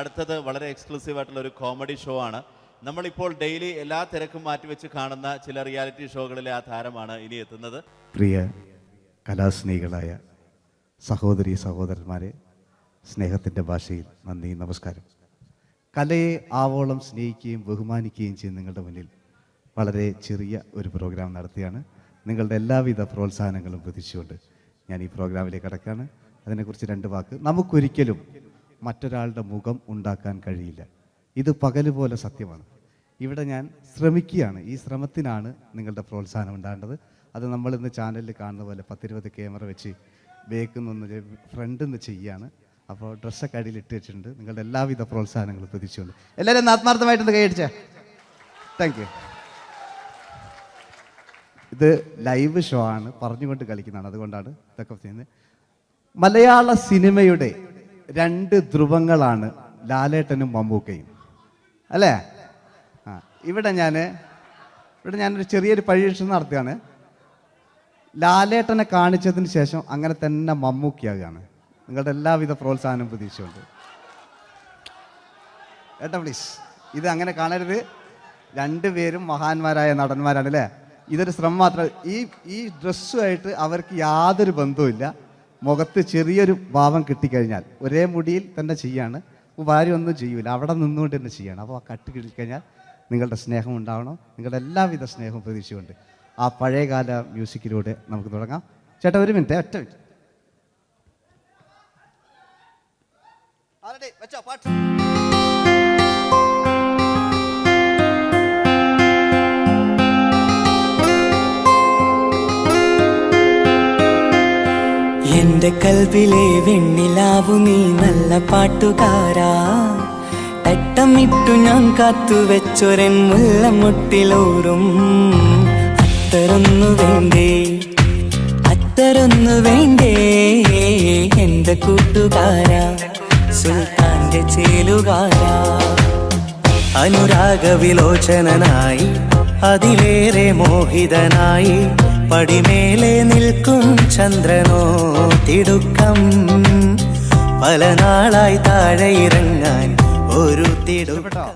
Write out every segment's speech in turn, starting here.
അടുത്തത് വളരെ എക്സ്ക്ലൂസീവ് ആയിട്ടുള്ള ഒരു കോമഡി ഷോ ആണ്. നമ്മളിപ്പോൾ ഡെയിലി എല്ലാ തിരക്കും മാറ്റിവെച്ച് കാണുന്ന ചില റിയാലിറ്റി ഷോകളിലെ ആ താരമാണ് ഇനി എത്തുന്നത്. പ്രിയ കലാസ്നേഹികളായ സഹോദരി സഹോദരന്മാരെ, സ്നേഹത്തിൻ്റെ ഭാഷയിൽ നന്ദി, നമസ്കാരം. കലയെ ആവോളം സ്നേഹിക്കുകയും ബഹുമാനിക്കുകയും ചെയ്യുന്ന നിങ്ങളുടെ മുന്നിൽ വളരെ ചെറിയ ഒരു പ്രോഗ്രാം നടത്തിയാണ്. നിങ്ങളുടെ എല്ലാവിധ പ്രോത്സാഹനങ്ങളും പ്രതീക്ഷിച്ചുകൊണ്ട് ഞാൻ ഈ പ്രോഗ്രാമിലേക്ക് കടക്കുകയാണ്. അതിനെക്കുറിച്ച് രണ്ട് വാക്ക്. നമുക്കൊരിക്കലും മറ്റൊരാളുടെ മുഖം ഉണ്ടാക്കാൻ കഴിയില്ല. ഇത് പകല് പോലെ സത്യമാണ്. ഇവിടെ ഞാൻ ശ്രമിക്കുകയാണ്. ഈ ശ്രമത്തിനാണ് നിങ്ങളുടെ പ്രോത്സാഹനം ഉണ്ടാകേണ്ടത്. അത് നമ്മളിന്ന് ചാനലിൽ കാണുന്ന പോലെ 10-20 ക്യാമറ വെച്ച് ബേക്കുന്നൊന്ന് ഫ്രണ്ടിൽ നിന്ന് ചെയ്യുകയാണ്. അപ്പോൾ ഡ്രസ്സൊക്കെ അടിയിൽ ഇട്ട് വെച്ചിട്ടുണ്ട്. നിങ്ങളുടെ എല്ലാവിധ പ്രോത്സാഹനങ്ങളും പ്രതീക്ഷിച്ചുകൊണ്ട് എല്ലാവരും ആത്മാർത്ഥമായിട്ടൊന്ന് കൈയടിച്ചേ. Thank you. ഇത് ലൈവ് ഷോ ആണ്, പറഞ്ഞുകൊണ്ട് കളിക്കുന്നതാണ്, അതുകൊണ്ടാണ് ഇതൊക്കെ ചെയ്യുന്നത്. മലയാള സിനിമയുടെ 2 ധ്രുവങ്ങളാണ് ലാലേട്ടനും മമ്മൂക്കയും, അല്ലേ? ഇവിടെ ഞാനൊരു ചെറിയൊരു പരീക്ഷണം നടത്തുകയാണ്. ലാലേട്ടനെ കാണിച്ചതിന് ശേഷം അങ്ങനെ തന്നെ മമ്മൂക്കയാകുകയാണ്. നിങ്ങളുടെ എല്ലാവിധ പ്രോത്സാഹനം പ്രതീക്ഷിച്ചുകൊണ്ട് ഏട്ടാ പ്ലീസ്, ഇത് അങ്ങനെ കാണരുത്. 2 പേരും മഹാന്മാരായ നടന്മാരാണ്, അല്ലേ? ഇതൊരു ശ്രമം മാത്രം. ഈ ഡ്രസ്സുമായിട്ട് അവർക്ക് യാതൊരു ബന്ധവുമില്ല. മുഖത്ത് ചെറിയൊരു ഭാവം കിട്ടിക്കഴിഞ്ഞാൽ ഒരേ മുടിയിൽ തന്നെ ചെയ്യാണ്. ഭാര്യ ഒന്നും ചെയ്യൂല, അവിടെ നിന്നുകൊണ്ട് തന്നെ ചെയ്യണം. അപ്പോൾ ആ കട്ട് കിട്ടിക്കഴിഞ്ഞാൽ നിങ്ങളുടെ സ്നേഹം ഉണ്ടാവണം. നിങ്ങളുടെ എല്ലാവിധ സ്നേഹവും പ്രതീക്ഷിച്ചുകൊണ്ട് ആ പഴയകാല മ്യൂസിക്കിലൂടെ നമുക്ക് തുടങ്ങാം. ചേട്ടാ ഒരു മിനിറ്റ്, ഒറ്റ മിനിറ്റ്. എന്റെ കൽവിലെ വെണ്ണിലാവു നീ നല്ല പാട്ടുകാരാ, തട്ടമിട്ടു ഞാൻ കാത്തുവെച്ചൊരൻ മുല്ലമുട്ടിലോറും. അത്തരൊന്നു വേണ്ടേ എന്റെ കൂട്ടുകാരാ, സുൽത്താന്റെ ചേലുകാരാ. അനുരാഗവിലോചനായി അതിലേറെ മോഹിതനായി പടിമേലെ നിൽക്കും ചന്ദ്രനോ തിടുക്കം. പല നാളായി താഴെ ഇറങ്ങാൻ ഒരു തിടുക്കം.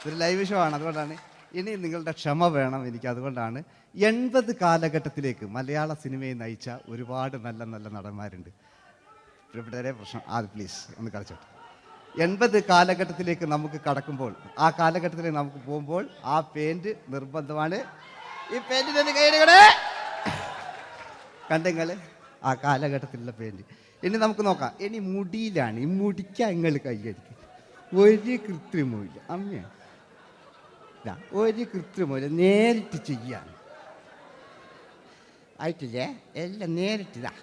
ഒരു ലൈവ് ഷോ ആണ്, അതുകൊണ്ടാണ്. ഇനി നിങ്ങളുടെ ക്ഷമ വേണം എനിക്ക്. അതുകൊണ്ടാണ് 80 കാലഘട്ടത്തിലേക്ക് മലയാള സിനിമയെ നയിച്ച ഒരുപാട് നല്ല നല്ല നടന്മാരുണ്ട്. ഇവിടെ പ്രശ്നം പ്ലീസ് ഒന്ന് കളിച്ചോട്ടെ. 80 കാലഘട്ടത്തിലേക്ക് നമുക്ക് കടക്കുമ്പോൾ, ആ കാലഘട്ടത്തിലേക്ക് നമുക്ക് പോകുമ്പോൾ ആ പെയിന്റ് നിർബന്ധമാണ്. ഈ പെയിന്റിന് കൈയ്യടികളെ കണ്ടെങ്കിൽ ആ കാലഘട്ടത്തിലുള്ള പെയിന്റ്. ഇനി നമുക്ക് നോക്കാം. ഇനി മുടിയിലാണ്. ഈ മുടിക്ക് നിങ്ങൾ കൈയ്യടിക്കും. ഒരു കൃത്രിമമില്ല അമ്മ, ഒരു കൃത്രിമമില്ല. നേരിട്ട് ചെയ്യാണ് ആയിട്ടില്ലേ? എല്ലാം നേരിട്ടിതാ.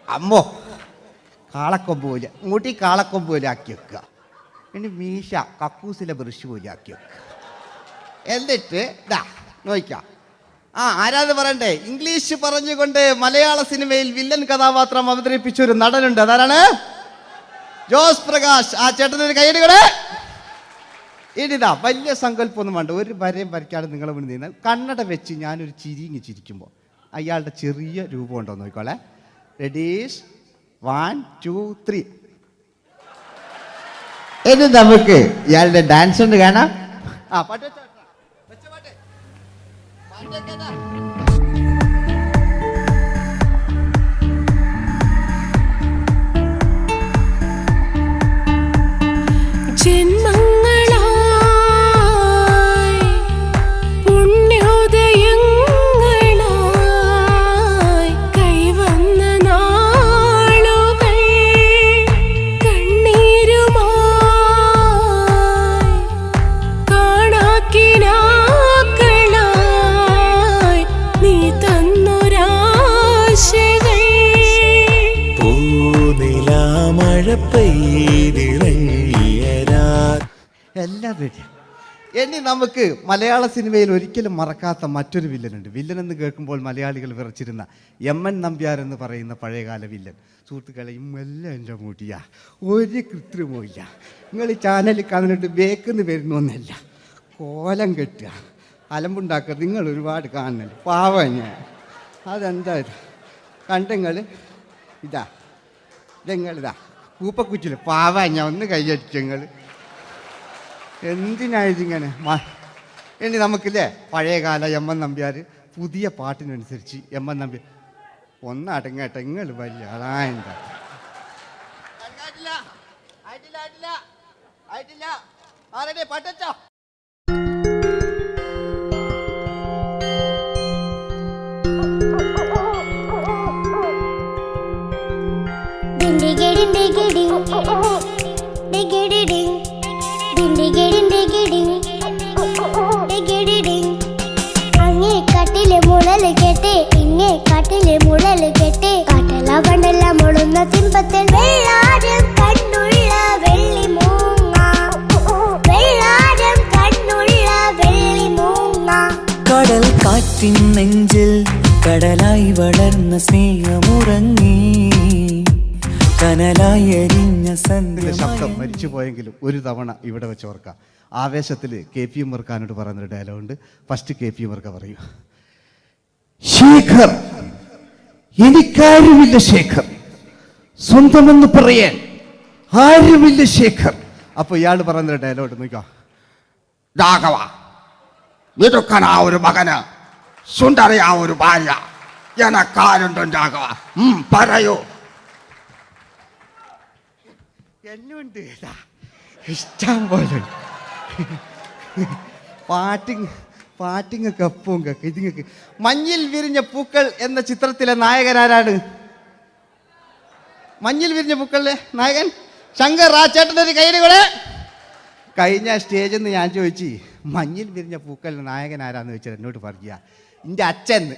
അമ്മോ കാളക്കൊമ്പ് പോലെ മുടി കാളക്കൊമ്പ് പോലെ ആക്കി വെക്കുക. ഇനി മീശ കക്കൂസിലെ ബ്രഷ് പോലെ ആക്കി വെക്കുക. എന്നിട്ട് നോക്കാം. ആരാത് പറയണ്ടേ? ഇംഗ്ലീഷ് പറഞ്ഞുകൊണ്ട് മലയാള സിനിമയിൽ വില്ലൻ കഥാപാത്രം അവതരിപ്പിച്ച ഒരു നടനുണ്ട്. അതാരാണ്? ജോസ് പ്രകാശ്. ആ ചേട്ടനൊരു കൈയ്യടികളെ. ഇനിതാ വലിയ സങ്കല്പമൊന്നും വേണ്ട, ഒരു വരയും വരയ്ക്കാതെ നിങ്ങളെ മുന്നിൽ നിന്ന് കണ്ണട വെച്ച് ഞാനൊരു ചിരിങ്ങി ചിരിക്കുമ്പോൾ അയാളുടെ ചെറിയ രൂപം ഉണ്ടോ നോക്കിക്കോളെ. റെഡീസ് 1 2 3. ഇനി നമുക്ക് ഇയാളുടെ ഡാൻസ് ഉണ്ട് കാണാം. പാട്ട് വെച്ച പാട്ട് എല്ലാം റെഡി. ഇനി നമുക്ക് മലയാള സിനിമയിൽ ഒരിക്കലും മറക്കാത്ത മറ്റൊരു വില്ലനുണ്ട്. വില്ലൻ എന്ന് കേൾക്കുമ്പോൾ മലയാളികൾ വിറച്ചിരുന്ന MN നമ്പ്യാർ എന്ന് പറയുന്ന പഴയകാല വില്ലൻ. സുഹൃത്തുക്കളെ, എല്ലാം എൻ്റെ മുടിയാ, ഒരു കൃത്രിമമില്ല. നിങ്ങൾ ഈ ചാനലിൽ കാണുന്നിട്ട് ബേക്കെന്ന് വരുന്നൊന്നല്ല, കോലം കെട്ടുക, അലമ്പുണ്ടാക്കുക. നിങ്ങൾ ഒരുപാട് കാണുന്നുണ്ട്. പാവം ഞാൻ. അതെന്താ കണ്ടെങ്കിൽ ഇതാ നിങ്ങളിതാ കൂപ്പക്കുച്ചില് പാവാ ഞാൻ ഒന്ന് കൈയടിച്ചു നിങ്ങൾ എന്തിനായതിങ്ങനെ ഇനി നമുക്കില്ലേ പഴയകാല എം എൻ നമ്പ്യാർ പുതിയ പാട്ടിനനുസരിച്ച് എം എൻ നമ്പ്യാർ ഒന്നടങ്ങട്ടെ നിങ്ങൾ വലിയ ആളായിട്ടാ പറ്റോ അങ്ങേ കാട്ടിലെ മുളല് കേട്ട് ഇങ്ങേ കാട്ടിലെ മുളല് കേട്ട് കാട്ടല പണ്ടല്ല മുളുന്ന സിംഹത്തിൽ വെള്ളാരം കണ്ണുള്ള വെള്ളി മൂങ്ങ വെള്ളാരം കണ്ണുള്ള വെള്ളി മൂങ്ങ കടൽ കാറ്റിൻ നെഞ്ചിൽ കടലായി വളർന്ന സ്നേഹമുറങ്ങി കനലായി എരിഞ്ഞ ഇതിന്റെ ശബ്ദം സന്ധ്യ മരിച്ചു പോയെങ്കിലും ഒരു തവണ ഇവിടെ വെച്ച് ഓർക്കാം. ആവേശത്തിൽ KP ഉമ്മർഖാനോട് പറയുന്നൊരു ഡയലോഗുണ്ട്. ഫസ്റ്റ് KP ഉമ്മർഖ പറയൂ. ശേഖർ, എനിക്കാരുമില്ല ശേഖർ, സ്വന്തമെന്ന് പറയാൻ ആരുമില്ല ശേഖർ. അപ്പൊ ഇയാൾ പറയുന്നൊരു ഡയലോഗ് നോക്കാം. രാഘവ, മിടുക്കനാ ഒരു മകന്, സുന്ദരയാ ഒരു ഭാര്യ, എനക്കാരുണ്ടോ രാഘവ? പറയൂ. എന്നുണ്ട് ഇഷ്ടം പോലെ പാട്ടിങ്ങൊക്കെ അപ്പവും കക്കെ ഇതിങ്ങക്ക്. മഞ്ഞിൽ വിരിഞ്ഞ പൂക്കൾ എന്ന ചിത്രത്തിലെ നായകനാരാണ്? മഞ്ഞിൽ വിരിഞ്ഞ പൂക്കളിലെ നായകൻ ശങ്കർ. ആ ചേട്ടൻ്റെ ഒരു കയ്യിൽ കൂടെ. കഴിഞ്ഞ സ്റ്റേജിൽ നിന്ന് ഞാൻ ചോദിച്ചു മഞ്ഞിൽ വിരിഞ്ഞ പൂക്കളിലെ നായകൻ ആരാന്ന് ചോദിച്ചാൽ എന്നോട് പറയുക എൻ്റെ അച്ഛന്ന്.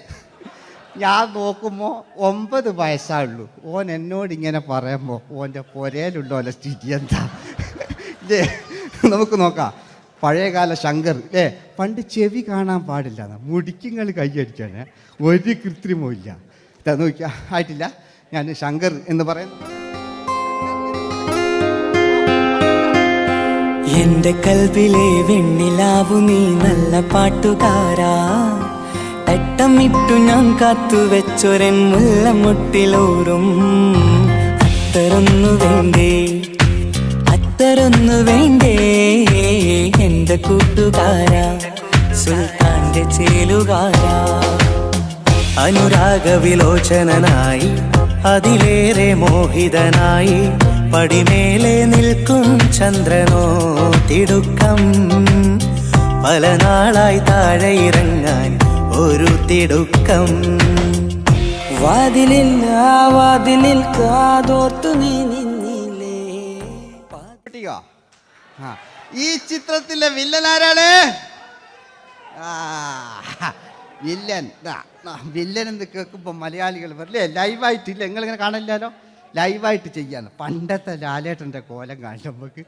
ഞാൻ നോക്കുമ്പോൾ 9 വയസ്സായുള്ളൂ. ഓൻ എന്നോട് ഇങ്ങനെ പറയുമ്പോൾ ഓൻ്റെ പുരയിലുണ്ടോ അല്ല സ്ഥിതി എന്താ ഇല്ലേ? നമുക്ക് നോക്കാം. പഴയകാല ശങ്കർ അല്ലേ? പണ്ട് ചെവി കാണാൻ പാടില്ല, മുടിക്കുങ്ങൾ കൈയടിക്കാണ്, ഒരു കൃത്രിമവും ഇല്ല. ഇതാ നോക്കിയാ ആയിട്ടില്ല. ഞാൻ ശങ്കർ എന്ന് പറയുന്നു. എന്റെ കൽവിലെ വെണ്ണിലാവു നീ നല്ല പാട്ടുകാരാ, തട്ടമിട്ടു ഞാൻ കാത്തുവെച്ചൊരൻ മുല്ലമുട്ടിലോറും. അത്തരൊന്നു വേണ്ടേ, അത്തരൊന്നു വേണ്ടേ എന്റെ കൂട്ടുകാരാ, സുൽത്താന്റെ ചേലുകാരാ. അനുരാഗവിലോചനായി അതിലേറെ മോഹിതനായി പടിമേലെ നിൽക്കും ചന്ദ്രനോ തിടുക്കം. പല നാളായി താഴെ ഇറങ്ങാൻ ഒരു തിടുക്കം. വാതിലിൽ ആ വാതിലിൽ കാതോർത്തു നീ നിന്നില്ലേ. ഈ ചിത്രത്തിലെ വില്ലൻ ആരാണ്? വില്ലൻ വില്ലൻ എന്ന് കേൾക്കുമ്പോൾ മലയാളികൾ വരില്ലേ ലൈവായിട്ടില്ല. നിങ്ങളിങ്ങനെ കാണില്ലല്ലോ, ലൈവായിട്ട് ചെയ്യാന്ന്. പണ്ടത്തെ ലാലേട്ടൻ്റെ കോലം കാണും നമുക്ക്.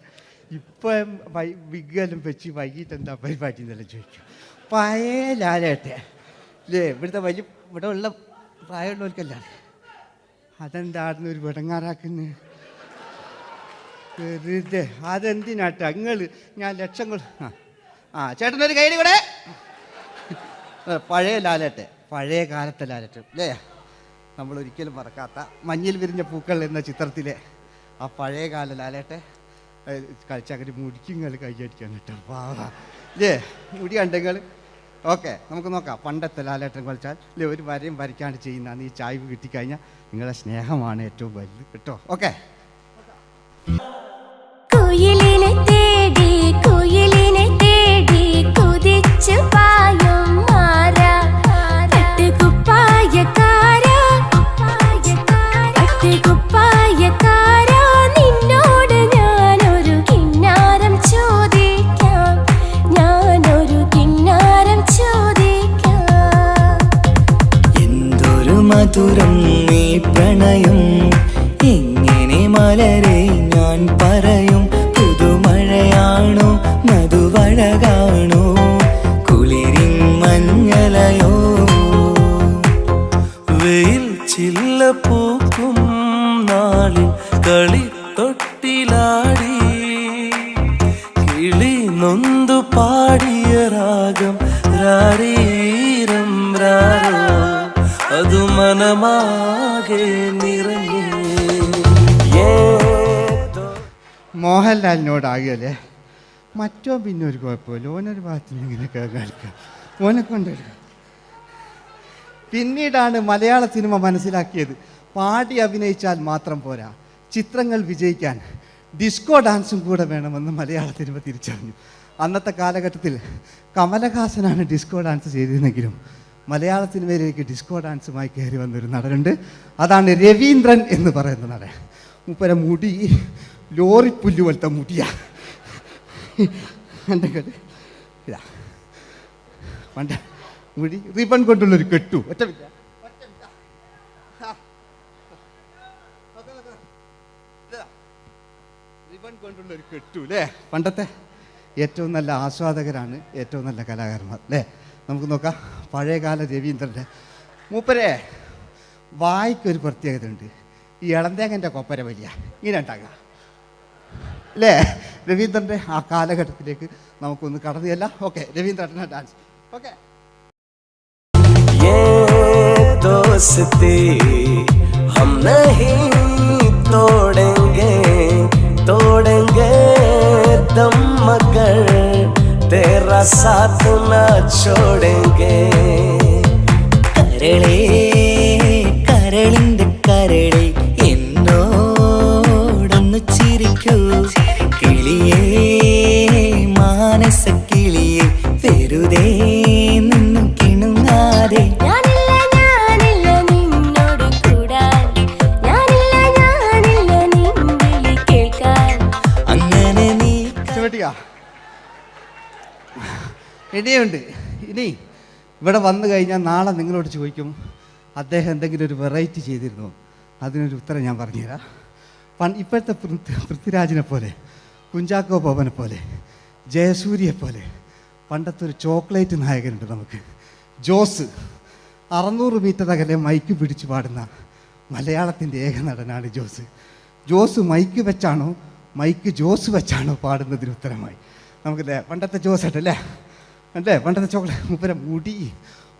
ഇപ്പം വിഗ്ഗെല്ലാം വെച്ച് വൈകിട്ട് എന്താ പരിപാടി എന്നെല്ലാം ചോദിക്കും. പഴയ ലാലേട്ടെ അല്ലേ? ഇവിടുത്തെ വലിയ ഇവിടെ ഉള്ള പ്രായമുള്ളവർക്കല്ല. അതെന്തായിരുന്നു ഒരു വിടങ്ങാറാക്കുന്നത്? വെറുതെ അതെന്തിനാട്ടാ നിങ്ങൾ? ഞാൻ ലക്ഷങ്ങൾ ചേട്ടനൊരു കൈഡി കൂടെ. പഴയ ലാലേട്ടെ, പഴയ കാലത്തെ ലാലേട്ട് അല്ലേ? നമ്മളൊരിക്കലും മറക്കാത്ത മഞ്ഞിൽ വിരിഞ്ഞ പൂക്കൾ എന്ന ചിത്രത്തിലെ ആ പഴയ കാല ലാലേട്ടെ കളിച്ചങ്ങനെ മുടിക്കുങ്ങൾ കൈയടിക്കാൻ കിട്ടും. വാ ഇല്ലേ? മുടി കണ്ടെങ്കിൽ ഓക്കെ. നമുക്ക് നോക്കാം. പണ്ടത്തെ ലാലേട്ടൻ കളിച്ചാൽ ഇല്ലേ ഒരു വരയും വരയ്ക്കാണ്ട് ചെയ്യുന്നതാണ്. ഈ ചായ്വ് കിട്ടിക്കഴിഞ്ഞാൽ നിങ്ങളുടെ സ്നേഹമാണ് ഏറ്റവും വലുത് കേട്ടോ. ഓക്കെ. കുയിലിനെ തേടി കുയിലിനെ തേടി കുതിച്ചു പായും മാറാ, പട്ടുകുപ്പായക്കാരാ പട്ടുകുപ്പായക്കാരാ, നിന്നോട് ഞാനൊരു കിന്നാരം ചോദിക്കാം, ഞാനൊരു കിന്നാരം ചോദിക്കാം. എന്തൊരു മധുരം നീ പ്രണയം, എങ്ങനെ മലരെ ഞാൻ പറയും. പുതുമഴയാണോ മധുവഴകാണോ കുളിരിൻ മഞ്ഞലയോ. വെയിൽ ചില്ല പൂക്കും നാളിൽ കളി തൊട്ടിലാടി കിളി നൊന്തു പാടിയ രാഗം രാരീരം രാരോ, അത് മനമാകെ നിറഞ്ഞേ. മോഹൻലാലിനോടാകുകയല്ലേ. മറ്റോ പിന്നെ ഒരു കുഴപ്പമില്ല, ഓനൊരു ഭാഗത്ത് ഇങ്ങനെയൊക്കെ കളിക്കാം, ഓനെ കൊണ്ടുവരിക. പിന്നീടാണ് മലയാള സിനിമ മനസ്സിലാക്കിയത് പാടി അഭിനയിച്ചാൽ മാത്രം പോരാ, ചിത്രങ്ങൾ വിജയിക്കാൻ ഡിസ്കോ ഡാൻസും കൂടെ വേണമെന്ന് മലയാള സിനിമ തിരിച്ചറിഞ്ഞു. അന്നത്തെ കാലഘട്ടത്തിൽ കമലഹാസനാണ് ഡിസ്കോ ഡാൻസ് ചെയ്തിരുന്നെങ്കിലും മലയാള സിനിമയിലേക്ക് ഡിസ്കോ ഡാൻസുമായി കയറി വന്നൊരു നടനുണ്ട്. അതാണ് രവീന്ദ്രൻ എന്ന് പറയുന്ന നടൻ. മൂപ്പര മുടി ലോറിപ്പുല്ല് പോലത്തെ മുടിയാ. എൻ്റെ കേട്ട് ഇതാ പണ്ട് മുടി റിബൺ കൊണ്ടുള്ളൊരു കെട്ടു. ഒറ്റ റിബൺ കൊണ്ടുള്ളൊരു കെട്ടു അല്ലേ. പണ്ടത്തെ ഏറ്റവും നല്ല ആസ്വാദകരാണ് ഏറ്റവും നല്ല കലാകാരന്മാർ അല്ലേ. നമുക്ക് നോക്കാം പഴയകാല രവീന്ദ്രൻ്റെ. മൂപ്പരെ വായിക്കൊരു പ്രത്യേകത ഉണ്ട്, ഈ ഇളന്തേങ്ങൻ്റെ കൊപ്പര വലിയ ഇങ്ങനെ ഉണ്ടാകുക അല്ലേ. രവീന്ദ്രൻ്റെ ആ കാലഘട്ടത്തിലേക്ക് നമുക്കൊന്ന് കടന്നുചെല്ല. ഓക്കെ, രവീന്ദ്രൻ്റെ ഡാൻസ്. ഓക്കെ. दोस्ती हम नहीं तोड़ेंगे तोड़ेंगे दम मगर तेरा साथ न छोड़ेंगे കരളേ കരളിന്റെ കരളേ എന്നോടൊന്ന് ചിരിക്കൂ കിളിയേ മാനസ കിളിയേ വെറുതെ നിന്നും കിണുങ്ങാതെ ഇനിയുണ്ട്. ഇനി ഇവിടെ വന്നു കഴിഞ്ഞാൽ നാളെ നിങ്ങളോട് ചോദിക്കും അദ്ദേഹം എന്തെങ്കിലും ഒരു വെറൈറ്റി ചെയ്തിരുന്നു. അതിനൊരു ഉത്തരം ഞാൻ പറഞ്ഞുതരാം. ഇപ്പോഴത്തെ പൃഥ്വിരാജിനെ പോലെ, കുഞ്ചാക്കോ ബോബനെ പോലെ, ജയസൂര്യയെ പോലെ പണ്ടത്തെ ഒരു ചോക്ലേറ്റ് നായകനുണ്ട് നമുക്ക്, ജോസ്. 600 മീറ്റർ അകലെ മൈക്ക് പിടിച്ച് പാടുന്ന മലയാളത്തിൻ്റെ ഏക നടനാണ് ജോസ്. ജോസ് മൈക്ക് വെച്ചാണോ മൈക്ക് ജോസ് വെച്ചാണോ പാടുന്നതിന് ഉത്തരമായി നമുക്കല്ലേ പണ്ടത്തെ ജോസ് ആയിട്ടല്ലേ അല്ലേ. പണ്ടത്തെ ചോക്ലേറ്റ് മൂപ്പര മുടി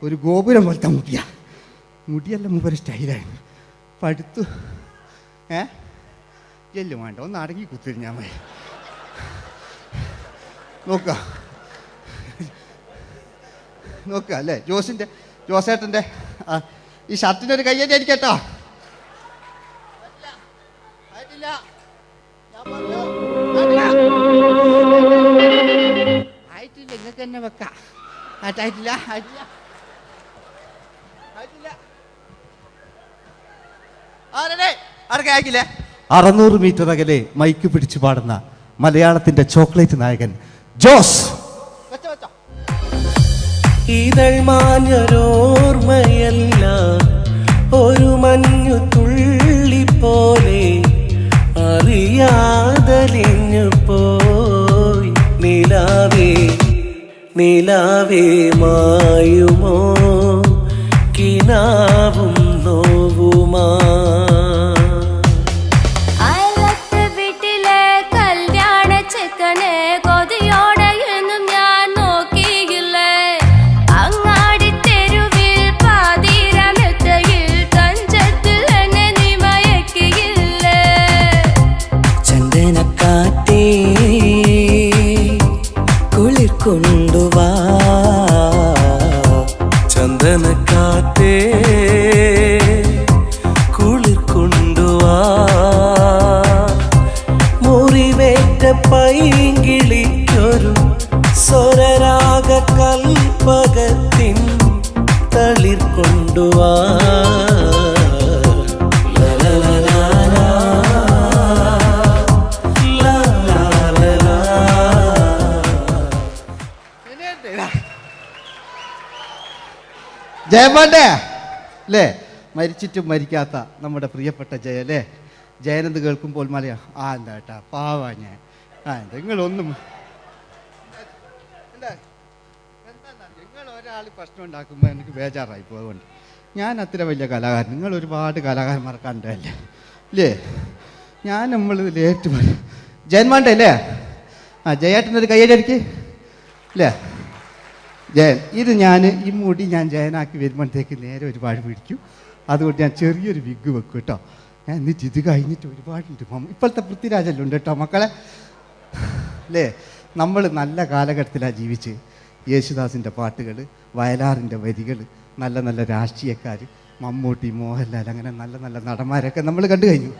ഒരു ഗോപുരം പോലത്തെ മുടിയാ. മുടിയല്ല മൂപ്പര സ്റ്റൈലായിരുന്നു. പടുത്തു എല്ലും വേണ്ട, ഒന്ന് അടങ്ങി കുത്തിരിഞ്ഞാൽ മതി. നോക്കുക അല്ലേ ജോസേട്ടൻ്റെ ഈ ഷർട്ടിനൊരു കയ്യടി അടിക്കട്ടോ. ആയിട്ടില്ല, നിങ്ങൾക്ക് തന്നെ വെക്കാം. ആയിട്ടില്ല. 600 മീറ്റർ അകലെ മൈക്ക് പിടിച്ചു പാടുന്ന മലയാളത്തിന്റെ ചോക്ലേറ്റ് നായകൻ ജോസ്. ഇതൾ മാഞ്ഞൊരോർമ്മയല്ല ഒരു മഞ്ഞു തുള്ളി പോലെ അറിയാതലിഞ്ഞു പോയി നിലാവേ മായുമോ കിനാവും നോവുമാ. കൊണ്ടുവാ ചന്ദനക്കാറ്റേ കുളിർ കൊണ്ടുവാ മുറിവേറ്റ പൈങ്കിളിക്കൊരു സ്വരരാഗ കൽപ്പകത്തിൻ തളിർ കൊണ്ടുവാ. ജയമോൻ്റെ അല്ലേ, മരിച്ചിട്ടും മരിക്കാത്ത നമ്മുടെ പ്രിയപ്പെട്ട ജയ അല്ലേ. ജയനെന്ന് കേൾക്കുമ്പോൾ മലയാ എന്താ കേട്ടാ പാവാ ഞാൻ. നിങ്ങളൊന്നും നിങ്ങൾ ഒരാൾ പ്രശ്നം ഉണ്ടാക്കുമ്പോൾ എനിക്ക് ബേജാറായി പോകുന്നുണ്ട്. ഞാൻ അത്ര വലിയ കലാകാരൻ, നിങ്ങൾ ഒരുപാട് കലാകാരന്മാർ കണ്ടല്ലേ അല്ലേ. നമ്മൾ ലേറ്റ് ജയന്മാൻ്റെ അല്ലേ. ജയേട്ടനൊരു കയ്യടിക്ക് അല്ലേ. ജയൻ ഇത് ഈ മുടി ഞാൻ ജയനാക്കി വരുമ്പോഴത്തേക്ക് നേരെ ഒരുപാട് പിടിക്കും. അതുകൊണ്ട് ഞാൻ ചെറിയൊരു വിഗ് വെക്കും കേട്ടോ. ഞാൻ എന്നിട്ട് ഇത് കഴിഞ്ഞിട്ട് ഒരുപാടുണ്ട്. ഇപ്പോഴത്തെ പൃഥ്വിരാജെല്ലാം ഉണ്ട് കേട്ടോ മക്കളെ. അല്ലേ? നമ്മൾ നല്ല കാലഘട്ടത്തിലാണ് ജീവിച്ച്. യേശുദാസിൻ്റെ പാട്ടുകൾ, വയലാറിൻ്റെ വരികൾ, നല്ല നല്ല രാഷ്ട്രീയക്കാർ, മമ്മൂട്ടി, മോഹൻലാൽ, അങ്ങനെ നല്ല നല്ല നടന്മാരൊക്കെ നമ്മൾ കണ്ടു കഴിഞ്ഞു.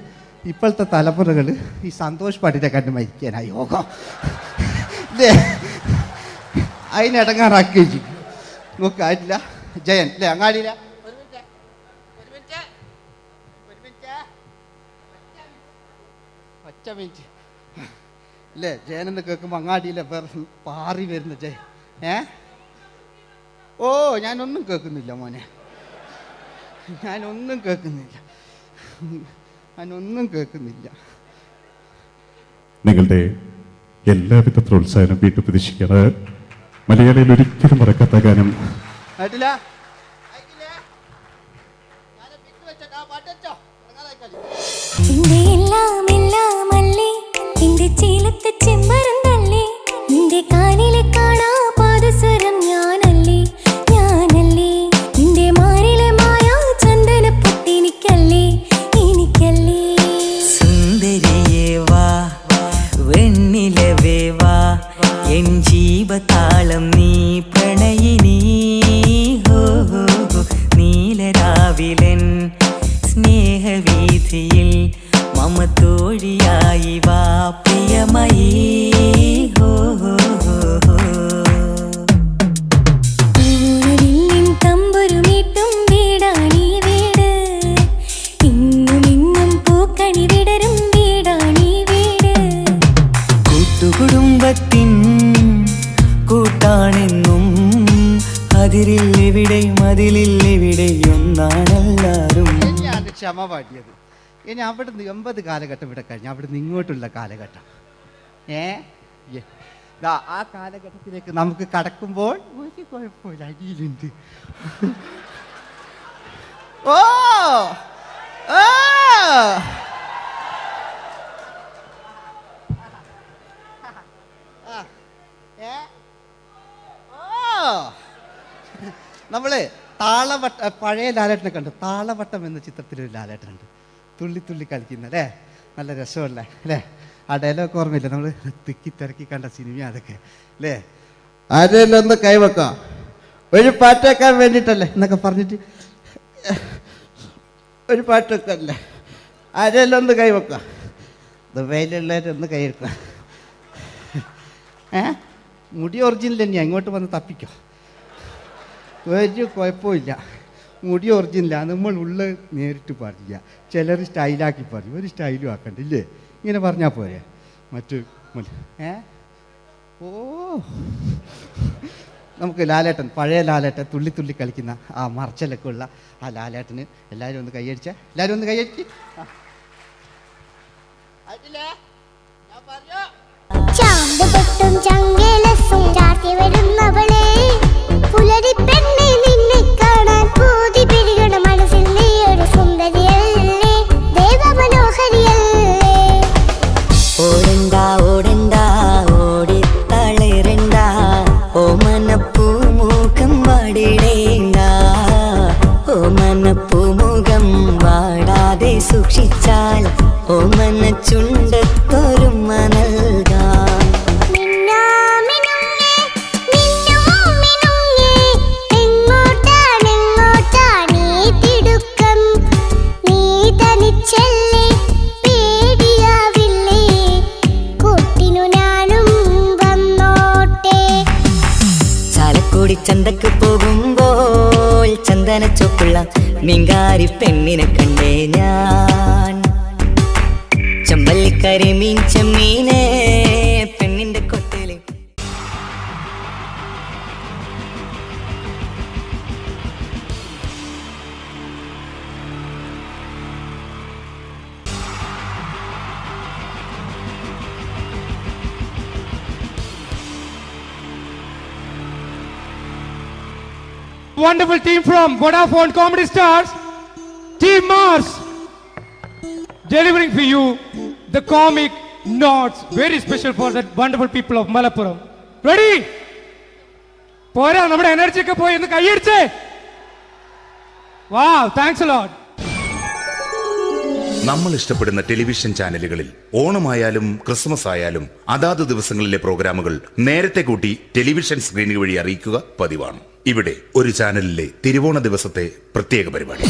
ഇപ്പോഴത്തെ തലമുറകൾ ഈ സന്തോഷ് പാട്ടിനെ കണ്ട് മരിക്കാനായി യോഗം അല്ലേ? അതിനിടങ്ങാറാക്കി വെച്ചു നോക്കായിട്ടില്ല. ജയൻ അല്ലേ? അങ്ങാടിയില്ല ഒറ്റ മിനിറ്റ് അല്ലേ? ജയനെന്ന് കേൾക്കുമ്പോൾ അങ്ങാടിയിലെ പാറി വരുന്ന ജയൻ. ഓ ഞാനൊന്നും കേൾക്കുന്നില്ല മോനെ, ഞാനൊന്നും കേൾക്കുന്നില്ല. നിങ്ങളുടെ എല്ലാവിധ പ്രോത്സാഹനം വീണ്ടും പ്രതീക്ഷിക്കാറ്. മലയാളിയിൽ ഒരിക്കലും മറക്കാത്ത ഗാനം ജീവതാളം നീ പ്രണയിനി നീലരാവിലൻ സ്നേഹവീഥിയിൽ മമ തോഴിയായി വാ പ്രിയമയീ. തമ്പുരുമീട്ടും വീടാണീ വീട്, ഇന്നും ഇന്നും പൂക്കണി വിടരും വീടാണീ വീട്. കൂട്ടുകുടുംബത്തിൻ കൂട്ടാണെന്നും അതിരില്ലെവിടെ മതിലില്ലെവിടെ ഒന്നാണെല്ലാരും. ഞാൻ ക്ഷമ പാടിയത്. ഇനി അവിടുന്ന് 80 കാലഘട്ടം ഇവിടെ കഴിഞ്ഞു, അവിടുന്ന് ഇങ്ങോട്ടുള്ള കാലഘട്ടം. ആ കാലഘട്ടത്തിലേക്ക് നമുക്ക് കടക്കുമ്പോൾ ഒരു കുഴപ്പമില്ല, അടിയിലുണ്ട്. ഓ ഓ നമ്മള് താളവട്ട പഴയ ലാലേട്ടനെ കണ്ടു. താളവട്ടം എന്ന ചിത്രത്തിലൊരു ലാലേട്ടനുണ്ട്, തുള്ളി തുള്ളി കളിക്കുന്ന അല്ലേ? നല്ല രസമല്ല അല്ലേ? ആ ഡയലോഗ് ഓർമ്മയില്ല? നമ്മൾ തിക്കി തിരക്കി കണ്ട സിനിമ അതൊക്കെ അല്ലേ? ആരെല്ലാം ഒന്ന് കൈവെക്കാം, ഒരു പാട്ട് വെക്കാൻ വേണ്ടിയിട്ടല്ലേ എന്നൊക്കെ പറഞ്ഞിട്ട് ഒരു പാട്ട് വെക്കല്ലേ? ആരെല്ലാം ഒന്ന് കൈവെക്കാം, ദുബൈയിലുള്ളവരൊന്ന് കൈവെക്കുക. മുടി ഒറിജിനൽ തന്നെയാണ്, ഇങ്ങോട്ട് വന്ന് തപ്പിക്കോ, ഒരു കുഴപ്പമില്ല. മുടി ഒറിജിനലാണ്, നമ്മൾ ഉള്ള നേരിട്ട് പറയുക. ചിലർ സ്റ്റൈലാക്കി പറയും, ഒരു സ്റ്റൈലും ആക്കണ്ടില്ലേ? ഇങ്ങനെ പറഞ്ഞാൽ പോരെ? മറ്റു ഓ നമുക്ക് ലാലേട്ടൻ, പഴയ ലാലേട്ടൻ, തുള്ളി തുള്ളി കളിക്കുന്ന ആ മറച്ചലൊക്കെ ഉള്ള ആ ലാലേട്ടന് എല്ലാവരും ഒന്ന് കൈയടിച്ച, എല്ലാവരും ഒന്ന് കൈയടിച്ച്. ചാമ്പ് പൊട്ടും ചങ്കേലസും ചാർത്തി വരുന്നവളെ, പുലരി പെണ്ണെ നിന്നെ കാണാൻ പൂതി പിടികണ മനസ്സിൽ നീ ഒരു സുന്ദരിയല്ലേ, ദേവമനോഹരിയല്ലേ. ഓടണ്ട ഓടണ്ട ഓടിത്തളരണ്ട, ഓമനപ്പൂമുഖം വാടിടേണ്ട, ഓമനപ്പൂമുഖം വാടാതെ സൂക്ഷിച്ചാൽ ഓമന ചുണ്ടത്തൊരുമ നൽകാം. ചന്തക്ക് പോകുമ്പോൾ ചന്ദന ചോപ്പുള്ള മീൻകാരി പെണ്ണിനെ കണ്ടേ ഞാൻ. ചമ്പല്ലിക്കരി മീൻ ചെമ്മീനെ പെണ്ണിന്റെ കൊട്ടയില്. Wonderful team from Vodafone Comedy Stars, Team Mars, delivering for you the comic notes, very special for the wonderful people of Malappuram. Ready? Pora, nammade energy ke poi ennu kaiyediche. Wow, thanks a lot. നമ്മൾ ഇഷ്ടപ്പെടുന്ന television ചാനലുകളിൽ ഓണമായാലും Christmas ആയാലും അതാത് ദിവസങ്ങളിലെ പ്രോഗ്രാമുകൾ നേരത്തെ കൂട്ടി television സ്ക്രീനുകൾ വഴി അറിയിക്കുക പതിവാണ്. ഇവിടെ ഒരു ചാനലിലെ തിരുവോണ ദിവസത്തെ പ്രത്യേക പരിപാടി.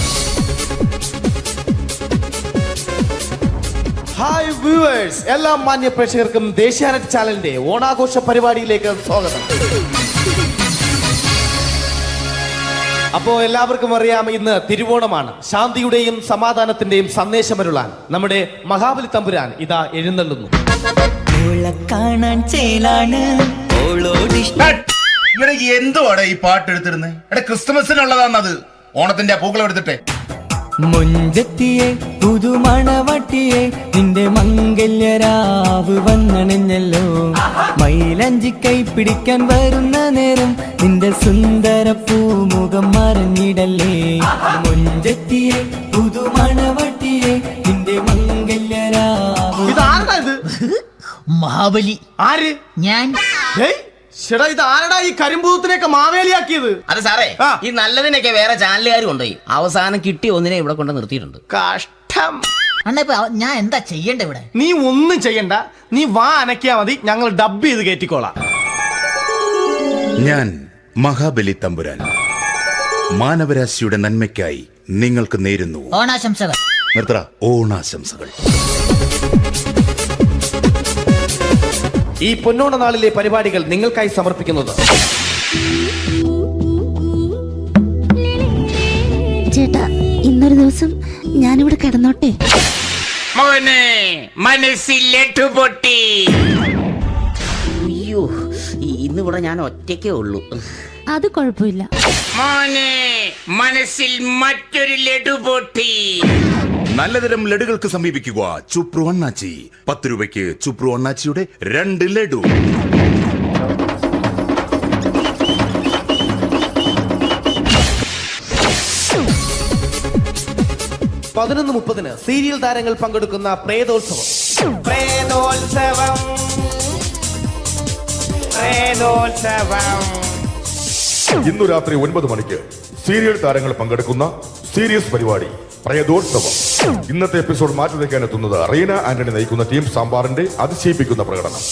ഹായ് വ്യൂവേഴ്സ്, എല്ലാ മാന്യ പ്രേക്ഷകർക്കും ദേശീയാനെറ്റ് ചാനലിന്റെ ഓണാഘോഷ പരിപാടിയിലേക്ക് സ്വാഗതം. അപ്പോ എല്ലാവർക്കും അറിയാം, ഇന്ന് തിരുവോണമാണ്. ശാന്തിയുടെയും സമാധാനത്തിന്റെയും സന്ദേശമരുളാൻ നമ്മുടെ മഹാബലി തമ്പുരാൻ ഇതാ എഴുന്നള്ളുന്നു. കാണാൻ ചേലാണ് എന്തുവാടെ ഈ പാട്ട് എടുത്തിരുന്നത്? ക്രിസ്മസിനുള്ളതാണത്. ഓണത്തിന്റെ പൂക്കളം എടുത്തിട്ടെ. മുഞ്ചത്തിയെ പുതുമണവട്ടിയെ നിന്റെ മംഗല്യരാവ് വന്നണഞ്ഞല്ലോ. മൈലഞ്ചി കൈ പിടിക്കാൻ വരുന്ന നേരം നിന്റെ സുന്ദര പൂമുഖം മറഞ്ഞിടല്ലേ. മുഞ്ചത്തിയെ പുതുമണവട്ടിയെ നിന്റെ മംഗല്യരാവ്. ഇതാരാ ഇത്? മഹാബലി. ആര്? ഞാൻ. ചേട്ടാ, ഇത് ആരടാ ഈ കരിമ്പൂത്തിനെയൊക്കെ മാവേലിയാക്കിയത്? അത് സാറേ, ഈ നല്ലതിനൊക്കെ വേറെ ചാനലുകാർ കൊണ്ടുപോയി അവസാനം കിട്ടി ഒന്നിനെ ഇവിടെ കൊണ്ട് നിർത്തിയിട്ടുണ്ട്. കഷ്ടം. അണ്ണ ഇപ്പൊ ഞാൻ എന്താ ചെയ്യണ്ടേ ഇവിടെ? നീ ഒന്നും ചെയ്യണ്ട, നീ വാ അനക്കിയാ മതി, ഞങ്ങൾ ഡബ് ചെയ്ത് കയറ്റിക്കോളാം. ഞാൻ മഹാബലി തമ്പുരാൻ മാനവരാശിയുടെ നന്മയ്ക്കായി നിങ്ങൾക്ക് നേരുന്നു ഓണാശംസകൾ. നിർത്തറ ഓണാശംസകൾ. ഈ പൊന്നോണ നാളിലെ പരിപാടികൾ നിങ്ങൾക്കായി സമർപ്പിക്കുന്നത് ചേട്ടാ, ഇന്നൊരു ദിവസം ഞാനിവിടെ കിടന്നോട്ടെ? പൊട്ടി. അയ്യോ, ഇന്നിവിടെ ഞാൻ ഒറ്റയ്ക്കേ ഉള്ളൂ. അത് കുഴപ്പമില്ല. മനസ്സിൽ മറ്റൊരു ലഡു പൊട്ടി. നല്ലതരം ലഡുകൾക്ക് സമീപിക്കുക ചുപ്രു അണ്ണാച്ചി. 10 രൂപയ്ക്ക് ചുപ്രു അണ്ണാച്ചിയുടെ 2 ലഡു. (11:30) സീരിയൽ താരങ്ങൾ പങ്കെടുക്കുന്ന പ്രേതോത്സവം. ഇന്നു രാത്രി 9 മണിക്ക് സീരിയൽ താരങ്ങൾ പങ്കെടുക്കുന്ന സീരിയസ് പരിപാടി പ്രേതോത്സവം. ഇന്നത്തെ എപ്പിസോഡ് മാറ്റി വയ്ക്കാൻ എത്തുന്നത് റീന ആന്റണി നയിക്കുന്ന ടീം സാമ്പാറിന്റെ അതിശയിപ്പിക്കുന്ന പ്രകടനം.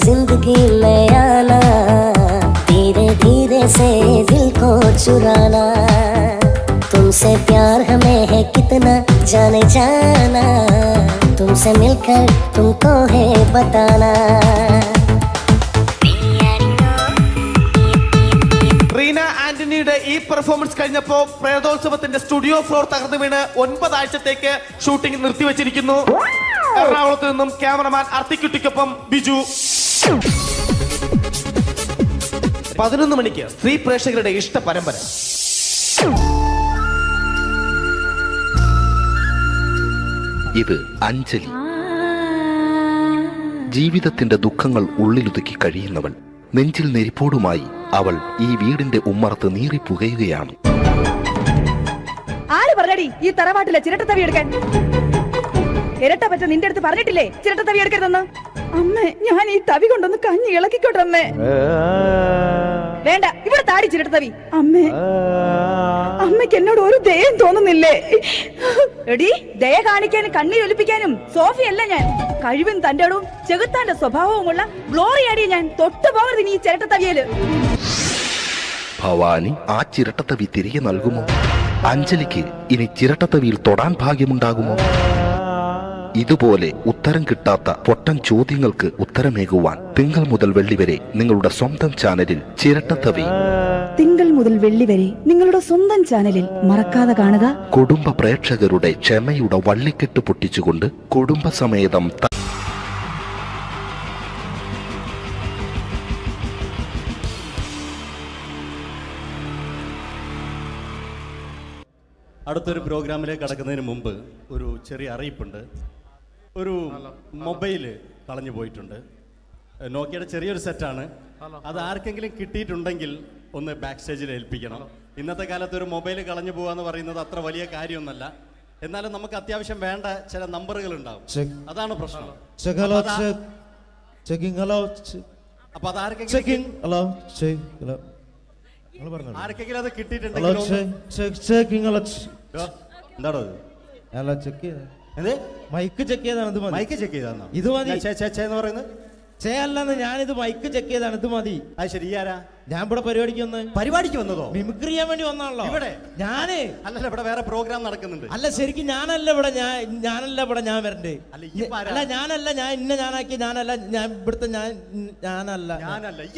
जिंदगी में आना, धीरे धीरे से दिल को चुराना, तुमसे प्यार हमें है कितना जाने जाना, तुमसे मिलकर तुमको है बताना. റീന ആന്റണിയുടെ ഈ പെർഫോമൻസ് കഴിഞ്ഞപ്പോ പ്രേതോത്സവത്തിന്റെ സ്റ്റുഡിയോ ഫ്ലോർ തകർന്നു വീണ് 9 ആഴ്ചത്തേക്ക് ഷൂട്ടിംഗ് നിർത്തിവെച്ചിരിക്കുന്നു. എറണാകുളത്ത് നിന്നും ക്യാമറമാൻ അർത്തിക്കുട്ടിക്കൊപ്പം ബിജു. 11 മണിക്ക് സ്ത്രീ പ്രേക്ഷകരുടെ ഇഷ്ട പരമ്പര. ഇത് അഞ്ജലി. ജീവിതത്തിന്റെ ദുഃഖങ്ങൾ ഉള്ളിലൊതുക്കി കഴിയുന്നവൾ. നെഞ്ചിൽ നെരിപ്പോടുമായി അവൾ ഈ വീടിന്റെ ഉമ്മറത്ത് നീറി പുകയുകയാണ്. ആര് പറഞ്ഞടി ഈ തറവാട്ടിലെ ചിരട്ട തവി എടുക്കാൻ? ഇരട്ട പറ്റ നിന്റെ അടുത്ത് പറഞ്ഞിട്ടില്ലേ ചിരട്ട തവി എടുക്കരുതെന്ന്? അമ്മേ, ഞാൻ ഈ തവി കൊണ്ടൊന്ന് കഞ്ഞി ഇളക്കിക്കോട്ടെ അമ്മേ. വേണ്ട, ഇവിടെ താടി ചിരട്ട തവി. അമ്മേ, അമ്മയ്ക്ക് എന്നോട് ഒരു ദയം തോന്നുന്നില്ലേ? എടി, ദയ കാണിക്കാനും കണ്ണീരൊലിപ്പിക്കാനും സോഫിയല്ല ഞാൻ. കഴിവും തന്റെടും ചെകുത്താന്റെ സ്വഭാവവുമുള്ള ഗ്ലോറിയാടിയ ഞാൻ. തൊട്ടു പോകരുത് നീ ചിരട്ട തവിയല്. ഭവാനി ആ ചിരട്ടത്തവി തിരികെ നൽകുമോ? അഞ്ജലിക്ക് ഇനി ചിരട്ടത്തവിയിൽ തൊടാൻ ഭാഗ്യമുണ്ടാകുമോ? ഇതുപോലെ ഉത്തരം കിട്ടാത്ത പൊട്ടൻ ചോദ്യങ്ങൾക്ക് ഉത്തരമേകുവാൻ തിങ്കൾ മുതൽ വെള്ളി വരെ നിങ്ങളുടെ സ്വന്തം ചാനലിൽ ചിരട്ടത്തവി. തിങ്കൾ മുതൽ വെള്ളി വരെ നിങ്ങളുടെ സ്വന്തം ചാനലിൽ മറക്കാതെ കാണുക. കുടുംബ പ്രേക്ഷകരുടെ ക്ഷമയുടെ വള്ളിക്കെട്ട് പൊട്ടിച്ചുകൊണ്ട് കുടുംബസമേതം അടുത്തൊരു പ്രോഗ്രാമിലേക്ക് കടക്കുന്നതിന് മുമ്പ് ഒരു ചെറിയ അറിയിപ്പുണ്ട്. ഒരു മൊബൈല് കളഞ്ഞു പോയിട്ടുണ്ട്. നോക്കിയുടെ ചെറിയൊരു സെറ്റാണ്. അത് ആർക്കെങ്കിലും കിട്ടിയിട്ടുണ്ടെങ്കിൽ ഒന്ന് ബാക്ക് സ്റ്റേജിൽ ഏൽപ്പിക്കണം. ഇന്നത്തെ കാലത്ത് ഒരു മൊബൈൽ കളഞ്ഞു പോകാന്ന് പറയുന്നത് അത്ര വലിയ കാര്യമൊന്നുമല്ല. എന്നാലും നമുക്ക് അത്യാവശ്യം വേണ്ട ചില നമ്പറുകൾ ഉണ്ടാവും. അതാണ് പ്രശ്നം. അപ്പൊ അത് ആർക്കെങ്കിലും അത് കിട്ടിയിട്ടുണ്ടെങ്കിൽ എന്താണോ മൈക്ക് ചെക്ക് ചെയ്താണ്. മൈക്ക് ചെക്ക് ചെയ്താണോ? ഇത് മതി. എന്ന് പറയുന്നത് ചെയ്യല്ലെന്ന് ഞാനിത് മൈക്ക് ചെക്ക് ചെയ്താണ്. ഇത് മതി. അത് ശരി. ആരാ? ഞാൻ ഇവിടെ പരിപാടിക്ക് വന്നതോ? മിമിക്രി ചെയ്യാൻ വേണ്ടി വന്നാണല്ലോ ഇവിടെ. ഞാന് അല്ലല്ല, ഇവിടെ വേറെ പ്രോഗ്രാം നടക്കുന്നുണ്ട്. അല്ല ശരിക്കും ഞാനല്ല ഇവിടെ. ഞാൻ വരണ്ടേ? അല്ല ഞാനല്ല. ഞാൻ ഞാനാക്കി ഞാനല്ല. ഞാൻ ഇവിടുത്തെ ഞാനല്ല.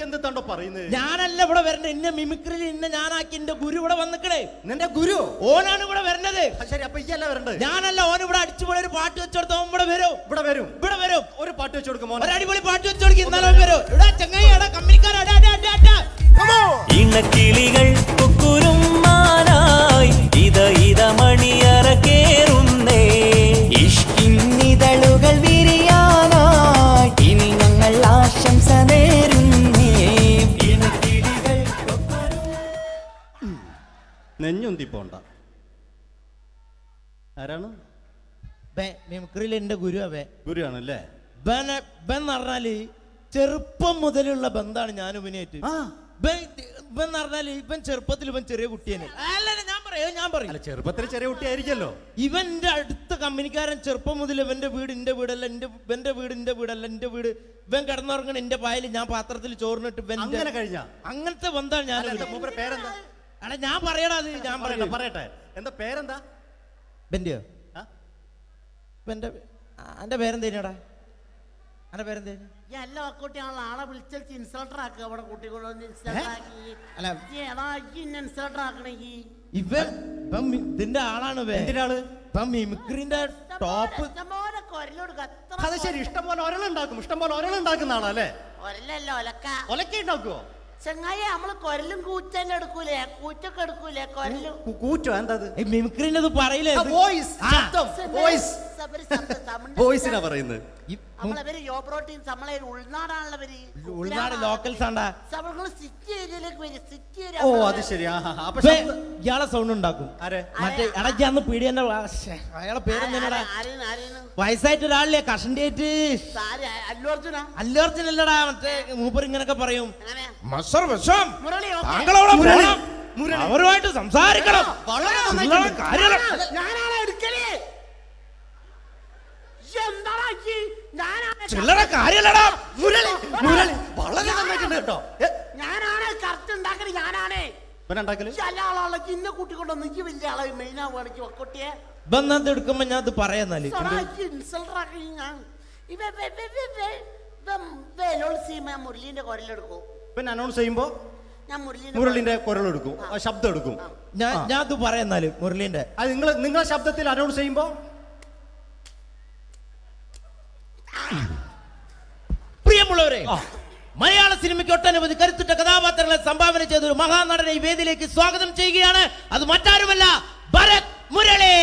എന്തെത്താണ്ടോ പറയുന്നത്? ഞാനല്ല ഇവിടെ വരണ്ടേ. ഇന്ന മിമിക്രിയിൽ ഞാനാക്കി എന്റെ ഗുരു ഇവിടെ വന്നിക്കണേ. നിന്റെ ഗുരു ഓനാണ് ഇവിടെ വരണത്. ശരി, അപ്പൊ ഈ അല്ല വരണ്ടേ? ഞാനല്ല. ഓൻ ഇവിടെ അടിച്ചുപൊളി ഒരു പാട്ട് വെച്ചെടുത്ത ഇവിടെ വരും. ഒരു പാട്ട് വെച്ചു കൊടുക്കും. ഒരു അടിപൊളി പാട്ട് വെച്ചു കൊടുക്കും. ഇന്നാലും വരും. ഇവിടെ ചങ്ങായി കമ്പനിക്കാരാ. ഇണക്കിളികൾ കുക്കുരുമാനായി ഇത മണിയറ കേറുന്നേ. ഇഷ്കിന്നിതളുകൾ വിരിയാനായി ഇനി ഞങ്ങൾ ആശംസ നേരുന്നേ. ഇണക്കിളികൾ നെഞ്ഞുന്തി പോണ്ട. ആരാണ്? മിമിക്രിയിൽ എന്റെ ഗുരുവാണല്ലേ? ബൻ പറഞ്ഞാല് ചെറുപ്പം മുതലുള്ള ബന്ധാണ് ഞാൻ ഇവനായിട്ട്. ഇവൻ പറഞ്ഞാല് ഇവൻ ചെറുപ്പത്തിൽ ഇവൻ ചെറിയ കുട്ടിയാണ്. ഞാൻ പറയും ചെറുപ്പത്തിൽ ചെറിയ കുട്ടിയായിരിക്കല്ലോ. ഇവന്റെ അടുത്ത കമ്പനിക്കാരൻ ചെറുപ്പം മുതൽ ഇവന്റെ വീട് എന്റെ വീടല്ല, ഇവന്റെ വീട് എന്റെ വീടല്ല, എന്റെ വീട് ഇവൻ കിടന്നുറങ്ങണ എന്റെ പായൽ ഞാൻ പാത്രത്തിൽ ചോറിനിട്ട് അങ്ങനത്തെ ബന്ധാണ് ഞാൻ. പേരെന്താ? അല്ല ഞാൻ പറയടാ. അത് ഞാൻ പറയട്ടെ. എന്താ പേരെന്താ? ബെന്റെയോ? എന്റെ പേരെന്തേനാടാ? എന്റെ പേരെന്തേനാ? എല്ലാ കുട്ടിയാണല്ലോ ആളെ വിളിച്ചാൽ ഇൻസൾട്ടർ ആക്കുക. അവിടെ കുട്ടികളൊന്ന് ഇൻസൾട്ടർ ആക്കണമെങ്കിൽ ഇതിന്റെ ആളാണ്. മിമിക്രിന്റെ ടോപ്പ്. അത് ശരി. ഇഷ്ടംപോലെ ഒരളുണ്ടാക്കുന്ന ആളല്ലേ? ഒരലല്ലോ ഒലക്ക ഉണ്ടാക്കുവോ? ചെങ്ങായി നമ്മള് കൊരലും കൂറ്റന്നെ എടുക്കൂലേ? കൂറ്റൊക്കെ എടുക്കൂലേ? കൊരലും കൂറ്റോ? എന്താ മിമിക്രിന്റെ പറയില്ലേ? വോയിസിനാ പറയുന്നത്. നമ്മളവര് യോപ്രോട്ടീൻ നമ്മളെ ഉൾനാടാണുള്ളവര്. ഉൾനാട് ലോക്കൽസ് ആണ്ടാ. സിറ്റി ഏരിയയിലേക്ക് വരും. City area. ഓ അത് ശരി. ഇയാളെ സൗണ്ട് ഉണ്ടാക്കും. മറ്റേ ഇടയ്ക്കാന്ന് പീടിയന്റെ അയാളെ പേരെന്താ? വയസ്സായിട്ട് ഒരാളില്ലേ? കഷണ്ടി ആയിട്ട്. അല്ലു അർജുൻ അല്ലടാ. മറ്റേ മൂപ്പർ ഇങ്ങനൊക്കെ പറയും. അവരുമായിട്ട് സംസാരിക്കണം. ചില്ലറ കാര്യല്ലടാ. ഞാനാണ് കറക്റ്റ് ഉണ്ടാക്കല്. ഞാനാണേ ഇന്ന കൂട്ടിക്കൊണ്ടോ നിക്ക് വലിയ ആളായി മെയിൻ ആവുകയാണെങ്കിൽ ഒക്കൊട്ടിയെ ബന്ധം എടുക്കുമ്പോ ഞാൻ അത് പറയാന്നാല് മുരളീന്റെ കുരലെടുക്കും. പിന്നെ അനൗൺസ് ചെയ്യുമ്പോ മുരളിന്റെ കുരലെടുക്കും, ശബ്ദം എടുക്കും. ഞാൻ അത് പറയാന്നാല് മുരളീന്റെ അത് നിങ്ങളെ ശബ്ദത്തിൽ അനൗൺസ് ചെയ്യുമ്പോ പ്രിയമുള്ളവരെ, മലയാള സിനിമയ്ക്ക് ഒട്ടനവധി കരുത്തുറ്റ കഥാപാത്രങ്ങളെ സംഭാവന ചെയ്ത ഒരു മഹാനടനെ ഈ വേദിയിലേക്ക് സ്വാഗതം ചെയ്യുകയാണ്. അത് മറ്റാരുമല്ല, ഭരത് മുരളി.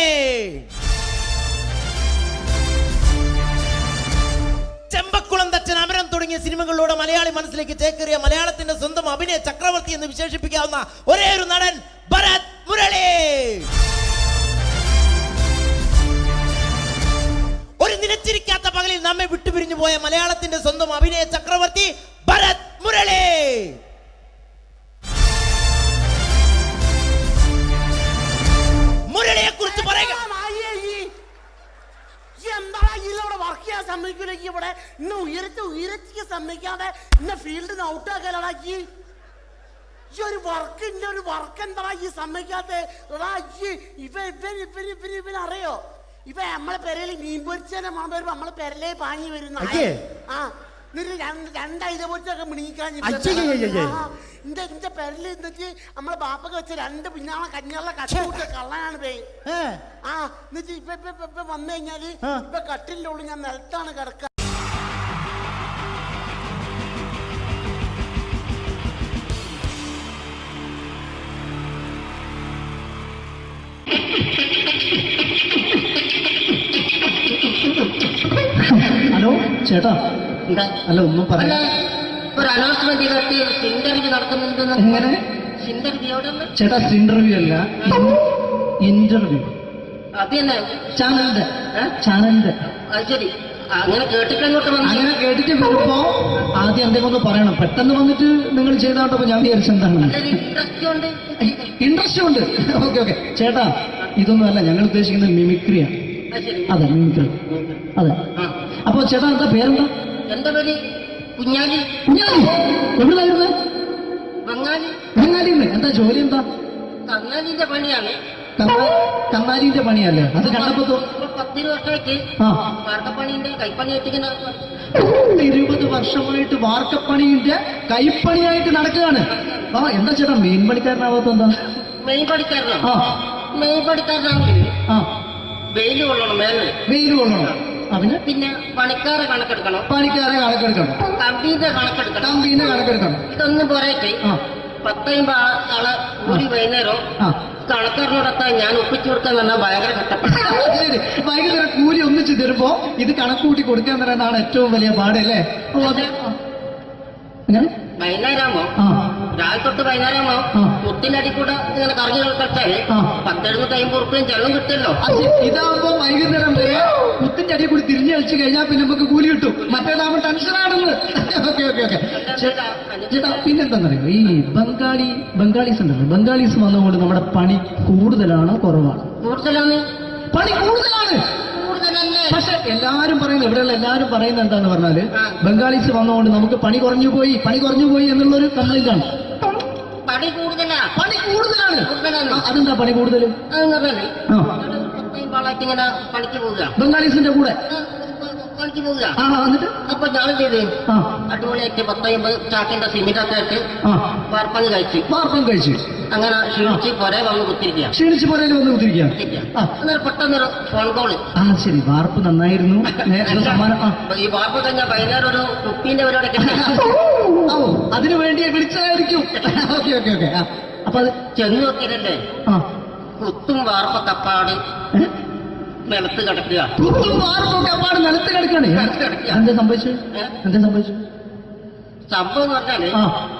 ചെമ്പക്കുളം തച്ചൻ, അമരം തുടങ്ങിയ സിനിമകളിലൂടെ മലയാളി മനസ്സിലേക്ക് ചേക്കേറിയ മലയാളത്തിന്റെ സ്വന്തം അഭിനയ ചക്രവർത്തി എന്ന് വിശേഷിപ്പിക്കാവുന്ന ഒരേ ഒരു നടൻ ഭരത് മുരളി. ഒരു നിലച്ചിരിക്കാത്ത പകലിൽ നമ്മെ വിട്ടുപിരിഞ്ഞു പോയ മലയാളത്തിന്റെ സ്വന്തം അഭിനയ ചക്രവർത്തി ഭരത് മുരളി. മുരളിയെ കുറിച്ച് പറയുക. വർക്ക് ചെയ്യാൻ സമ്മതിക്കൂല. ഇവിടെ ഇന്ന് ഉയരത്തിക്ക് സമ്മതിക്കാതെ ഇന്ന ഫീൽഡിന് ഔട്ടാക്കലാക്കി ഒരു വർക്ക് എന്താ ഈ സമ്മതിക്കാത്ത ഇവനറിയോ? ഇവ നമ്മളെ പെരയിൽ മീൻ പൊരിച്ചതിനെ മണം വരുമ്പോ നമ്മളെ പെരലേ പാഞ്ഞു വരുന്ന രണ്ടൈതപൊരിച്ചൊക്കെ മിണിക്കാൻ എന്റെ പെരല് എന്നിട്ട് നമ്മളെ ബാപ്പൊക്കെ വെച്ച രണ്ട് പിന്നാളെ കഞ്ഞാളെ കട്ടുകൂട്ട കള്ളനാണ് പേ. എന്നിട്ട് ഇപ്പൊ വന്നു കഴിഞ്ഞാല് ഇപ്പൊ കട്ടിലിന്റെ ഉള്ളിൽ ഞാൻ നിലത്താണ് കിടക്കുക. ഹലോ ചേട്ടാ, അല്ല ഒന്നും പറയാ. ഒരു അനൗൺസ്മെന്റ് ഇന്റർവ്യൂ നടക്കുന്നുണ്ട്. എങ്ങനെ ചേട്ടാ? ഇന്റർവ്യൂ അല്ല, ഇന്റർവ്യൂ. ചാനലിന്റെ അത് ശരി അങ്ങനെ കേട്ടിട്ട് അങ്ങോട്ട് വന്നു അങ്ങനെ കേട്ടിട്ട് വരുമ്പോ ആദ്യം എന്തെങ്കിലും ഒന്ന് പറയണം. പെട്ടെന്ന് വന്നിട്ട് നിങ്ങൾ ചെയ്താട്ടപ്പോ ഞാൻ വിചാരിച്ചു എന്താണ് ഇൻട്രസ്റ്റ് ഉണ്ട്. ഓക്കെ ഓക്കെ ചേട്ടാ, ഇതൊന്നുമല്ല ഞങ്ങൾ ഉദ്ദേശിക്കുന്നത് മിമിക്രിയാണ്. അതെ മിമിക്രി. അതെ. അപ്പൊ ചേട്ടാ എന്താ പേരെന്താ? എന്റെ പേര് കുഞ്ഞാലി. കുഞ്ഞാലി എവിടെയായിരുന്നു? ബംഗാളി. ബംഗാളിന്ന്. എന്താ ജോലി എന്താ? കന്നാലിന്റെ പണിയാണ്. കന്നാലിന്റെ പണിയല്ലേ? അത് കണ്ടപ്പോ 10 വർഷമായിട്ട് വാർക്കപ്പണിന്റെ കൈപ്പണിയായിട്ട് 20 വർഷമായിട്ട് വാർക്കപ്പണിന്റെ കൈപ്പണിയായിട്ട് നടക്കുകയാണ്. ആ എന്താ ചേട്ടാ മെയിൻ പണിക്കാരനാവാത്ത എന്താ? മെയിൻ പണിക്കാരനാണ്. മെയിൻ പണിക്കാരനാണെങ്കിൽ വെയിൽ കൊള്ളണം. വെയിൽ കൊള്ളണം. അതിന് പിന്നെ പണിക്കാരെ കണക്കെടുക്കണം. കമ്പീന്റെ കണക്കെടുക്കണം. ഇതൊന്നും പോരായിട്ട് 10-50 ആളെ കൂടി വൈകുന്നേരം കണക്കാരനോടൊത്താൻ ഞാൻ ഒപ്പിച്ചു കൊടുക്കാൻ പറഞ്ഞാൽ ഭയങ്കര കഷ്ടപ്പെട്ടു. വൈകുന്നേരം കൂലി ഒന്നിച്ച് തരുമ്പോ ഇത് കണക്ക് കൂട്ടി കൊടുക്കാൻ തരാനാണ് ഏറ്റവും വലിയ പാട് അല്ലേ? വൈകുന്നേരമാകുമ്പോ രാവിലെ തൊട്ട് വൈകുന്നേരമാകുമ്പോ മുത്തിന്റെ അടി കൂടെ ഇങ്ങനെ കറങ്ങി കളിച്ചാല് 10-750 റുപ്യയും ചെള്ളം കിട്ടുമല്ലോ. ഇതാകുമ്പോ വൈകുന്നേരം വരെ മുത്തിന്റെ അടി കൂടി തിരിഞ്ഞു കളിച്ചു കഴിഞ്ഞാൽ പിന്നെ നമുക്ക് കൂലി കിട്ടും. മറ്റേതാകുമ്പോ ടെൻഷനാണെന്ന്. ഓക്കെ ഓക്കെ ഓക്കെ ചേട്ടാ, പിന്നെന്താണെന്നറിയോ ഈ ബംഗാളീസ് ഉണ്ടല്ലോ, ബംഗാളീസ് വന്നുകൊണ്ട് നമ്മുടെ പണി കൂടുതലാണോ കുറവാണ്? പണി കൂടുതലാണ്. പക്ഷെ എല്ലാരും പറയുന്നത്, ഇവിടെയുള്ള എല്ലാരും പറയുന്നത് എന്താന്ന് പറഞ്ഞാല് ബംഗാളീസ് വന്നുകൊണ്ട് നമുക്ക് പണി കുറഞ്ഞു പോയി എന്നുള്ളൊരു കംപ്ലൈന്റ് ആണ്. പണി കൂടുതലാണ്. അതെന്താ പണി കൂടുതൽ? ഇങ്ങനെ പണിക്ക് പോവുക ബംഗാളീസിന്റെ കൂടെ പണിക്ക് പോവുക. എന്നിട്ട് അപ്പൊ ഞാൻ ചെയ്ത് അടിപൊളിയായിട്ട് 10-50 ചാക്കിന്റെ സിമെന്റ് ഒക്കെ ആയിട്ട് വാർപ്പം കഴിച്ചു. അങ്ങനെ ക്ഷീണിച്ച് പുറേ വന്ന് കുത്തിരിക്കുക. അന്നേരം പെട്ടെന്നൊരു ഫോൺ കോള്. ശരി, വാർപ്പ് നന്നായിരുന്നു. ഈ വാർപ്പ് കഴിഞ്ഞാൽ വൈകുന്നേരം ഒരു കുപ്പീന്റെ പരിപാടി അതിനു വേണ്ടിയാ വിളിച്ചതായിരിക്കും. Okay okay okay. അപ്പൊ അത് ചെന്ന് നോക്കിയതല്ലേ കുത്തും വാർപ്പൊക്കെ അപ്പാട് നിലത്ത് കിടക്കുക. നിലത്ത് കിടക്കാണ്. എന്താ സംഭവിച്ചു? സംഭവം എന്ന് പറഞ്ഞാല്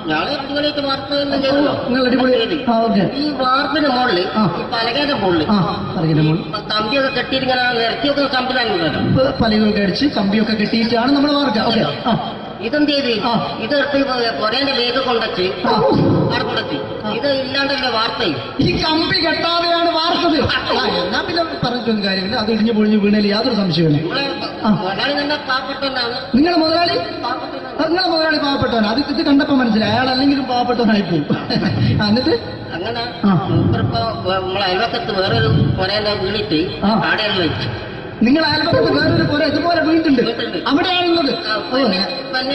ഞങ്ങള് അടിപൊളിയായിട്ട് വാർപ്പ് ഈ വാർപ്പിന്റെ മുകളില് ഈ പലകയുടെ മുകളില് കമ്പിയൊക്കെ കെട്ടിയിട്ട് ഇങ്ങനെ നിരത്തി വെക്കുന്ന സംവിധാനം പലകൊക്കെ അടിച്ച് കമ്പിയൊക്കെ കെട്ടിയിട്ടാണ് നമ്മൾ വാർക്കുക. ഇതെന്ത് ചെയ്ത് ഇതെടുത്ത് പൊരേന്റെ ലേക്ക് കൊണ്ടച്ച് അവിടെ കൊണ്ടെത്തി. ഇത് ഇല്ലാണ്ടല്ലേ വാർത്തയും ഈ കമ്പി കെട്ടാതെയാണ് വാർത്തത്. എന്നാ പിന്നെ പറഞ്ഞിട്ടൊന്നും കാര്യമില്ല. അത് ഇടിഞ്ഞു പൊളിഞ്ഞു വീണേല് യാതൊരു സംശയമില്ല. മുതലാളി തന്നെ പാവപ്പെട്ടവനാണ്. നിങ്ങളെ മുതലാളി പാവപ്പെട്ടവനാണ്. അത് ഇത് കണ്ടപ്പോ മനസ്സിലായി അയാൾ അല്ലെങ്കിലും പാവപ്പെട്ടവനായി പോകും. എന്നിട്ട് അങ്ങനെ മൂപ്പറിപ്പോ നമ്മളെ അയൽവക്കത്ത് വേറൊരു പൊരേന്റെ വീണിട്ട് ആടെയാണ് വെച്ചു. നിങ്ങൾ അയൽപക്കത്ത് വേറൊരു പോലെ ഇതുപോലെ വീട്ടുണ്ട്, അവിടെയാണുള്ളത്.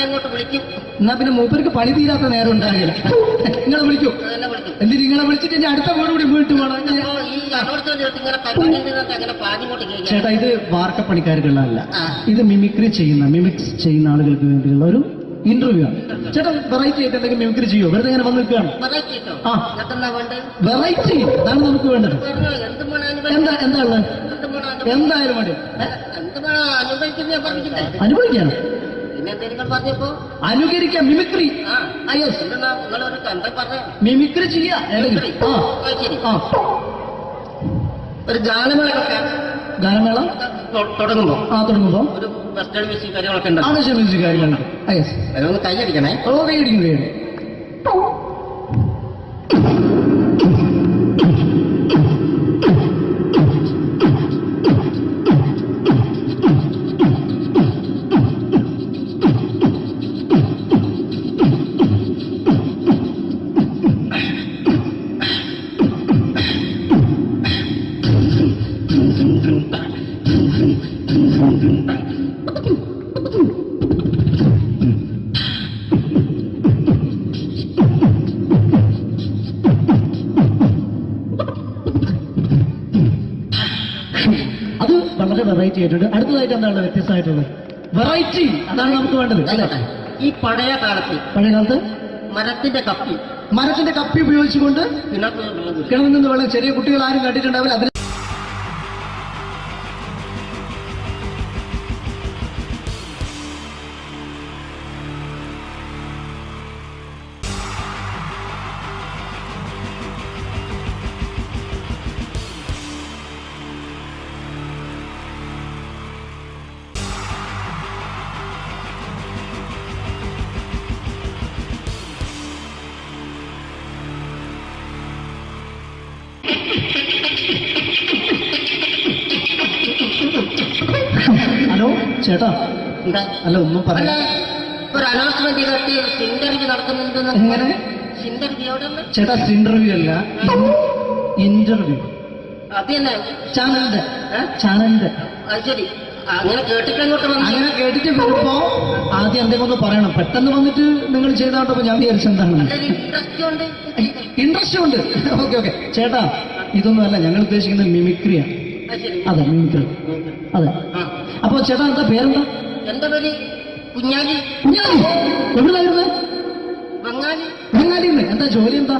അങ്ങോട്ട് വിളിക്കും. എന്നാ പിന്നെ മൂപ്പർക്ക് പണി തീരാത്ത നേരം ഉണ്ടാകില്ല. നിങ്ങളെ വിളിക്കൂ. എന്തിന് നിങ്ങളെ വിളിച്ചിട്ട് ഇനി അടുത്ത വീട് കൂടി വീട്ടു വേണം. ചേട്ടാ, ഇത് വാർക്കപ്പണിക്കാർക്കുള്ളതല്ല. ഇത് മിമിക്സ് ചെയ്യുന്ന ആളുകൾക്ക് വേണ്ടിയുള്ള ഒരു ഇന്റർവ്യൂ ആണ്. ചേട്ടാ, വെറൈറ്റി ആയിട്ട് എന്തെങ്കിലും മിമിക്രി ചെയ്യോ? വെറുതെ ഇങ്ങനെ വന്ന് നിൽക്കുകയാണ്. വെറൈറ്റി അതാണ് നമുക്ക് വേണ്ടത്. എന്താ ഉള്ളത്? എന്തായാലും മതി. അനുഭവിക്കാണ്. അനുകരിക്കാം. മിമിക്രി. മിമിക്രി ചെയ്യാ. ഒരു ഗാനമേള തുടങ്ങുമ്പോ ഒരു വെസ്റ്റേൺ മ്യൂസിക് കാര്യങ്ങളൊക്കെ ഉണ്ട്. മ്യൂസിക് കാര്യങ്ങളുണ്ട്. അതൊന്ന് കൈയടിക്കണേ. കൈയടിക്കുന്നു. വെറൈറ്റി ആയിട്ടുണ്ട്. അടുത്തതായിട്ട് എന്താണ് വ്യത്യസ്തമായിട്ടുള്ളത്? വെറൈറ്റി. അതാണ് നമുക്ക് വേണ്ടത് അല്ലേ? ഈ പഴയ കാലത്ത് മരത്തിന്റെ കപ്പി ഉപയോഗിച്ചുകൊണ്ട് കിണറിൽ നിന്ന് വെള്ളം ചെറിയ കുട്ടികൾ ആരും കണ്ടിട്ടുണ്ടാവില്ല. അതിൽ ഹലോ ചേട്ടാ, എന്താ അല്ല ഒന്നും അല്ല, പറയാ. ഒരു അനൗൺസ്മെന്റ് ചെയ്തിട്ട് ഇന്റർവ്യൂ നടക്കുന്നുണ്ടെന്ന്. എങ്ങനെ ഇന്റർവ്യൂ എവിടെയുള്ള ചേട്ടാ? ഇന്റർവ്യൂ അല്ല, ഇന്റർവ്യൂ. അത് തന്നെ ചാനലിന്റെ. അത് ശരി, അങ്ങനെ കേട്ടിട്ട് അങ്ങോട്ട് വന്നു. അങ്ങനെ കേട്ടിട്ട് വരുമ്പോ ആദ്യം എന്തെങ്കിലും ഒന്ന് പറയണം. പെട്ടെന്ന് വന്നിട്ട് നിങ്ങൾ ചെയ്താണ്ടപ്പോ ഞാൻ വിചാരിച്ചു എന്താണ് ഇൻട്രസ്റ്റ് ഉണ്ട്. ഇൻട്രസ്റ്റ് ഉണ്ട്. ഓക്കെ ഓക്കെ ചേട്ടാ, ഇതൊന്നും അല്ല ഞങ്ങൾ ഉദ്ദേശിക്കുന്നത് മിമിക്രിയാണ്. അത് ശരി. അതെ, മിമിക്രി. അതെ. അപ്പൊ ചേട്ടാ എന്താ പേരെന്താ? എന്റെ പേര് കുഞ്ഞാലി. കുഞ്ഞാലി എവിടുന്നായിരുന്നു? ബംഗാളി. ബംഗാളിന്ന്. എന്താ ജോലി? എന്താ?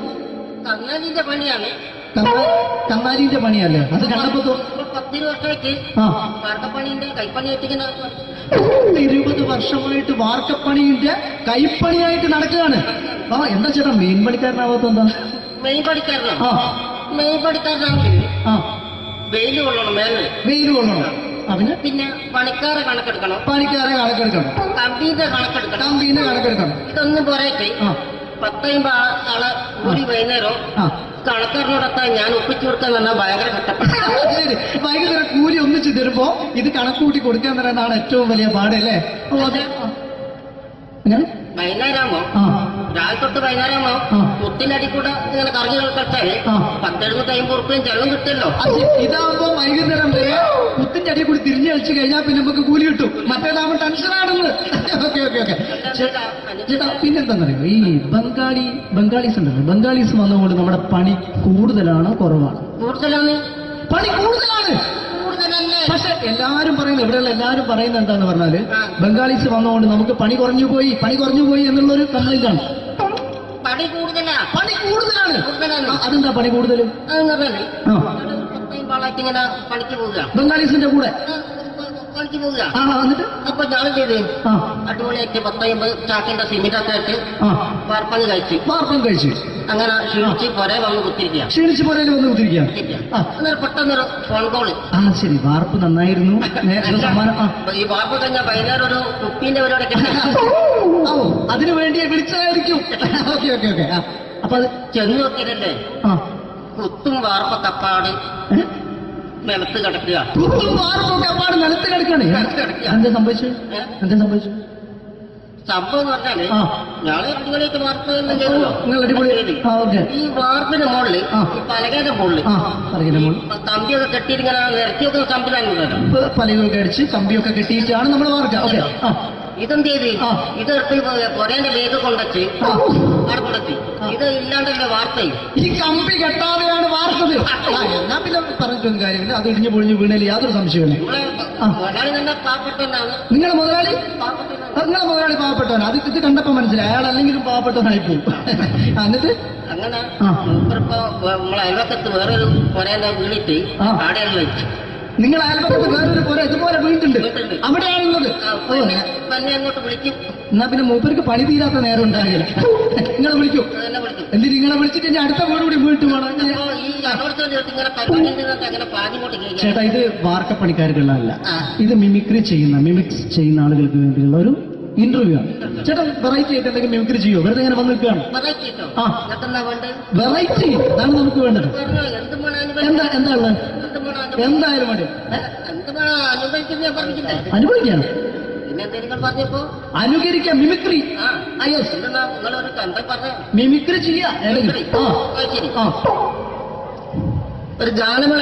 കന്നാലിന്റെ പണിയാണ്. കന്നാലിന്റെ പണിയല്ലേ? അത് കണ്ടപ്പോ 10 വർഷമായിട്ട് വാർക്കപ്പണിന്റെ കൈപ്പണിയായിട്ട് ഇങ്ങനെ 20 വർഷമായിട്ട് വാർക്കപ്പണിന്റെ കൈപ്പണിയായിട്ട് നടക്കുകയാണ്. ആ എന്താ ചേട്ടാ മെയിൻ പണിക്കാരനാവാത്ത എന്താ? മെയിൻ പണിക്കാരനാണ്. മെയിൻ പണിക്കാരനാണെങ്കിൽ വെയിൽ കൊള്ളണം. വെയിൽ കൊള്ളണം. അതിന് പിന്നെ പണിക്കാരെ കണക്കെടുക്കണം. കണക്കെടുക്കണം. കമ്പീന്റെ കണക്കെടുക്കണം. ഇതൊന്നും പോരായിട്ട് 10-50 ആളെ കൂടി വൈകുന്നേരം കണക്കാരനോടൊക്കെ ഞാൻ ഒപ്പിച്ചു കൊടുക്കാൻ പറഞ്ഞാൽ ഭയങ്കര കഷ്ടപ്പെട്ടു. വൈകുന്നേരം കൂലി ഒന്നിച്ച് തരുമ്പോ ഇത് കണക്കൂട്ടി കൊടുക്കാൻ തരാനാണ് ഏറ്റവും വലിയ പാടല്ലേ? വൈകുന്നേരമാകുമ്പോ രാവിലെ തൊട്ട് വൈകുന്നേരമാകുമ്പോ മുത്തിനടി കൂടെ ഇങ്ങനെ കറങ്ങി കളിച്ചാല് 10-70-50 ഉറുപ്പിയും ചെലവും കിട്ടുമല്ലോ. ഇതാവുമ്പോ വൈകുന്നേരം വരെ മുത്തിന്റെ അടി കൂടി തിരിഞ്ഞു കളിച്ചു കഴിഞ്ഞാൽ പിന്നെ നമുക്ക് കൂലി കിട്ടും. മറ്റേതാവുമ്പോ ടെൻഷനാണെന്ന്. ഓക്കെ ഓക്കെ ഓക്കെ ചേട്ടാ, പിന്നെന്താണെന്നറിയോ, ഈ ബംഗാളീസ് ഉണ്ടല്ലോ, ബംഗാളീസ് വന്നതുകൊണ്ട് നമ്മുടെ പണി കൂടുതലാണ് കുറവാണ്? കൂടുതലാണ്. പണി കൂടുതലാണ്. പക്ഷെ എല്ലാരും പറയുന്നത്, ഇവിടെയുള്ള എല്ലാരും പറയുന്നത് എന്താന്ന് പറഞ്ഞാല് ബംഗാളീസ് വന്നതുകൊണ്ട് നമുക്ക് പണി കുറഞ്ഞു പോയി എന്നുള്ളൊരു കംപ്ലൈന്റ് ആണ്. പണി കൂടുതലാണ്. അതെന്താ പണി കൂടുതൽ? ഇങ്ങനെ പണിക്ക് പോവുക ബംഗാളീസിന്റെ കൂടെ പണിക്ക് പോവുക. എന്നിട്ട് അപ്പൊ ഞാൻ ചെയ്ത് അടിപൊളിയായിട്ട് 10-50 ചാക്കിന്റെ സിമെന്റ് ഒക്കെ ആയിട്ട് വാർപ്പങ്ങ് കഴിച്ചു. അങ്ങനെ ക്ഷീണിച്ച് പുറേ വന്ന് കുത്തിരിക്കുക. അന്നേരം പെട്ടെന്നൊരു ഫോൺ കോള്. ശരി, വാർപ്പ് നന്നായിരുന്നു. ഈ വാർപ്പ് കഴിഞ്ഞാൽ വൈകുന്നേരം ഒരു കുപ്പീന്റെ പരിപാടി അതിനു വേണ്ടി വിളിച്ചതായിരിക്കും. Okay okay okay. അപ്പൊ അത് ചെന്ന് നോക്കിയതല്ലേ, കുത്തും വാർപ്പ കപ്പാട് നിലത്ത് കിടക്കുക. നിലത്ത് കിടക്കാണ്. എന്താ സംഭവിച്ചു? സംഭവം എന്ന് പറഞ്ഞാല് ഞാള് അടിപൊളിയായിട്ട് വാർപ്പ് ചെയ്തല്ലോ. ഈ വാർപ്പിന്റെ മുകളില് പലകയുടെ മുകളില് കമ്പിയൊക്കെ കെട്ടിയിട്ട് ഇങ്ങനെ നിരത്തി വെക്കുന്ന സംവിധാനം പലകൊക്കെ അടിച്ച് കമ്പിയൊക്കെ കെട്ടിയിട്ടാണ് നമ്മൾ വാർക്കുക. ഇതെന്ത് ചെയ്ത് ഇതെടുത്ത് കൊറേന്റെ വേഗം കൊണ്ടച്ച് അവിടെ കൊണ്ടെത്തി. ഇത് ഇല്ലാണ്ടല്ലേ വാർത്തയും. ഈ കമ്പി കെട്ടാതെയാണ് വാർത്തത്. എന്നാ പിന്നെ പറഞ്ഞിട്ടൊന്നും കാര്യമില്ല. അത് ഇടിഞ്ഞു പൊളിഞ്ഞു വീണേൽ യാതൊരു സംശയമില്ല. മുതലാളി തന്നെ പാവപ്പെട്ടവനാണ്. നിങ്ങളെ മുതലാളി പാവപ്പെട്ടവനാണ്. അത് ഇത് കണ്ടപ്പോ മനസ്സിലായി അയാൾ അല്ലെങ്കിലും പാവപ്പെട്ടവനായിപ്പോവും. എന്നിട്ട് അങ്ങനെ ഇപ്പൊ നമ്മളെ അയൽവക്കത്ത് വേറൊരു കൊറേന്റെ വീണിട്ട് ആടെയാണ് വെച്ചു. നിങ്ങൾ അയൽപക്കത്ത് വേറൊരു പുര ഇതുപോലെ വീട്ടുണ്ട്, അവിടെയാണുള്ളത്. അങ്ങോട്ട് വിളിക്കും. എന്നാ പിന്നെ മൂപ്പർക്ക് പണി തീരാത്ത നേരം ഉണ്ടാകില്ല. നിങ്ങളെ വിളിക്കും. എന്നിട്ട് നിങ്ങളെ വിളിച്ചിട്ട് ഇനി അടുത്ത വീട് കൂടി വീട്ടു പോകണം. ചേട്ടാ, ഇത് വാർക്കപ്പണിക്കാർക്കുള്ളതല്ല. ഇത് മിമിക്സ് ചെയ്യുന്ന ആളുകൾക്ക് വേണ്ടിയുള്ള ഒരു ഇന്റർവ്യൂ ആണ്. ചേട്ടാ, വെറൈറ്റി ആയിട്ട് എന്തെങ്കിലും മിമിക്രി ചെയ്യോ? വെറുതെ ഇങ്ങനെ വന്ന് നിൽക്കുകയാണ്. വെറൈറ്റി അതാണ് നമുക്ക് വേണ്ടത്. എന്താ ഉള്ളത്? എന്തായാലും മതി. അനുഭവിക്കാണ്. അനുകരിക്കാം. മിമിക്രി. മിമിക്രി ചെയ്യാ. ഒരു ഗാനമേള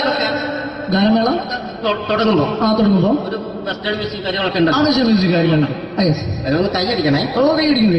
തുടങ്ങുമ്പോ ഒരു വെസ്റ്റേൺ മ്യൂസിക് കാര്യങ്ങളൊക്കെ ഉണ്ട്. മ്യൂസിക് കാര്യങ്ങളുണ്ട്. അതൊന്ന് കൈയടിക്കണേ. കൈയടിക്കും.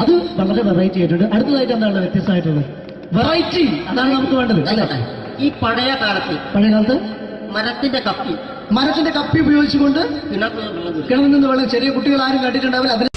അത് വളരെ വെറൈറ്റി ആയിട്ടുണ്ട്. അടുത്തതായിട്ട് എന്താണ് വ്യത്യസ്തമായിട്ടുള്ളത്? വെറൈറ്റി അതാണ് നമുക്ക് വേണ്ടത് അല്ലേ? ഈ പഴയ കാലത്ത് മരത്തിന്റെ കപ്പി ഉപയോഗിച്ചുകൊണ്ട് കിണറിൽ നിന്ന് വെള്ളം ചെറിയ കുട്ടികൾ ആരും കണ്ടിട്ടുണ്ടാവില്ല. അതിന്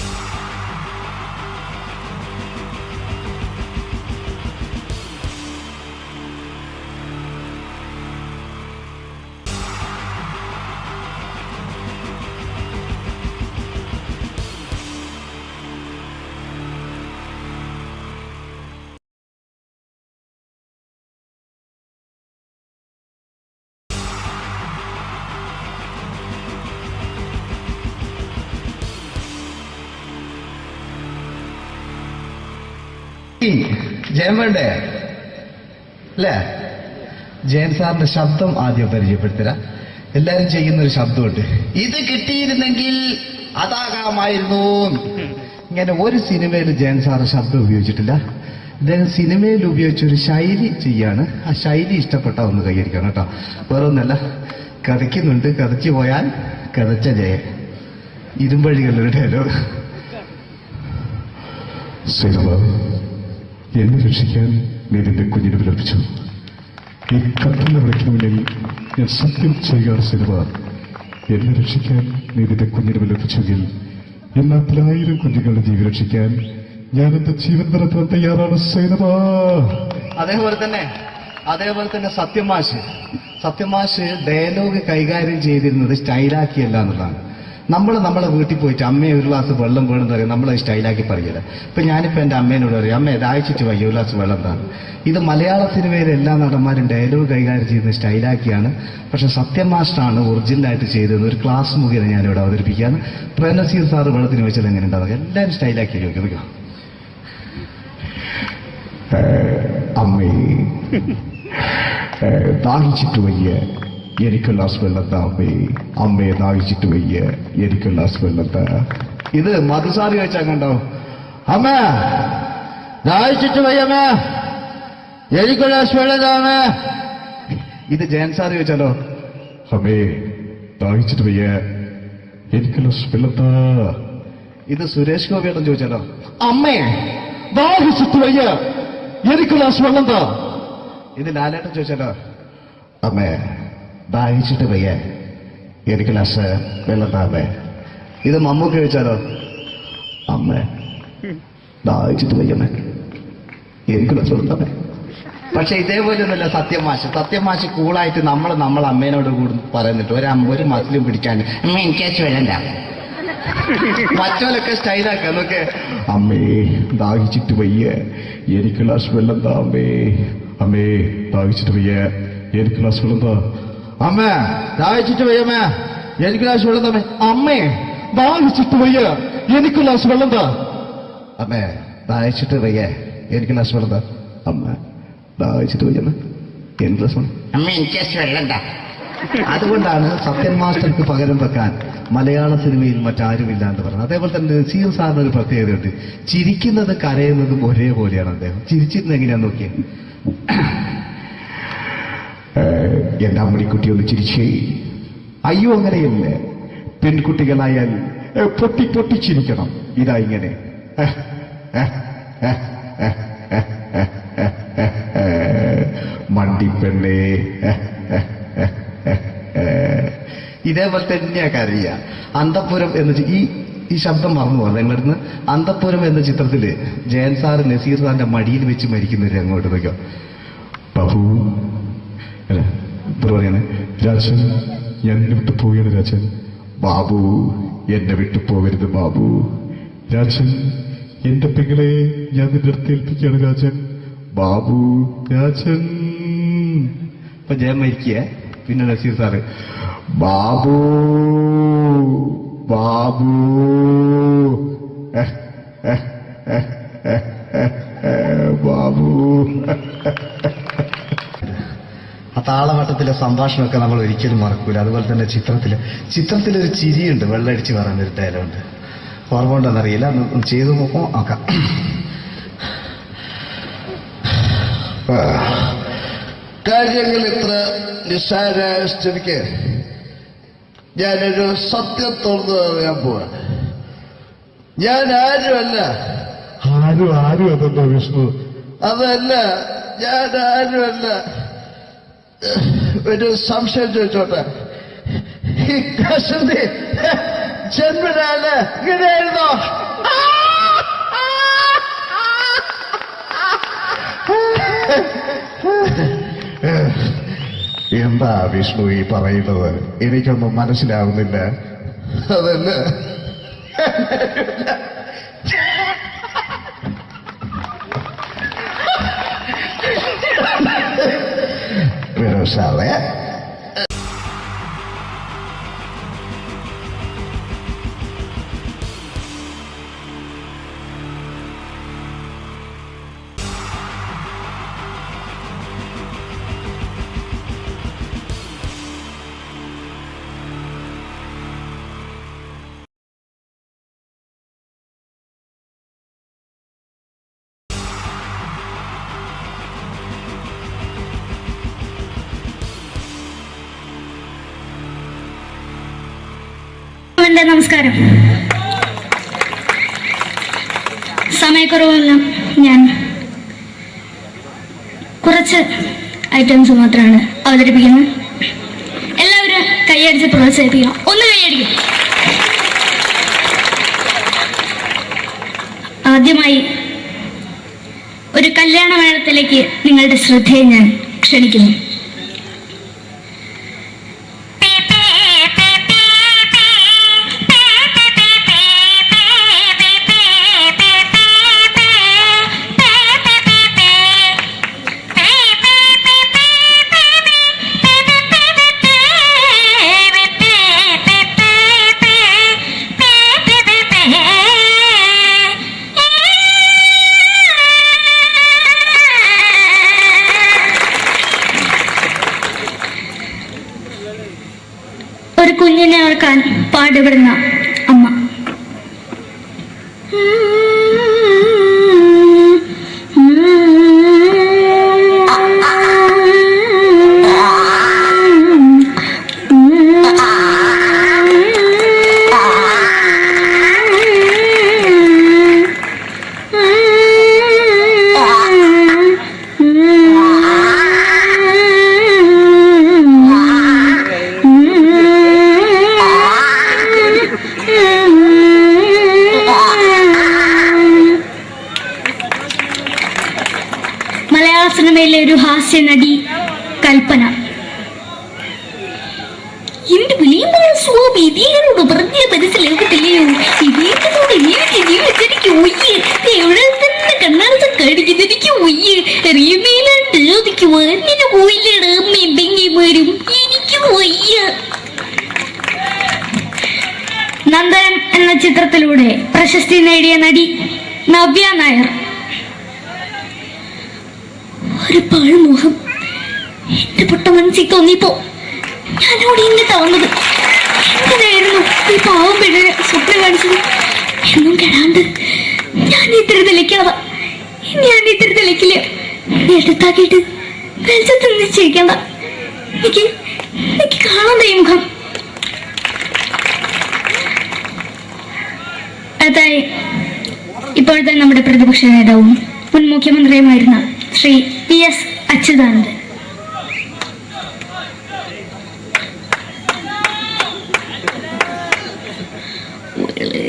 ജയൻ വേണ്ടേ അല്ലേ? ജയൻ സാറിന്റെ ശബ്ദം ആദ്യം പരിചയപ്പെടുത്തരാ. എല്ലാരും ചെയ്യുന്ന ഒരു ശബ്ദമുണ്ട്, ഇത് കിട്ടിയിരുന്നെങ്കിൽ അതാകാമായിരുന്നു. ഇങ്ങനെ ഒരു സിനിമയിൽ ജയൻ സാറ് ശബ്ദം ഉപയോഗിച്ചിട്ടില്ല. അദ്ദേഹം സിനിമയിൽ ഉപയോഗിച്ചൊരു ശൈലി ചെയ്യാണ്. ആ ശൈലി ഇഷ്ടപ്പെട്ട ഒന്ന് കൈയടിക്കണം കേട്ടോ. വേറെ ഒന്നല്ല, കഥയ്ക്കുന്നുണ്ട്, കഥയ്ക്ക് പോയാൽ കഥച്ച ജയൻ. ഇരുമ്പഴികളുടെ ഡയലോഗ്. സൈനബ, എന്നെ രക്ഷിക്കാൻ നീ നിന്റെ കുഞ്ഞിനെ വിലപിച്ചു. ഈ കത്തന്നെ വിളിക്കുന്ന മുന്നിൽ ഞാൻ സത്യം ചെയ്യുകയാണ് സൈനബ. എന്നെ രക്ഷിക്കാൻ നീ നിന്റെ കുഞ്ഞിനെ വിലപിച്ചെങ്കിൽ എന്നാൽ 1000 കുഞ്ഞുങ്ങളുടെ ജീവൻ രക്ഷിക്കാൻ ഞാൻ എന്റെ ജീവൻ നടത്താൻ തയ്യാറാണ് സൈനബ. അതേപോലെ തന്നെ സത്യമാഷ് ഡയലോഗ് കൈകാര്യം ചെയ്തിരുന്നത് സ്റ്റൈലാക്കിയല്ല എന്നുള്ളതാണ്. നമ്മളെ വീട്ടിൽ പോയിട്ട് അമ്മയെ ഒരു ഗ്ലാസ് വെള്ളം വേണമെന്ന് പറയും, നമ്മളത് സ്റ്റൈലാക്കി പറയില്ല. ഇപ്പൊ ഞാനിപ്പോ എന്റെ അമ്മേനോട് പറയും, അമ്മ ദാഹിച്ചിട്ട് വയ്യ, ഒരു ഗ്ലാസ് വെള്ളം എന്താണ്. ഇത് മലയാള സിനിമയിലെ എല്ലാ നടന്മാരും ഡയലോഗ് കൈകാര്യം ചെയ്യുന്നത് സ്റ്റൈലാക്കിയാണ്. പക്ഷെ സത്യമാഷ്ടാണ് ഒറിജിനലായിട്ട് ചെയ്തത്. ഒരു ക്ലാസ് മുഖേന ഞാനിവിടെ അവതരിപ്പിക്കുകയാണ്. പ്രേംനസീർ സാറ് വെള്ളത്തിന് വെച്ചാൽ എങ്ങനെ ഉണ്ടാവുക? എല്ലാവരും സ്റ്റൈലാക്കി ചോദിക്കുക. അമ്മേ, ദാഹിച്ചിട്ട് വയ്യ, എനിക്ക് ഗ്ലാസ് വെള്ളം താ അമ്മേ. അമ്മയെ ദാഹിച്ചിട്ട് വയ്യ, എനിക്ക് ഗ്ലാസ് വെള്ളം താ. ഇത് മധുസാരി വെച്ചാൽ കണ്ടോ, അമ്മ ദാഹിച്ചിട്ട് വയ്യമ്മ, എനിക്ക് ഗ്ലാസ് വെള്ളം താ അമ്മ. ഇത് ജയൻ സാറി വെച്ചാലോ, അമ്മേ ദാഹിച്ചിട്ട് വയ്യ, എനിക്ക് ഗ്ലാസ് വെള്ളം താ. ഇത് സുരേഷ് ഗോപിയോടും ചോദിച്ചാലോ, അമ്മേ ദാഹിച്ചിട്ട് വയ്യ, എനിക്ക് ഗ്ലാസ് വെള്ളം താ. ഇത് ലാലേട്ടൻ ചോദിച്ചാലോ, അമ്മേ ദാഹിച്ചിട്ട് വയ്യ, എനിക്ക് ഗ്ലാസ് വെള്ളം താ അമ്മേ. ഇത് മമ്മൂക്ക് ചോദിച്ചാലോ, അമ്മേ ദാഹിച്ചിട്ട് വയ്യമ്മേ, എനിക്ക് ഗ്ലാസ് വെള്ളം താ അമ്മേ. പക്ഷെ ഇതേപോലെ ഒന്നുമല്ല സത്യമാഷ് കൂളായിട്ട് നമ്മളെ അമ്മേനോട് കൂടി പറയുന്നിട്ട് ഒരു മസിലും പിടിക്കാൻ അമ്മ എനിക്ക് വെള്ളം താ. മറ്റോലൊക്കെ സ്റ്റൈലാക്കുക എന്നൊക്കെ, അമ്മേ ദാഹിച്ചിട്ട് വയ്യ, എനിക്ക് ഗ്ലാസ് വെള്ളം താ അമ്മേ. അമ്മേ ദാഹിച്ചിട്ട് വയ്യ, എനിക്ക് ഗ്ലാസ് വെള്ളം താ. അമ്മ ദാഹിച്ചിട്ട് വയ്യമ്മ, എനിക്ക് ഗ്ലാസ് വെള്ളം താ. അമ്മേ ദാഹിച്ചിട്ട് വയ്യ, എനിക്ക് ഗ്ലാസ് വെള്ളം താ. അമ്മേ ദാഹിച്ചിട്ട് വയ്യ, എനിക്ക് ഗ്ലാസ് വെള്ളം താ. അമ്മ ദാഹിച്ചിട്ട് വയ്യമ്മ, എനിക്ക് ഗ്ലാസ് വെള്ളം. അമ്മ എനിക്ക് വെള്ളം താ. അതുകൊണ്ടാണ് സത്യൻ മാസ്റ്റർക്ക് പകരം വെക്കാൻ മലയാള സിനിമയിൽ മറ്റാരുമില്ല എന്ന് പറയുന്നത്. അതേപോലെ തന്നെ നസീർ സാറിന് ഒരു പ്രത്യേകതയുണ്ട്, ചിരിക്കുന്നത് കരയുന്നതും ഒരേപോലെയാണ് അദ്ദേഹം. ചിരിച്ചിരുന്നത് എങ്ങനെയാന്ന് നോക്കിയേ. എന്റെ അമ്മണിക്കുട്ടി ഒന്ന് ചിരിച്ചേ. അയ്യോ അങ്ങനെയല്ലേ, പെൺകുട്ടികളായാൽ പൊട്ടി ചിരിക്കണം. ഇതാ ഇങ്ങനെ മണ്ടിപ്പെണ്ണേ. ഇതേപോലെ തന്നെയാ കരയ. അന്തപ്പുരം എന്ന് ഈ ശബ്ദം മറന്നു പോകാം നിങ്ങളിരുന്ന്. അന്തപ്പുരം എന്ന ചിത്രത്തില് ജയൻ സാറ് നസീർ സാറിന്റെ മടിയിൽ വെച്ച് മരിക്കുന്നവര് അങ്ങോട്ട് നോക്കോ. ബാബു പറയാണ്, രാജൻ ഞാൻ എന്നെ വിട്ടു പോവുകയാണ് രാജൻ. ബാബു എന്നെ വിട്ടു പോകരുത് ബാബു. രാജൻ എന്റെ പെങ്ങളെ ഞാൻ നിന്റെ അടുത്ത് ഏൽപ്പിക്കുകയാണ് രാജൻ. ബാബു രാജൻ. ഇപ്പൊ ജയൻ മരിക്കുക, പിന്നെ നസീർ സാറ് ബാബു ബാബു ബാബു. ആ താളവട്ടത്തിലെ സംഭാഷണമൊക്കെ നമ്മൾ ഒരിക്കലും മറക്കൂല. അതുപോലെ തന്നെ ചിത്രത്തിലൊരു ചിരിയുണ്ട്, വെള്ളടിച്ച് പറയുന്ന ഒരു ഡയലോഗുണ്ട്. ഓർമ്മ ഉണ്ടെന്നറിയില്ല, ചെയ്തു നോക്കാം. കാര്യങ്ങൾ ഇത്ര നിസ്സാരമായ സ്ഥിതിക്ക് ഞാനൊരു സത്യം തുറന്നു പറയാൻ പോവാ. ഞാൻ ആരുമല്ല. ആരും അതല്ലോ വിഷ്ണു. അതല്ല, ഞാൻ ആരുമല്ല. ഒരു സംശയം ചോദിച്ചോട്ടെ, ഈ കസന്തി ജന്മനാണ് ഇങ്ങനെയായിരുന്നോ? എന്താ വിഷ്ണു ഈ പറയുന്നത്? എനിക്കൊന്നും മനസ്സിലാവുന്നില്ല. അതല്ല, വിരോസാവേ നമസ്കാരം. സമയക്കുറവെല്ലാം ഞാൻ കുറച്ച് ഐറ്റംസ് മാത്രമാണ് അവതരിപ്പിക്കുന്നത്. എല്ലാവരും കൈയടിച്ച് പ്രോത്സാഹിപ്പിക്കണം. ഒന്ന് കൈയടിക്കും. ആദ്യമായി ഒരു കല്യാണ മേളത്തിലേക്ക് നിങ്ങളുടെ ശ്രദ്ധയെ ഞാൻ ക്ഷണിക്കുന്നു. ഒരു കുഞ്ഞിനെ ഓർക്കാൻ പാടുപെടുന്ന അമ്മ. മലയാള സിനിമയിലെ ഒരു ഹാസ്യ നടി കൽപ്പന. എന്റെ വിളിയമായ സ്വാമി ഇതിനോട് പറഞ്ഞ മനസ്സിലാക്കത്തില്ലയോ? ഇതിനോട് എനിക്ക് ജീവിതത്തിലേക്ക് ഒയ്യ് എവിടെ തന്നെ കണ്ണാടത്ത് കടിക്കുന്നത് എനിക്ക് ഒയ്യ് അറിയുന്നതിലാണ്ട് ചോദിക്ക് വന്നിന് പോയില്ലേടാ അമ്മയും പെങ്ങിമാരും എനിക്ക് ഒയ്യ. നന്ദനം എന്ന ചിത്രത്തിലൂടെ പ്രശസ്തി നേടിയ നടി നവ്യ നായർ. ഒരു പാഴ്മുഖം എന്റെ പൊട്ട മനസ്സിൽ തോന്നിയപ്പോ ഞാനോട് ഇന്നിട്ടാ വന്നത്. എങ്ങനെയായിരുന്നു ഈ പാവം പെണ്ണിനെ സ്വപ്നം കാണിച്ചത്? എന്നും കെടാണ്ട് ഞാൻ ഇത്തിരി തെളിക്കാതെ ഞാൻ ഇത്തിരി തെളിക്കില്ല. എടുത്താക്കിയിട്ട് വെളിച്ചത്തിൽ നിശ്ചയിക്കണ്ട. എനിക്ക് കാണാൻ ഈ മുഖം. അതായി ഇപ്പോഴത്തെ നമ്മുടെ പ്രതിപക്ഷ നേതാവും മുൻ മുഖ്യമന്ത്രിയുമായിരുന്ന ശ്രീ PS അച്യുതാനന്ദൻ. വളരെ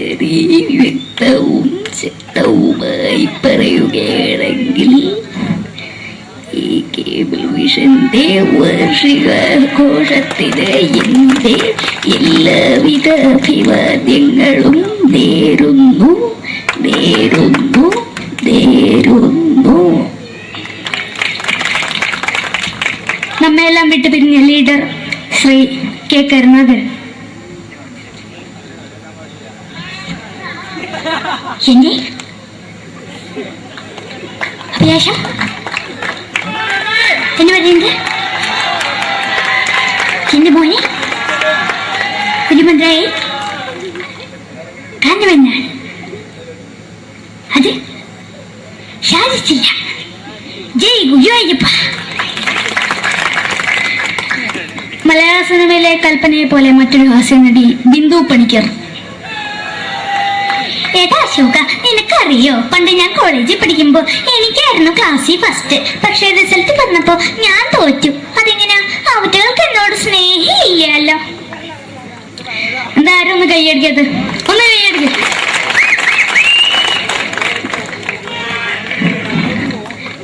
വ്യക്തവും ശക്തവുമായി പറയുകയാണെങ്കിൽ ഈ കേബിൾ വിഷന്റെ വാർഷികാഘോഷത്തിന് എന്റെ എല്ലാവിധ അഭിവാദ്യങ്ങളും നേരുന്നു. നമ്മെല്ലാം വിട്ടുപിരിഞ്ഞ ലീഡർ ശ്രീ കെ കരുണാകരൻ. എന്റെ അഭിലാഷം എന്ന് പറയുന്നത് എന്റെ മോനെ കുഞ്ഞുമന്ത്രായി കാഞ്ഞവന്നാണ്. അത് സാധിച്ചില്ല. ജയ് ഗുരുവായൂരപ്പ. മലയാള സിനിമയിലെ കൽപ്പനയെ പോലെ മറ്റൊരു ഹാസ്യ നടി ബിന്ദു പണിക്കർ. ഏട്ടാ അശോക, നിനക്കറിയോ പണ്ട് ഞാൻ കോളേജിൽ പഠിക്കുമ്പോ എനിക്കായിരുന്നു ക്ലാസ്സിൽ ഫസ്റ്റ്. പക്ഷെ റിസൾട്ട് വന്നപ്പോ ഞാൻ തോറ്റു. അതെങ്ങനെയാ? അവറ്റകൾക്ക് എന്നോട് സ്നേഹമില്ലല്ലോ. എന്താരും ഒന്ന് കൈയടിക്കത്? ഒന്ന് കൈയടിക്ക.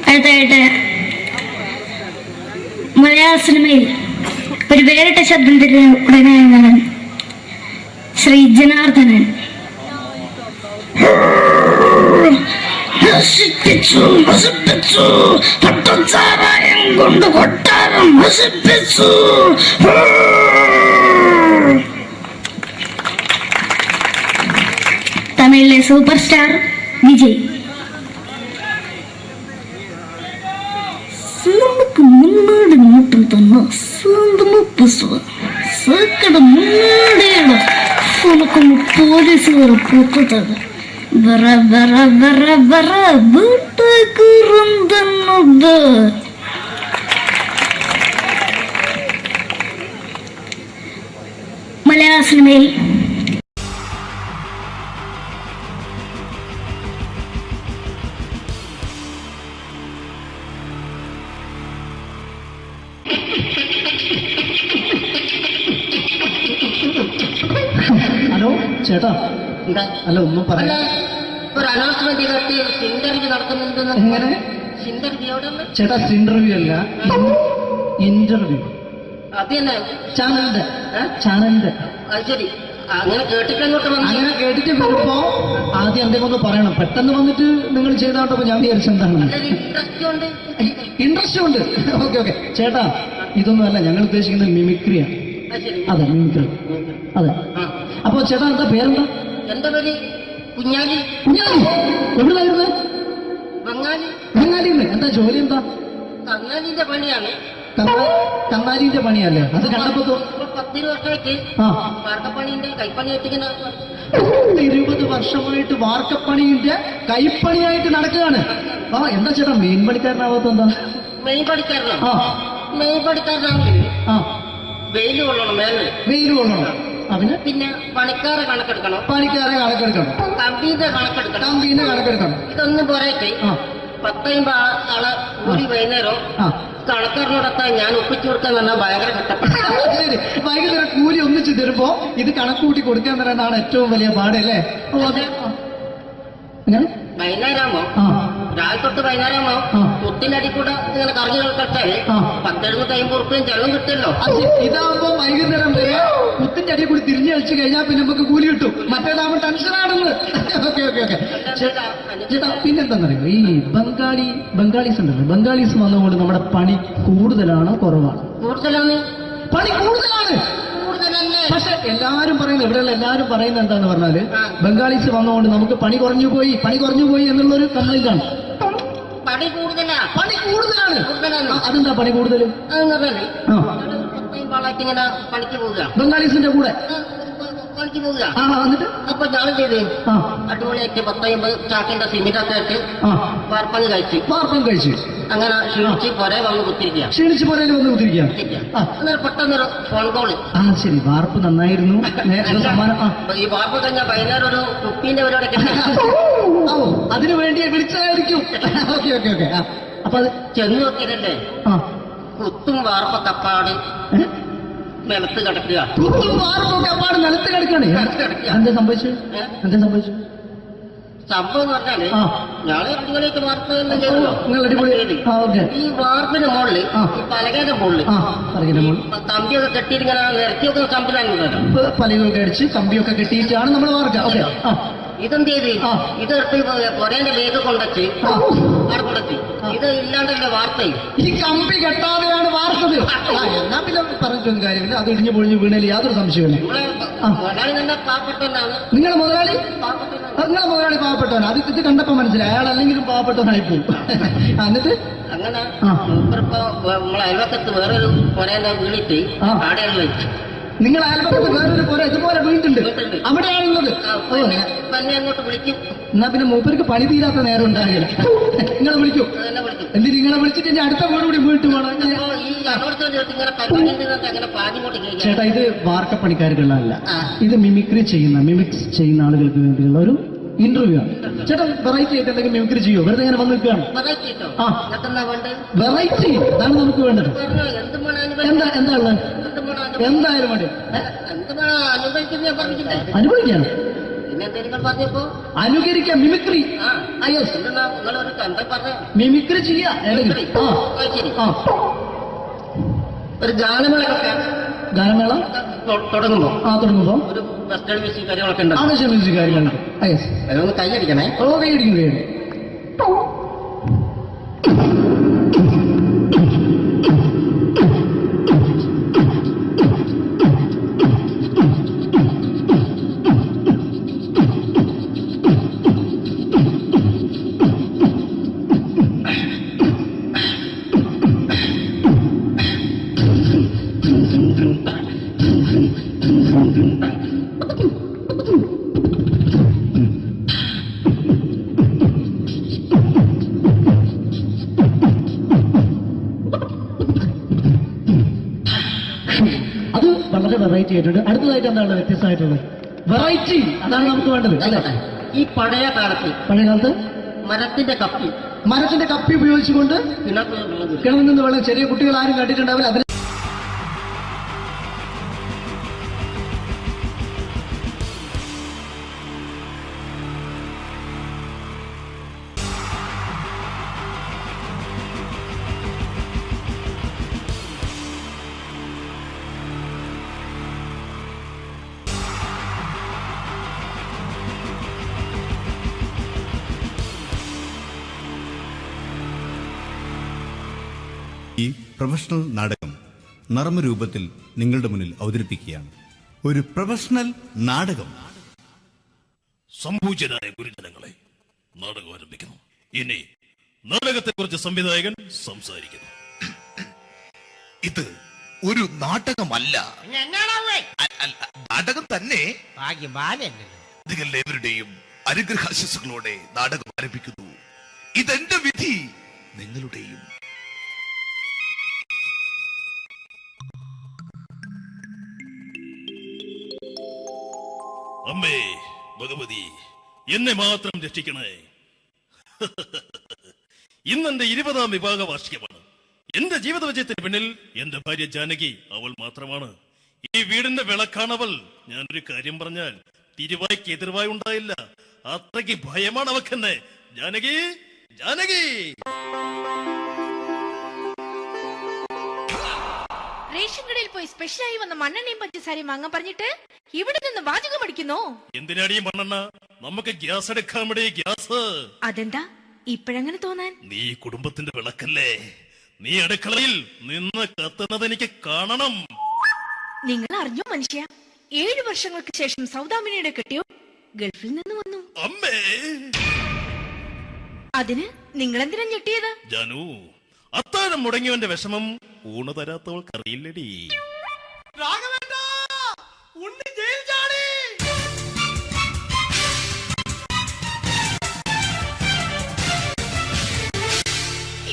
അടുത്തായിട്ട് മലയാള സിനിമയിൽ ഒരു വേറിട്ട ശബ്ദം ഉടനായ ശ്രീ ജനാർദ്ദനൻ. കൊണ്ട് കൊട്ടാരം നശിപ്പിച്ചു. തമിഴിലെ സൂപ്പർ സ്റ്റാർ വിജയ്. നമുക്ക് മുന്നോടി നോട്ടം തന്ന സ്വന്തം സക്കട മുന്നോടിയാണ് നമുക്കൊന്ന് പോലീസുകാരെ പൊത്തത്. വറ വറ വറ വറ വീട്ടുകുറുന്നത്. മലയാള സിനിമയിൽ ചേട്ടാ എന്താ അല്ല ഒന്നും അല്ല പറയാ ഒരു അനൗൺസ്മെന്റ് ചെയ്തിട്ട് ഇന്റർവ്യൂ നടക്കുന്നുണ്ടെന്ന് എങ്ങനെ ഇന്റർവ്യൂ എവിടെ ചേട്ടാ ഇന്റർവ്യൂ അല്ല ഇന്റർവ്യൂ അത് തന്നെ ചാനലിന്റെ അത് ശരി അങ്ങനെ കേട്ടിട്ട് അങ്ങോട്ട് വന്നു അങ്ങനെ കേട്ടിട്ട് വരുമ്പോ ആദ്യം എന്തെങ്കിലും ഒന്ന് പറയണം. പെട്ടെന്ന് വന്നിട്ട് നിങ്ങൾ ചെയ്താട്ടപ്പോ ഞാൻ വിചാരിച്ചെന്താണ് ഇൻട്രസ്റ്റ് ഉണ്ട് ഇൻട്രസ്റ്റ് ഉണ്ട്. ഓക്കെ ഓക്കെ ചേട്ടാ ഇതൊന്നും അല്ല ഞങ്ങൾ ഉദ്ദേശിക്കുന്നത് മിമിക്രിയാണ്. അത് ശരി അതെ മിമിക്രി അതെ. അപ്പൊ ചേട്ടാ എന്താ പേരെന്താ? എന്റെ പേര് കുഞ്ഞാലി. കുഞ്ഞാലി എവിടുന്നായിരുന്നു? ബംഗാളി. ബംഗാളിന്ന്. എന്താ ജോലി എന്താ? കന്നാലിന്റെ പണിയാണ്. കന്നാലിന്റെ പണിയല്ലേ? അത് കണ്ടപ്പോ 10 വർഷമായിട്ട് വാർക്കപ്പണിന്റെ കൈപ്പണിയായിട്ട് ഇങ്ങനെ 20 വർഷമായിട്ട് വാർക്കപ്പണിന്റെ കൈപ്പണിയായിട്ട് നടക്കുകയാണ്. എന്താ ചേട്ടാ മെയിൻ പണിക്കാരനാവാത്ത എന്താ? മെയിൻ പണിക്കാരനാണ്. മെയിൻ പണിക്കാരനാണെങ്കിൽ വെയിൽ കൊള്ളണം. വെയിൽ കൊള്ളണം. അവന് പിന്നെ പണിക്കാരെ കണക്കെടുക്കണം. കമ്പീന്റെ കണക്കെടുക്കണം. ഇതൊന്നും പോരായിട്ട് 10-50 ആളെ കൂടി വൈകുന്നേരം കണക്കാരനോടൊക്കെ ഞാൻ ഒപ്പിച്ചു കൊടുക്കാൻ പറഞ്ഞാൽ ഭയങ്കര കഷ്ടപ്പെട്ടു. വൈകുന്നേരം കൂലി ഒന്നിച്ച് തരുമ്പോ ഇത് കണക്കൂട്ടി കൊടുക്കാൻ തരാനാണ് ഏറ്റവും വലിയ പാട് അല്ലേ? വൈകുന്നേരമാകുമ്പോ രാവിലെ തൊട്ട് വൈകുന്നേരമാകുമ്പോ കുത്തിന്റെ കൂടെ ഇങ്ങനെ കറങ്ങി കളിച്ചാല് 10-750 ഉറുപ്പിയും ചെലവും കിട്ടുമല്ലോ. ഇതാകുമ്പോ വൈകുന്നേരം വരെ കുത്തിന്റെ അടിയിൽ കൂടി തിരിഞ്ഞു കളിച്ചു കഴിഞ്ഞാൽ പിന്നെ നമുക്ക് കൂലി കിട്ടും. മറ്റേതാകുമ്പോ ടെൻഷനാണെന്ന്. ഓക്കെ ഓക്കെ ഓക്കെ ചേട്ടാ പിന്നെന്താന്നറിയോ ഈ ബംഗാളീസ് ഉണ്ടല്ലോ, ബംഗാളീസ് വന്നുകൊണ്ട് നമ്മുടെ പണി കൂടുതലാണോ കുറവാണ്? കൂടുതലാണ്. പണി കൂടുതലാണ്. പക്ഷെ എല്ലാരും പറയുന്നത് ഇവിടെയുള്ള എല്ലാരും പറയുന്നത് എന്താന്ന് പറഞ്ഞാല് ബംഗാളീസ് വന്നുകൊണ്ട് നമുക്ക് പണി കുറഞ്ഞു പോയി എന്നുള്ളൊരു കംപ്ലൈന്റ് ആണ്. പണി കൂടുതലാണ്. അതെന്താ പണി കൂടുതൽ? ഇങ്ങനെ പണിക്ക് പോവുക ബംഗാളീസിന്റെ കൂടെ പണിക്ക് പോവുക. എന്നിട്ട് അപ്പൊ ഞാൻ ചെയ്ത് അടിപൊളിയായിട്ട് 10-50 ചാക്കിന്റെ സിമെന്റൊക്കെ ആയിട്ട് വാർപ്പം കഴിച്ചു. അങ്ങനെ ക്ഷീണിച്ച് പുറേ വന്ന് കുത്തിരിക്കുക. പെട്ടെന്നൊരു ഫോൺ കോള്. ശരി വാർപ്പ് നന്നായിരുന്നു. ഈ വാർപ്പ് കഴിഞ്ഞാൽ വൈകുന്നേരം ഒരു കുപ്പീന്റെ പരിപാടിയൊക്കെ അതിനു വേണ്ടി വിളിച്ചതായിരിക്കും. Okay okay okay. അപ്പൊ അത് ചെന്ന് നോക്കിയതല്ലേ കുത്തും വാർപ്പ കപ്പാട് നിലത്ത് കിടക്കുക. നിലത്ത് കിടക്കാണ്. എന്താ സംഭവിച്ചു? സംഭവം എന്ന് പറഞ്ഞാല് ഞാള് അടിപൊളിയായിട്ട് വാർപ്പ് ഈ വാർപ്പിന്റെ മുകളില് ഈ പലകയുടെ മുകളില് കമ്പിയൊക്കെ കെട്ടിയിട്ട് ഇങ്ങനെ നിരത്തിയൊക്കെ കമ്പിലാണ് പലകൊക്കെ അടിച്ച് കമ്പിയൊക്കെ കെട്ടിയിട്ടാണ് നമ്മൾ വാർക്കുക. ഇതെന്ത് ചെയ്ത് ഇതെടുത്ത് പൊരേന്റെ വേഗ കൊണ്ടച്ച് അവിടെ കൊണ്ടച്ച് ഇത് ഇല്ലാണ്ടല്ലേ വാർത്ത. ഈ കമ്പി കെട്ടാതെയാണ് വാർത്തത്. എന്നാ പിന്നെ പറഞ്ഞിട്ടൊന്നും കാര്യമില്ല. അത് ഇടിഞ്ഞു പൊളിഞ്ഞു വീണേൽ യാതൊരു സംശയമില്ല. മുതലാളി നല്ല പാവപ്പെട്ടവനാണ്. നിങ്ങളെ മുതലാളി പാവപ്പെട്ടവനാണ്. അത് ഇത് കണ്ടപ്പോ മനസ്സിലായി അയാൾ അല്ലെങ്കിലും പാവപ്പെട്ടവനായി പോകും. എന്നിട്ട് അങ്ങനെ ഇപ്പൊ നമ്മളെ അയൽവക്കത്ത് വേറൊരു പൊരേന്റെ വീണിട്ട് ആടെയാണ് വെച്ചു. നിങ്ങൾ അയൽപക്കത്ത് വേറൊരു പോരാ ഇതുപോലെ വീണ്ടുണ്ട് അവിടെയാണുള്ളത്. അങ്ങോട്ട് വിളിക്കും. എന്നാ പിന്നെ മൂപ്പർക്ക് പണി തീരാത്ത നേരം ഉണ്ടാകില്ല. നിങ്ങളെ വിളിക്കും. എന്തിന് നിങ്ങളെ വിളിച്ചിട്ട് ഇനി അടുത്ത വീട് കൂടി വീട്ടു പോകണം. ചേട്ടാ ഇത് വാർക്കപ്പണിക്കാർക്കുള്ളതല്ല. ഇത് മിമിക്സ് ചെയ്യുന്ന ആളുകൾക്ക് വേണ്ടിയുള്ള ഒരു ഇന്റർവ്യൂ ആണ്. ചേട്ടാ വെറൈറ്റി ആയിട്ട് എന്തെങ്കിലും മിമിക്രി ചെയ്യോ? വെറുതെ ഇങ്ങനെ വന്ന് നിൽക്കുകയാണ്. വെറൈറ്റി അതാണ് നമുക്ക് വേണ്ടത്. എന്താ ഉള്ളത്? എന്തായാലും മതി. അനുഭവിക്കാണ്. അനുകരിക്കാം. മിമിക്രി മിമിക്രി ചെയ്യാ. ഒരു ഗാനമേള തുടങ്ങുമ്പോ ഒരു വെസ്റ്റേൺ മ്യൂസിക് കാര്യങ്ങളൊക്കെ ഉണ്ട്. മ്യൂസിക് കാര്യങ്ങളുണ്ട്. അതൊന്ന് കൈയടിക്കണേ. കൈയടിക്കും. അത് വളരെ വെറൈറ്റി ആയിട്ടുണ്ട്. അടുത്തതായിട്ട് എന്താണ് വ്യത്യസ്തമായിട്ടുള്ളത്? വെറൈറ്റി അതാണ് നമുക്ക് വേണ്ടത് അല്ലേ? ഈ പഴയ കാലത്ത് മരത്തിന്റെ കപ്പി ഉപയോഗിച്ചുകൊണ്ട് കിണറിൽ നിന്ന് വെള്ളം ചെറിയ കുട്ടികൾ ആരും കണ്ടിട്ടുണ്ടാവില്ല. അതിന് പ്രൊഫഷണൽ നാടകം നർമ്മരൂപത്തിൽ നിങ്ങളുടെ മുന്നിൽ അവതരിപ്പിക്കുകയാണ്. ഒരു പ്രൊഫഷണൽ നാടകം. സംഭൂജനായ ഗുരുജനങ്ങളെ, നാടകം ആരംഭിക്കുന്നു. ഇനി നാടകത്തെക്കുറിച്ച് സംവിധായകൻ സംസാരിക്കുന്നു. ഇത് ഒരു നാടകമല്ല, നാടകം തന്നെ. നിങ്ങളെവരുടെയും അനുഗ്രഹാശിസുകളോടെ നാടകം ആരംഭിക്കുന്നു. ഇതെന്റെ വിധി, നിങ്ങളുടെയും. അമ്മേ ഭഗവതി, എന്നെ മാത്രം രക്ഷിക്കണേ. ഇന്നെന്റെ 20ാം വിവാഹ വാർഷികമാണ്. എന്റെ ജീവിത വിജയത്തിന് പിന്നിൽ എന്റെ ഭാര്യ ജാനകി അവൾ മാത്രമാണ്. ഈ വീടിന്റെ വിളക്കാണവൾ. ഞാനൊരു കാര്യം പറഞ്ഞാൽ തിരുവായ്ക്ക് എതിർവായി ഉണ്ടായില്ല. അത്രയ്ക്ക് ഭയമാണ് അവക്കെന്നെ. ജാനകി, ജാനകി. റേഷൻ കടയിൽ പോയി സ്പെഷ്യലായി വന്ന മണ്ണെണ്ണയും പഞ്ചസാരയും വാങ്ങാൻ പറഞ്ഞിട്ട് ഇവിടെ നിന്ന് വാചകം അടിക്കുന്നോ? എന്തിനാടി മണ്ണെണ്ണ? നമുക്ക് ഗ്യാസ് എടുക്കാൻ വേണ്ടി ഗ്യാസ്. അതെന്താ ഇപ്പോഴങ്ങനെ തോന്നാൻ? നീ കുടുംബത്തിന്റെ വിളക്കല്ലേ. നീ അടുക്കളയിൽ നിന്ന് കത്തുന്നത് എനിക്ക് കാണണം. നിങ്ങൾ അറിഞ്ഞോ മനുഷ്യ, 7 വർഷങ്ങൾക്ക് ശേഷം സൗദാമിനിയുടെ കെട്ടിയോ ഗൾഫിൽ നിന്ന് വന്നു. അമ്മേ, അതിന് നിങ്ങൾ എന്തിനാ ഞെട്ടിയത്? ജാനു, അത്താഴം മുടങ്ങിയവന്റെ വിഷമം ഊണ് തരാത്തവൾക്കറിയില്ലടി.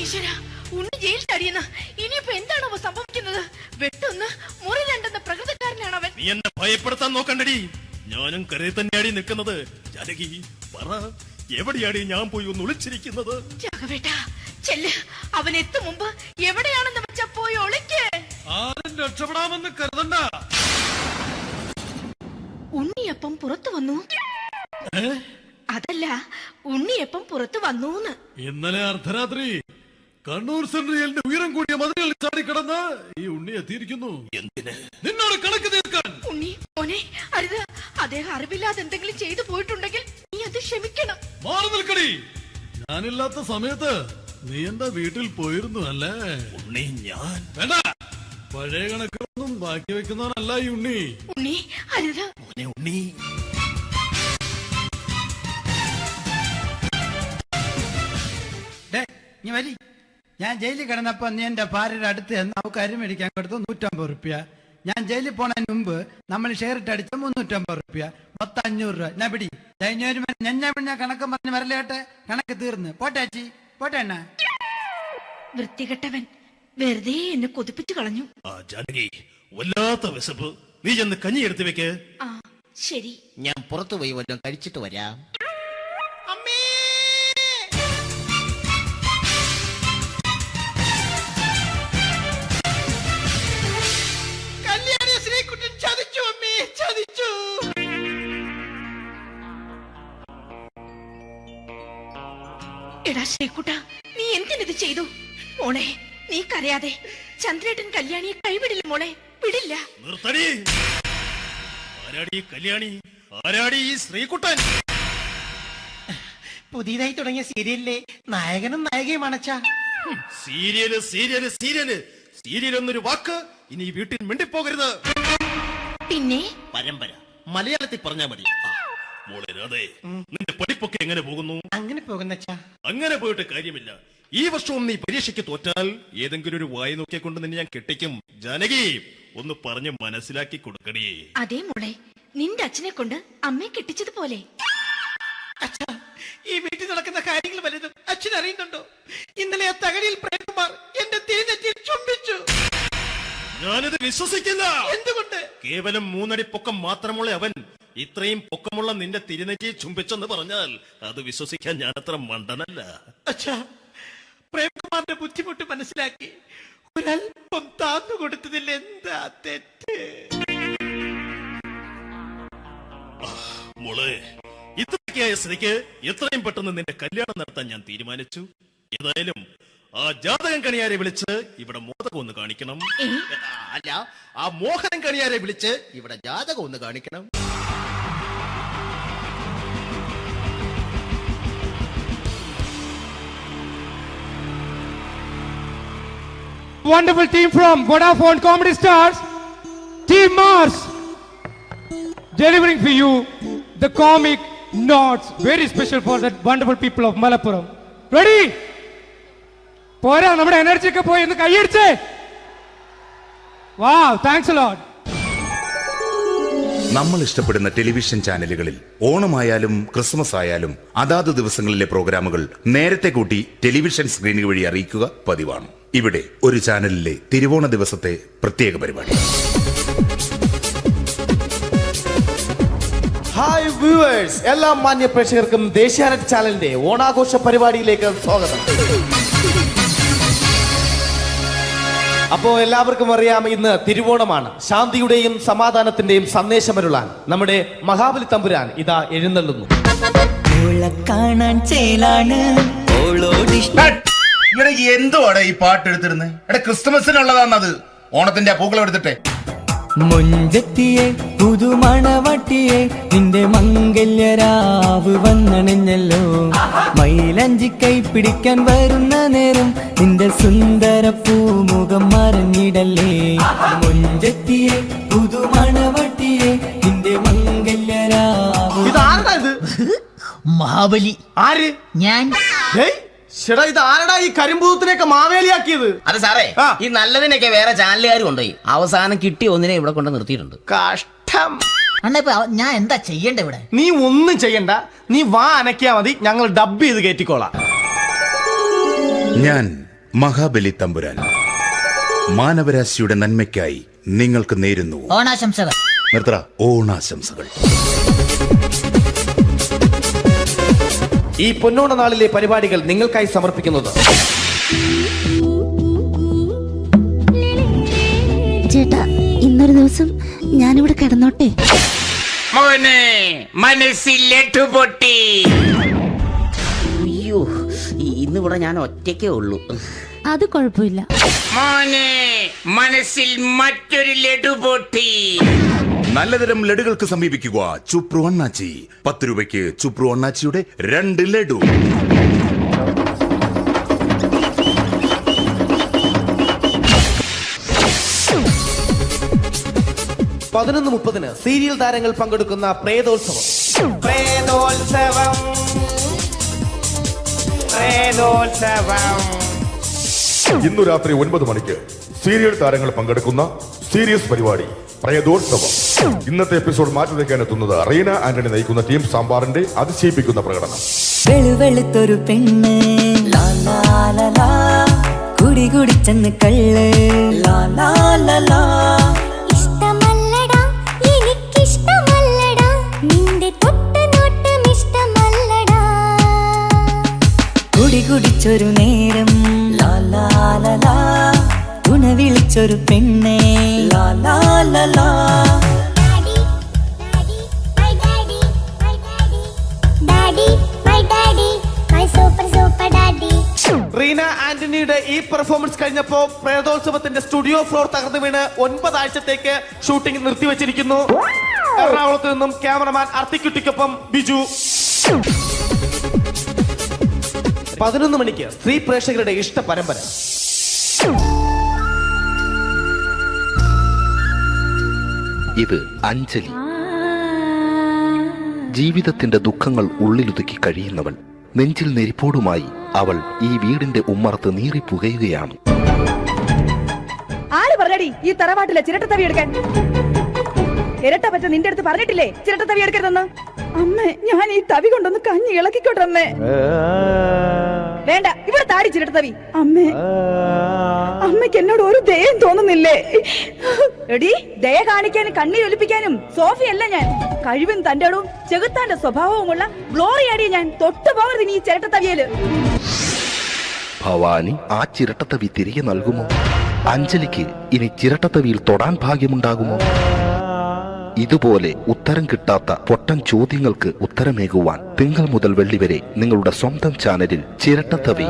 ഈശ്വരാ, ഉണ്ണി ജയിൽ ചാടിയെന്ന്. ഇനിയിപ്പോ എന്താണോ സംഭവിക്കുന്നത്? വെട്ടൊന്ന് മുറി രണ്ടെന്ന പ്രകൃതക്കാരനാണ് അവൻ. നീ എന്നെ ഭയപ്പെടുത്താൻ നോക്കണ്ടടി. ഞാനും കരയിൽ തന്നെയാടി നിൽക്കുന്നത്. ജാനകി, പറ, എവിടെയാടി ഞാൻ പോയി ഒന്ന് ഒളിച്ചിരിക്കുന്നത്? രാഘവേട്ടാ, ചെല്ല്. അവൻ എത്തും മുമ്പ് എവിടെയാണെന്ന് വെച്ചാ പോയി ഒളിക്ക്. ആരും രക്ഷപ്പെടാമെന്ന് കരുതണ്ട. ഉണ്ണിയപ്പം പുറത്തു വന്നു. അതല്ല, ഉണ്ണിയപ്പം പുറത്തു വന്നൂന്ന്. ഇന്നലെ അർദ്ധരാത്രി കണ്ണൂർ സെൻട്രലിന്റെ ഉയരം കൂടിയ മതിലുകളിൽ ചാടിക്കിടന്ന് ഈ ഉണ്ണി എത്തിയിരിക്കുന്നു. എന്തിന്? നിന്നോട് കണക്ക് തീർക്കാൻ. ഉണ്ണി മോനെ, അരുത്. അദ്ദേഹം അറിവില്ലാതെ എന്തെങ്കിലും ചെയ്തു പോയിട്ടുണ്ടെങ്കിൽ നീ അത് ക്ഷമിക്കണം. മാറി നിൽക്കടി. ഞാനില്ലാത്ത സമയത്ത് നീ എന്റെ വീട്ടിൽ പോയിരുന്നു അല്ലേ? ഉണ്ണി, ഞാൻ വേണ്ട. പഴയ കണക്കൊന്നും ബാക്കി വെക്കുന്നവനല്ല ഈ ഉണ്ണി. ഉണ്ണി, അരുത്. ഉണ്ണി, ഞാൻ ജയിലിൽ കിടന്നപ്പോ നീ എന്റെ ഭാര്യയുടെ അടുത്ത് നമുക്ക് അരി മേടിക്കാൻ കൊടുത്തു 150 റുപ്യ. ഞാൻ ജയിലിൽ പോണതിന് മുമ്പ് നമ്മൾ ഷെയർ ഇട്ട് അടിച്ച 350 റുപ്യ, മൊത്തം 500 രൂപ. ഞാൻ പിടി ഞാൻ കണക്ക് പറഞ്ഞ് വരലേട്ടെ. കണക്ക് തീർന്ന് പോട്ടെ അച്ചി, പോട്ടെ അണ്ണ. വൃത്തികെട്ടവൻ വെറുതെ എന്നെ കൊതിപ്പിച്ചു കളഞ്ഞു. ജാനകി, വല്ലാത്ത വിശപ്പ്. നീ ചെന്ന് കഞ്ഞി എടുത്തു വെക്ക്. ആ ശരി. ഞാൻ പുറത്തു പോയി വല്ലതും കഴിച്ചിട്ട് വരാം. എടാ ശ്രീകുട്ട, നീ എന്തിനിത് ചെയ്തു? മോളെ, നീ കരയാതെ. ചന്ദ്രേട്ടൻ കല്യാണിയെ കൈവിടില്ല മോളെ, വിടില്ല. നിർത്തടി. ആരാടി കല്യാണി? ആരാടി ഈ ശ്രീകുട്ടൻ? പുതിയതായി തുടങ്ങിയ സീരിയലിലെ നായകനും നായികയും അണച്ച. സീരിയല് സീരിയല് സീരിയല് സീരിയൽ എന്നൊരു വാക്ക് ഇനി വീട്ടിൽ മിണ്ടിപ്പോകരുത്. പിന്നെ പരമ്പര മലയാളത്തിൽ പറഞ്ഞാ മതി. മോളെ രാധേ, നിന്റെ പഠിപ്പൊക്കെ എങ്ങനെ പോകുന്നു? അങ്ങനെ പോകുന്ന. അങ്ങനെ പോയിട്ട് കാര്യമില്ല. ഈ വർഷവും നീ പരീക്ഷയ്ക്ക് തോറ്റാൽ ഏതെങ്കിലും ഒരു വായി നോക്കിയെ കൊണ്ട് നിന്നെ ഞാൻ കെട്ടിക്കും. ജാനകി, ഒന്ന് പറഞ്ഞ് മനസ്സിലാക്കി കൊടുക്കണേ. അതേ മോളെ, നിന്റെ അച്ഛനെ കൊണ്ട് അമ്മയെ കെട്ടിച്ചതുപോലെ. ഈ വീട്ടിൽ നടക്കുന്ന കാര്യങ്ങൾ വലുതും അച്ഛൻ അറിയുന്നുണ്ടോ? ഇന്നലെ ആ തകഴിയിൽ പ്രേംകുമാർ എന്റെ തിരിഞ്ഞെറ്റിൽ ചുംബിച്ചു. ഞാനിത് വിശ്വസിക്കില്ല. എന്തുകൊണ്ട്? കേവലം 3 അടി പൊക്കം മാത്രമുള്ള അവൻ ഇത്രയും പൊക്കമുള്ള നിന്റെ തിരുനെറ്റിയെ ചുംബിച്ചെന്ന് പറഞ്ഞാൽ അത് വിശ്വസിക്കാൻ ഞാൻ അത്ര മണ്ടനല്ല. അച്ഛാ, പ്രേംകുമാറിന്റെ ബുദ്ധിമുട്ട് മനസ്സിലാക്കി ഒരല്പം താന്നു കൊടുത്തതിൽ എന്താ തെറ്റ്? മോളെ, ഇത്രയ്ക്കായ സ്ഥിതിക്ക് എത്രയും പെട്ടെന്ന് നിന്റെ കല്യാണം നടത്താൻ ഞാൻ തീരുമാനിച്ചു. ഏതായാലും ആ ജാതകം കണിയാരെ വിളിച്ച് ഇവിടെ മോദകം ഒന്ന് കാണിക്കണം. അല്ല, ആ മോഹനം കണിയാരെ വിളിച്ച് ഇവിടെ ജാതകം ഒന്ന് കാണിക്കണം. wonderful team from Vodafone Comedy Stars, Team Mars, delivering for you the comic notes, very special for the wonderful people of Malappuram. Ready? പോരാ, നമ്മുടെ എനർജി ഒക്കെ പോയി ഒന്ന് കൈയടിച്ചേ. Wow, thanks a lot. നമ്മൾ ഇഷ്ടപ്പെടുന്ന ടെലിവിഷൻ ചാനലുകളിൽ ഓണമായാലും ക്രിസ്മസ് ആയാലും അതാത് ദിവസങ്ങളിലെ പ്രോഗ്രാമുകൾ നേരത്തെ കൂട്ടി ടെലിവിഷൻ സ്ക്രീനുകൾ വഴി അറിയിക്കുക പതിവാണ്. ഇവിടെ ഒരു ചാനലിലെ തിരുവോണ ദിവസത്തെ പ്രത്യേക പരിപാടി. ഹായ് വ്യൂവേഴ്സ്, എല്ലാ മാന്യ പ്രേക്ഷകർക്കും ദേശീയാനെറ്റ് ചാനലിന്റെ ഓണാഘോഷ പരിപാടിയിലേക്ക് സ്വാഗതം. അപ്പോ എല്ലാവർക്കും അറിയാം, ഇന്ന് തിരുവോണമാണ്. ശാന്തിയുടെയും സമാധാനത്തിന്റെയും സന്ദേശമരുളാൻ നമ്മുടെ മഹാബലി തമ്പുരാൻ ഇതാ എഴുന്നള്ളുന്നു. എന്തുവാടെ ഈ പാട്ട് എടുത്തിരുന്നത്? എടാ, ക്രിസ്തുമസിനുള്ളതാണത്. ഓണത്തിന്റെ പൂക്കളം എടുത്തിട്ടെ. മുഞ്ചത്തിയെ പുതുമണവട്ടിയെ നിന്റെ മംഗല്യരാവ് വന്നണിഞ്ഞല്ലോ. മൈലഞ്ചി കൈ പിടിക്കാൻ വരുന്ന നേരം നിന്റെ സുന്ദര പൂമുഖം മറഞ്ഞിടല്ലേ. മുഞ്ചത്തിയെ പുതുമണവട്ടിയെ നിന്റെ മംഗല്യരാവ്. മഹാബലി. ആര്? ഞാൻ. ചേട്ടാ, ഇത് ആരടാ ഈ കരിമ്പൂത്തിനെയൊക്കെ മാവേലിയാക്കിയത്? അതെ സാറേ, ഈ നല്ലതിനൊക്കെ വേറെ ചാനലുകാർ കൊണ്ടുപോയി അവസാനം കിട്ടിയ ഒന്നിനെ ഇവിടെ കൊണ്ട് നിർത്തിയിട്ടുണ്ട്. കഷ്ടം. അണ്ണാ ഞാൻ എന്താ ചെയ്യണ്ട ഇവിടെ? നീ ഒന്നും ചെയ്യണ്ട, നീ വാ അനക്കിയാ മതി, ഞങ്ങൾ ഡബ് ചെയ്ത് കയറ്റിക്കോളാം. ഞാൻ മഹാബലി തമ്പുരാൻ മാനവരാശിയുടെ നന്മയ്ക്കായി നിങ്ങൾക്ക് നേരുന്നു ഓണാശംസകൾ. നിർത്തറ. ഓണാശംസകൾ. ഈ പൊന്നോണ നാളിലെ പരിപാടികൾ നിങ്ങൾക്കായി സമർപ്പിക്കുന്നത് ചേട്ടാ, ഇന്നൊരു ദിവസം ഞാനിവിടെ കിടന്നോട്ടെ. മനസ്സിലെട്ടു പൊട്ടി. അയ്യോ, ഇന്നിവിടെ ഞാൻ ഒറ്റയ്ക്കേ ഉള്ളൂ. അത് കുഴപ്പമില്ല. മനസ്സിൽ മറ്റൊരു ലഡു പൊട്ടി. നല്ലതരം ലഡുകൾക്ക് സമീപിക്കുക ചുപ്രു അണ്ണാച്ചി. 10 രൂപയ്ക്ക് ചുപ്രു അണ്ണാച്ചിയുടെ 2 ലഡു. പതിനൊന്ന് 30 സീരിയൽ താരങ്ങൾ പങ്കെടുക്കുന്ന പ്രേതോത്സവം. ഇന്നു രാത്രി 9 മണിക്ക് സീരിയൽ താരങ്ങൾ പങ്കെടുക്കുന്ന സീരിയസ് പരിപാടി പ്രേതോത്സവം. ഇന്നത്തെ എപ്പിസോഡ് മാറ്റി വയ്ക്കാൻ എത്തുന്നത് റീന ആന്റണി നയിക്കുന്ന ടീം സാമ്പാറിന്റെ അതിശയിപ്പിക്കുന്ന പ്രകടനം. വെളുവെളുത്തൊരു പെണ്ണ് കുടി കുടിച്ചെന്ന് കള്ള്. ഇഷ്ടമല്ലടാ, എനിക്കിഷ്ടമല്ലടാ, നിന്റെ തൊട്ട നോട്ടം ഇഷ്ടമല്ലടാ. കുടി കുടിച്ചൊരു നേരം തുണ വിളിച്ചൊരു പെണ്ണെ. റീന ആന്റണിയുടെ ഈ പെർഫോമൻസ് കഴിഞ്ഞപ്പോ പ്രേതോത്സവത്തിന്റെ സ്റ്റുഡിയോ ഫ്ലോർ തകർന്നു വീണ് 9 ആഴ്ചത്തേക്ക് ഷൂട്ടിംഗ് നിർത്തിവെച്ചിരിക്കുന്നു. എറണാകുളത്ത് നിന്നും ക്യാമറമാൻ അർത്തിക്കുട്ടിക്കൊപ്പം ബിജു. 11 മണിക്ക് സ്ത്രീ പ്രേക്ഷകരുടെ ഇഷ്ട പരമ്പര. ഇത് അഞ്ജലി. ജീവിതത്തിന്റെ ദുഃഖങ്ങൾ ഉള്ളിലൊതുക്കി കഴിയുന്നവൾ. നെഞ്ചിൽ നെരിപ്പോടുമായി അവൾ ഈ വീടിന്റെ ഉമ്മറത്ത് നീറി പുകയുകയാണ്. ആര് പറഞ്ഞടി ഈ തറവാട്ടിലെ ചിരട്ടത്തവി എടുക്കാൻ? ഇരട്ട പറ്റ നിന്റെ അടുത്ത് പറഞ്ഞിട്ടില്ലേ ചിരട്ടത്തവി എടുക്കരുതെന്ന്? അമ്മേ, ഞാൻ ഈ തവി കൊണ്ടൊന്ന് കഞ്ഞി ഇളക്കിക്കോട്ടെ അമ്മേ. വേണ്ട, ഇവിടെ താടി ചിരട്ടത്തവി. അമ്മേ, അമ്മയ്ക്ക് എന്നോട് ഒരു ദയം തോന്നുന്നില്ലേ? എടി, ദയ കാണിക്കാനും കണ്ണീരൊലിപ്പിക്കാനും സോഫിയല്ല ഞാൻ. കഴിവും തന്റെടും ചെകുത്താന്റെ സ്വഭാവവുമുള്ള ഗ്ലോറിയാടിയ ഞാൻ. തൊട്ടു പോകരുത് നീ ചിരട്ടത്തവിയല്. ഭവാനി ആ ചിരട്ടത്തവി തിരികെ നൽകുമോ? അഞ്ജലിക്ക് ഇനി ചിരട്ടത്തവിയിൽ തൊടാൻ ഭാഗ്യമുണ്ടാകുമോ? ഇതുപോലെ ഉത്തരം കിട്ടാത്ത പൊട്ടൻ ചോദ്യങ്ങൾക്ക് ഉത്തരമേകുവാൻ തിങ്കൾ മുതൽ വെള്ളി വരെ നിങ്ങളുടെ സ്വന്തം ചാനലിൽ ചിരട്ടത്തവി.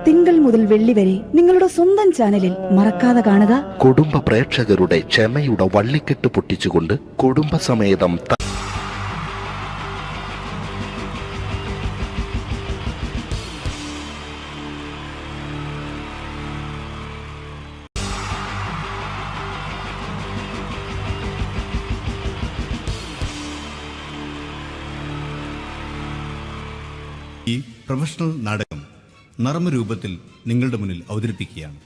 തിങ്കൾ മുതൽ വെള്ളി വരെ നിങ്ങളുടെ സ്വന്തം ചാനലിൽ മറക്കാതെ കാണുക. കുടുംബ പ്രേക്ഷകരുടെ ക്ഷമയുടെ വള്ളിക്കെട്ട് പൊട്ടിച്ചുകൊണ്ട് കുടുംബസമേതം ഈ പ്രൊഫഷണൽ നാടകം നർമ്മരൂപത്തിൽ നിങ്ങളുടെ മുന്നിൽ അവതരിപ്പിക്കുകയാണ്.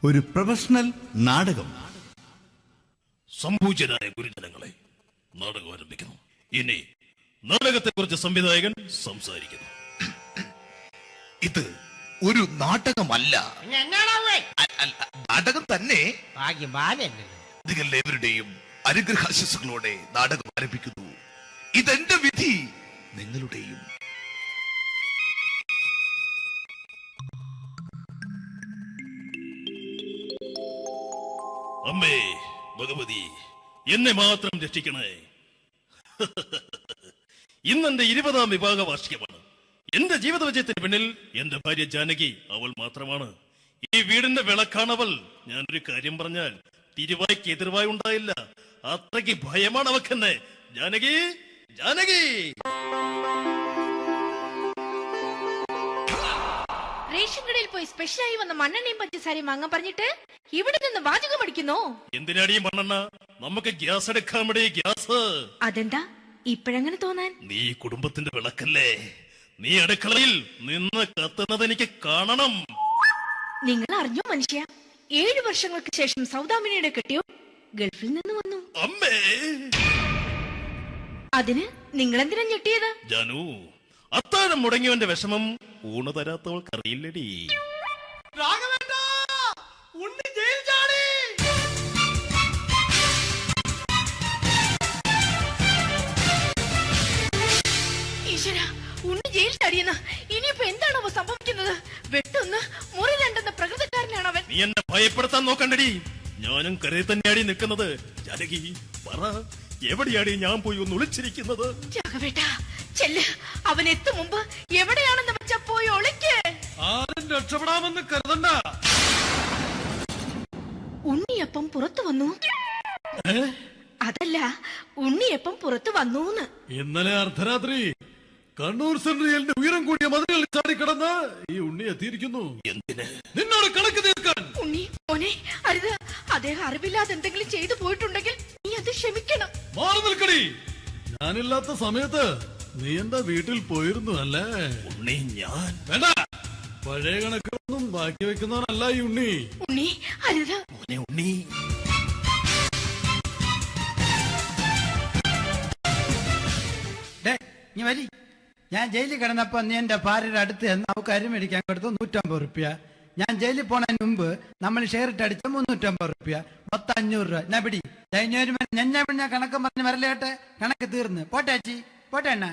ഒരു പ്രൊഫഷണൽ നാടകം. സംപൂജ്യരായ ഗുരുജനങ്ങളെ, നാടകം ആരംഭിക്കുന്നു. ഇനി നാടകത്തെ കുറിച്ച് സംവിധായകൻ സംസാരിക്കുന്നു. ഇത് ഒരു നാടകമല്ല, നാടകം തന്നെ. നിങ്ങൾ ഏവരുടെയും അനുഗ്രഹാശിസുകളോടെ നാടകം ആരംഭിക്കുന്നു. ഇതെന്റെ വിധി, നിങ്ങളുടെയും. അമ്മേ ഭഗവതി, എന്നെ മാത്രം രക്ഷിക്കണേ. ഇന്നെന്റെ 20ാം വിവാഹ വാർഷികമാണ്. എന്റെ ജീവിത വിജയത്തിന് പിന്നിൽ എന്റെ ഭാര്യ ജാനകി അവൾ മാത്രമാണ്. ഈ വീടിന്റെ വിളക്കാണവൾ. ഞാനൊരു കാര്യം പറഞ്ഞാൽ തിരുവായ്ക്ക് എതിർവായി ഉണ്ടായില്ല. അത്രയ്ക്ക് ഭയമാണ് അവക്കെന്നെ. ജാനകി, ജാനകി. റേഷൻ കടയിൽ പോയി സ്പെഷ്യലായി വന്ന മണ്ണെണ്ണയും പഞ്ചസാരയും വാങ്ങാൻ പറഞ്ഞിട്ട് ഇവിടെ നിന്ന് വാചകം അടിക്കുന്നോ? എന്തിനാടി മണ്ണെണ്ണ? നമുക്ക് ഗ്യാസ് എടുക്കാൻ വേണ്ടി ഗ്യാസ്. അതെന്താ ഇപ്പഴങ്ങനെ തോന്നാൻ? നീ കുടുംബത്തിന്റെ വിളക്കല്ലേ. നീ അടുക്കളയിൽ നിന്ന് കത്തുന്നത് എനിക്ക് കാണണം. നിങ്ങൾ അറിഞ്ഞോ മനുഷ്യ, 7 വർഷങ്ങൾക്ക് ശേഷം സൗദാമിനിയുടെ കെട്ടിയോ ഗൾഫിൽ നിന്ന് വന്നു. അമ്മേ, അതിന് നിങ്ങൾ എന്തിനാ ഞെട്ടിയത്? ജാനു, അത്താഴം മുടങ്ങിയവന്റെ വിഷമം ഊണ് തരാത്തവൾക്ക് അറിയില്ലടി. ഈശ്വര, ഉണ്ണി ജയിൽ ചാടിയെന്ന്. ഇനിയിപ്പോ എന്താണോ സംഭവിക്കുന്നത്? വെട്ടൊന്ന് മുറി രണ്ടെന്ന പ്രകൃതക്കാരനാണ് അവൻ. നീ എന്നെ ഭയപ്പെടുത്താൻ നോക്കണ്ടടി. ഞാനും കരയിൽ തന്നെയാടി നിൽക്കുന്നത്. ജാനകി, പറ, എവിടെയാടി ഞാൻ പോയി ഒന്ന് ഒളിച്ചിരിക്കുന്നത്? രാഘവേട്ടാ, ചെല്ല്. അവൻ എത്തും മുമ്പ് എവിടെയാണെന്ന് വെച്ചാ പോയി ഒളിക്ക്. ആരും രക്ഷപ്പെടാമെന്ന് കരുതണ്ട. ഉണ്ണിയപ്പം പുറത്തു വന്നു. അതല്ല, ഉണ്ണിയപ്പം പുറത്തു വന്നൂന്ന്. ഇന്നലെ അർദ്ധരാത്രി കണ്ണൂർ സെൻട്രലിന്റെ ഉയരം കൂടിയ മതിലുകളിൽ ചാടിക്കിടന്ന് ഈ ഉണ്ണി എത്തിയിരിക്കുന്നു. എന്തിന്? നിന്നോട് കണക്ക് തീർക്കാൻ. ഉണ്ണി മോനെ, അരുത്. അദ്ദേഹം അറിവില്ലാതെ എന്തെങ്കിലും ചെയ്തു പോയിട്ടുണ്ടെങ്കിൽ നീ അത് ക്ഷമിക്കണം. മാറി നിൽക്കടി. ഞാനില്ലാത്ത സമയത്ത് നീ എന്താ വീട്ടിൽ പോയിരുന്നു അല്ലേ? ഉണ്ണി, ഞാൻ വേണ്ട. പഴയ കണക്കൊന്നും ബാക്കി വെക്കുന്നവനല്ല ഈ ഉണ്ണി. ഉണ്ണി, അരുത്. മോനെ ഉണ്ണി. ഞാൻ ജയിലിൽ കിടന്നപ്പോ നീ എന്റെ ഭാര്യയുടെ അടുത്ത് നമുക്ക് അരി മേടിക്കാൻ കൊടുത്തു 150 റുപ്യ. ഞാൻ ജയിലിൽ പോണതിന് മുമ്പ് നമ്മൾ ഷെയർ ഇട്ട് അടിച്ച 350 റുപ്യ, മൊത്തം 500 രൂപ. ഞാൻ പിടി ഞാൻ കണക്കം പറഞ്ഞ് വരലേട്ടെ. കണക്ക് തീർന്ന് പോട്ടെ അച്ചി, പോട്ടെ അണ്ണ.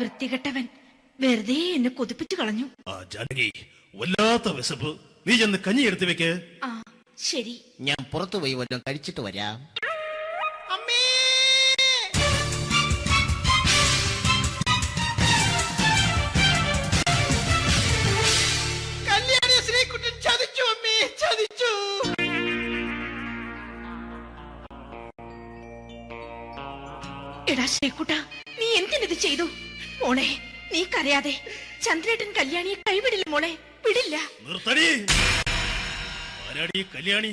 വൃത്തികെട്ടവൻ വെറുതെ എന്നെ കൊതിപ്പിച്ചു കളഞ്ഞു. ജാനകി, വല്ലാത്ത വിശപ്പ്. നീ ചെന്ന് കഞ്ഞി എടുത്തു വെക്ക്. ആ ശരി. ഞാൻ പുറത്തു പോയി വല്ലതും കഴിച്ചിട്ട് വരാം. എടാ ശ്രീകുട്ടാ, നീ എന്തിനിത് ചെയ്തു? മോളെ, നീ കരയാതെ. ചന്ദ്രേട്ടൻ കല്യാണിയെ കൈവിടില്ല മോളെ, വിടില്ല. നിർത്തടി. ആരാടി കല്യാണി?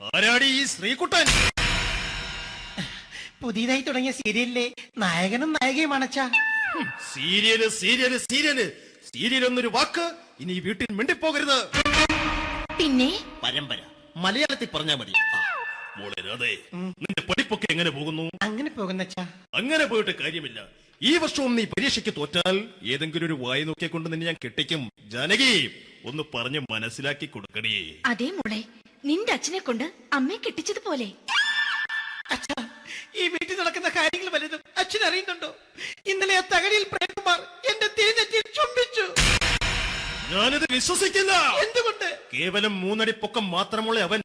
ആരാടി ഈ ശ്രീകുട്ടൻ? പുതിയതായി തുടങ്ങിയ സീരിയലിലെ നായകനും നായികയും അണച്ചാ. സീരിയല് സീരിയല് സീരിയല് സീരിയൽ എന്നൊരു വാക്ക് ഇനി ഈ വീട്ടിൽ മിണ്ടിപ്പോകരുത്. പിന്നെ പരമ്പര മലയാളത്തിൽ പറഞ്ഞാ മതി. മോളെ രാധേ, നിന്റെ പഠിപ്പൊക്കെ എങ്ങനെ പോകുന്നു? അങ്ങനെ പോകുന്നച്ചാ. അങ്ങനെ പോയിട്ട് കാര്യമില്ല. ഈ വർഷവും നീ പരീക്ഷയ്ക്ക് തോറ്റാൽ ഏതെങ്കിലും ഒരു വായി നോക്കിയെ കൊണ്ട് നിന്നെ ഞാൻ കെട്ടിക്കും. ജാനകി, ഒന്ന് പറഞ്ഞ് മനസ്സിലാക്കി കൊടുക്കണേ. അതേ മോളെ, നിന്റെ അച്ഛനെ കൊണ്ട് അമ്മയെ കെട്ടിച്ചതുപോലെ. ഈ വീട്ടിൽ നടക്കുന്ന കാര്യങ്ങൾ വലുതും അച്ഛൻ അറിയുന്നുണ്ടോ? ഇന്നലെ ആ തകഴിയിൽ പ്രേംകുമാർ എന്റെ തിരിഞ്ഞെറ്റിയിൽ ചുംബിച്ചു. ഞാനിത് വിശ്വസിക്കില്ല. എന്തുകൊണ്ട്? കേവലം 3 അടി പൊക്കം മാത്രമുള്ള അവൻ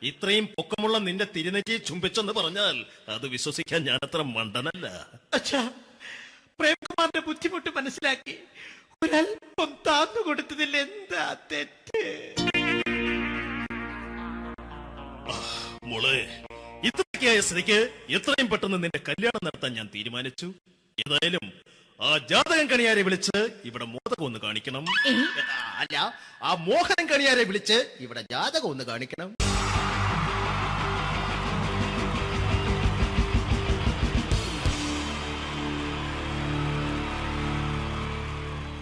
ഇത്രയും പൊക്കമുള്ള നിന്റെ തിരുനെറ്റിയെ ചുംബിച്ചെന്ന് പറഞ്ഞാൽ അത് വിശ്വസിക്കാൻ ഞാൻ അത്ര മണ്ടനല്ല. അച്ഛാ, പ്രേംകുമാറിന്റെ ബുദ്ധിമുട്ട് മനസ്സിലാക്കി ഒരല്പം താന്നു കൊടുത്തതിൽ എന്താ തെറ്റ്? മോളെ, ഇത്രയ്ക്കായ സ്ഥിതിക്ക് എത്രയും പെട്ടെന്ന് നിന്റെ കല്യാണം നടത്താൻ ഞാൻ തീരുമാനിച്ചു. ഏതായാലും ആ ജാതകം കണിയാരെ വിളിച്ച് ഇവിടെ മോദകം ഒന്ന് കാണിക്കണം. അല്ല, ആ മോഹനം കണിയാരെ വിളിച്ച് ഇവിടെ ജാതകം ഒന്ന് കാണിക്കണം.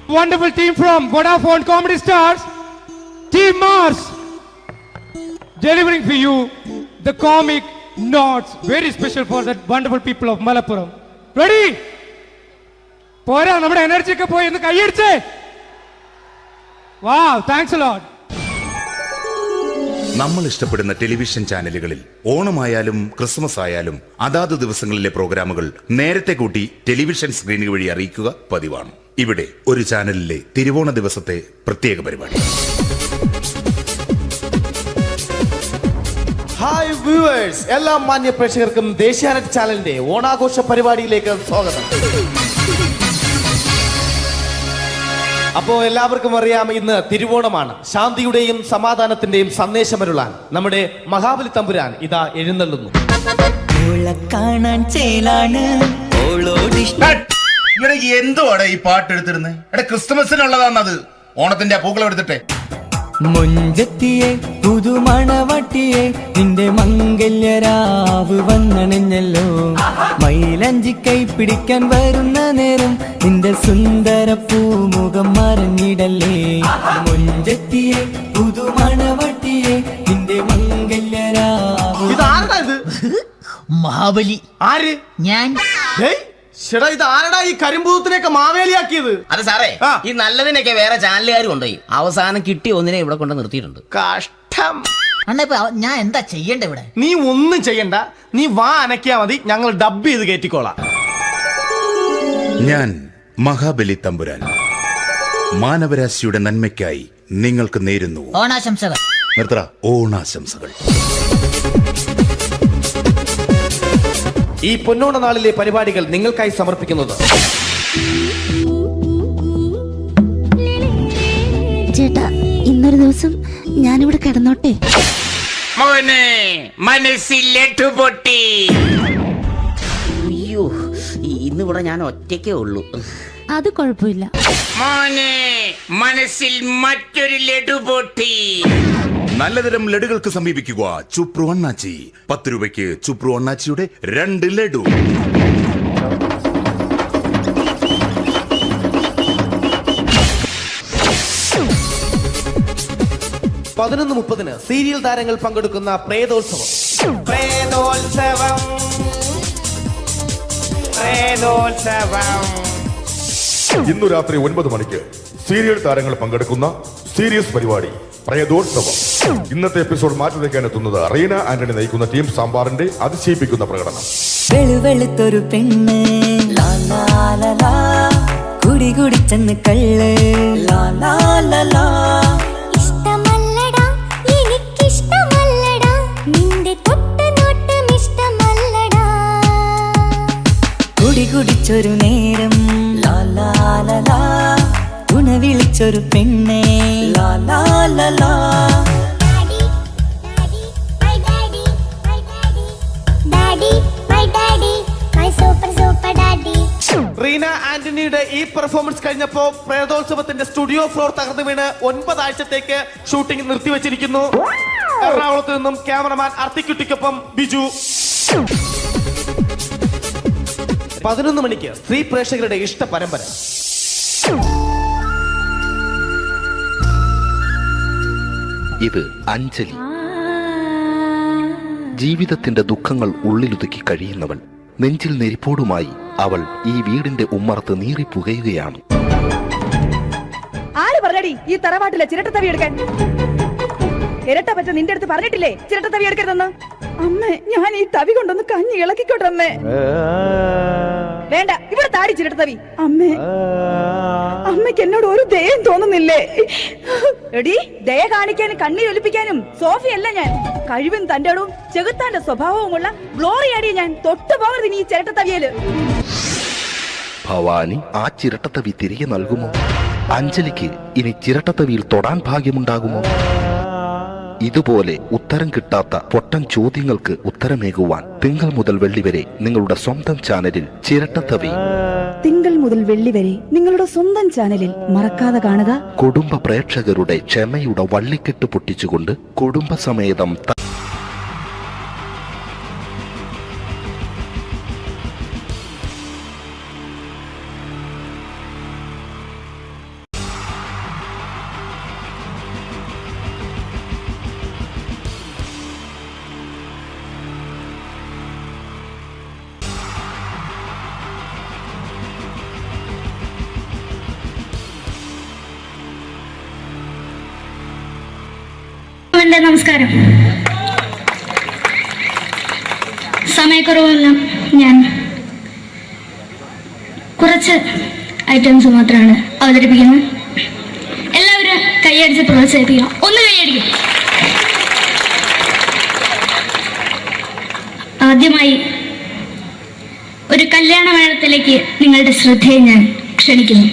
wonderful team from Vodafone Comedy Stars, Team Mars, delivering for you the comic notes, very special for the wonderful people of Malappuram. Ready? പോരാ, നമ്മുടെ എനർജി ഒക്കെ പോയി ഒന്ന് കൈയടിച്ചേ. Wow, thanks a lot. നമ്മൾ ഇഷ്ടപ്പെടുന്ന ടെലിവിഷൻ ചാനലുകളിൽ ഓണമായാലും ക്രിസ്മസ് ആയാലും അതാത് ദിവസങ്ങളിലെ പ്രോഗ്രാമുകൾ നേരത്തെ കൂട്ടി ടെലിവിഷൻ സ്ക്രീനുകൾ വഴി അറിയിക്കുക പതിവാണ്. ഇവിടെ ഒരു ചാനലിലെ തിരുവോണ ദിവസത്തെ പ്രത്യേക പരിപാടി. ഹായ് വ്യൂവേഴ്സ്, എല്ലാ മാന്യ പ്രേക്ഷകർക്കും ദേശീയാനെറ്റ് ചാനലിന്റെ ഓണാഘോഷ പരിപാടിയിലേക്ക് സ്വാഗതം. അപ്പോ എല്ലാവർക്കും അറിയാം, ഇന്ന് തിരുവോണമാണ്. ശാന്തിയുടെയും സമാധാനത്തിന്റെയും സന്ദേശമരുളാൻ നമ്മുടെ മഹാബലി തമ്പുരാൻ ഇതാ എഴുന്നള്ളുന്നു. കാണാൻ ചേലാണ് എന്തുവാടെ ഈ പാട്ട് എടുത്തിരുന്നത്? ക്രിസ്തുമസിനുള്ളതാണത്. ഓണത്തിന്റെ പൂക്കളം എടുത്തിട്ടെ. മുഞ്ചത്തിയെ പുതുമണവട്ടിയെ നിന്റെ മംഗല്യരാവ് വന്നണിഞ്ഞല്ലോ. മൈലഞ്ചി കൈ പിടിക്കാൻ വരുന്ന നേരം നിന്റെ സുന്ദര പൂമുഖം മറിഞ്ഞിടല്ലേ. മുഞ്ചത്തിയെ പുതുമണവട്ടിയെ നിന്റെ മംഗല്യരാവ്. ഇതാരടാ ഇത്? മഹാബലി. ആര്? ഞാൻ. ചേട്ടാ, ഇത് ആരടാ ഈ കരിമ്പൂത്തിനെയൊക്കെ മാവേലിയാക്കിയത്? അത് സാറേ, ഈ നല്ലതിനൊക്കെ വേറെ ചാനലുകാർ കൊണ്ടുപോയി അവസാനം കിട്ടി ഒന്നിനെ ഇവിടെ കൊണ്ട് നിർത്തിയിട്ടുണ്ട്. കഷ്ടം. അണ്ണ ഇപ്പൊ ഞാൻ എന്താ ചെയ്യണ്ട ഇവിടെ? നീ ഒന്നും ചെയ്യണ്ട, നീ വാ അനക്കിയാ മതി, ഞങ്ങൾ ഡബ് ചെയ്ത് കയറ്റിക്കോളാം. ഞാൻ മഹാബലി തമ്പുരാൻ മാനവരാശിയുടെ നന്മയ്ക്കായി നിങ്ങൾക്ക് നേരുന്നു ഓണാശംസകൾ. നിർത്തറ. ഓണാശംസകൾ. ഈ പൊന്നോണ നാളിലെ പരിപാടികൾ നിങ്ങൾക്കായി സമർപ്പിക്കുന്നത് ചേട്ടാ, ഇന്നൊരു ദിവസം ഞാനിവിടെ കിടന്നോട്ടെ. മനസ്സിലെട്ടുപൊട്ടി. അയ്യോ, ഇന്നിവിടെ ഞാൻ ഒറ്റയ്ക്കേ ഉള്ളൂ. അത് കുഴപ്പമില്ല. മോനെ, മനസ്സിൽ മറ്റൊരു ലഡു പൊട്ടി. നല്ലതരം ലഡുകൾക്ക് സമീപിക്കുക ചുപ്രു അണ്ണാച്ചി. 10 രൂപയ്ക്ക് ചുപ്രു അണ്ണാച്ചിയുടെ 2 ലഡു. (11:30) സീരിയൽ താരങ്ങൾ പങ്കെടുക്കുന്ന പ്രേതോത്സവം. പ്രേതോത്സവം, പ്രേതോത്സവം. ഇന്നു രാത്രി 9 മണിക്ക് സീരിയൽ താരങ്ങൾ പങ്കെടുക്കുന്ന സീരിയസ് പരിപാടി പ്രേതോത്സവം. ഇന്നത്തെ എപ്പിസോഡ് മാറ്റി വയ്ക്കാൻ എത്തുന്നത് റീന ആന്റണി നയിക്കുന്ന ടീം സാമ്പാറിന്റെ അതിശയിപ്പിക്കുന്ന പ്രകടനം. വെളുവെളുത്തൊരു പെണ്ണ് കുടി കുടിച്ചെന്ന് കള്ള്. ഇഷ്ടമല്ലടാ, എനിക്കിഷ്ടമല്ലടാ, നിന്റെ തൊട്ടനോട്ടം ഇഷ്ടമല്ലടാ. കുടി കുടിച്ചൊരു നേരം തുണ വിളിച്ചൊരു പെണ്ണെ. റീന ആന്റണിയുടെ ഈ പെർഫോമൻസ് കഴിഞ്ഞപ്പോ പ്രേതോത്സവത്തിന്റെ സ്റ്റുഡിയോ ഫ്ലോർ തകർന്നു വീണ് 9 ആഴ്ചത്തേക്ക് ഷൂട്ടിംഗ് നിർത്തിവെച്ചിരിക്കുന്നു. എറണാകുളത്ത് നിന്നും ക്യാമറമാൻ അർത്തിക്കുട്ടിക്കൊപ്പം ബിജു. 11 മണിക്ക് സ്ത്രീ പ്രേക്ഷകരുടെ ഇഷ്ട പരമ്പര. ഇത് അഞ്ജലി. ജീവിതത്തിന്റെ ദുഃഖങ്ങൾ ഉള്ളിലുതുക്കി കഴിയുന്നവൾ. നെഞ്ചിൽ നെരിപ്പോടുമായി അവൾ ഈ വീടിന്റെ ഉമ്മറത്ത് നീറിപ്പുകയുകയാണ്. ആര് പറഞ്ഞടി ഈ തറവാട്ടിലെ ചിരട്ടത്തവി എടുക്കാൻ? ഇരട്ട പറ്റ നിന്റെ അടുത്ത് പറഞ്ഞിട്ടില്ലേ ചിരട്ടത്തവി എടുക്കരുതെന്ന്? അമ്മേ, ഞാൻ ഈ തവി കൊണ്ടൊന്ന് കഞ്ഞി ഇളക്കിക്കോട്ടെ അമ്മേ. വേണ്ട, ഇവിടെ താടി ചിരട്ടത്തവി. അമ്മേ, അമ്മയ്ക്ക് എന്നോട് ഒരു ദയം തോന്നുന്നില്ലേ? എടി, ദയ കാണിക്കാനും കണ്ണീരൊലിപ്പിക്കാനും സോഫിയല്ല ഞാൻ. കഴിവും തന്റെ ഇടവും ചെകുത്താന്റെ സ്വഭാവവുമുള്ള ഗ്ലോറിയാടിയ ഞാൻ. തൊട്ടുപോകരുത് നീ ഈ ചിരട്ടത്തവിയല്. ഭവാനി ആ ചിരട്ടത്തവി തിരികെ നൽകുമോ? അഞ്ജലിക്ക് ഇനി ചിരട്ടത്തവിയിൽ തൊടാൻ ഭാഗ്യമുണ്ടാകുമോ? ഇതുപോലെ ഉത്തരം കിട്ടാത്ത പൊട്ടൻ ചോദ്യങ്ങൾക്ക് ഉത്തരമേകുവാൻ തിങ്കൾ മുതൽ വെള്ളി വരെ നിങ്ങളുടെ സ്വന്തം ചാനലിൽ ചിരട്ടത്തവി. തിങ്കൾ മുതൽ വെള്ളി വരെ നിങ്ങളുടെ സ്വന്തം ചാനലിൽ മറക്കാതെ കാണുക. കുടുംബ പ്രേക്ഷകരുടെ ക്ഷമയുടെ വള്ളിക്കെട്ട് പൊട്ടിച്ചുകൊണ്ട് കുടുംബസമേതം എൻ്റെ നമസ്കാരം. സമയക്കുറവെല്ലാം ഞാൻ കുറച്ച് ഐറ്റംസ് മാത്രമാണ് അവതരിപ്പിക്കുന്നത്. എല്ലാവരും കൈയടിച്ച് പ്രോത്സാഹിപ്പിക്കണം. ഒന്ന് കൈയടിക്കും. ആദ്യമായി ഒരു കല്യാണ മേളത്തിലേക്ക് നിങ്ങളുടെ ശ്രദ്ധയെ ഞാൻ ക്ഷണിക്കുന്നു.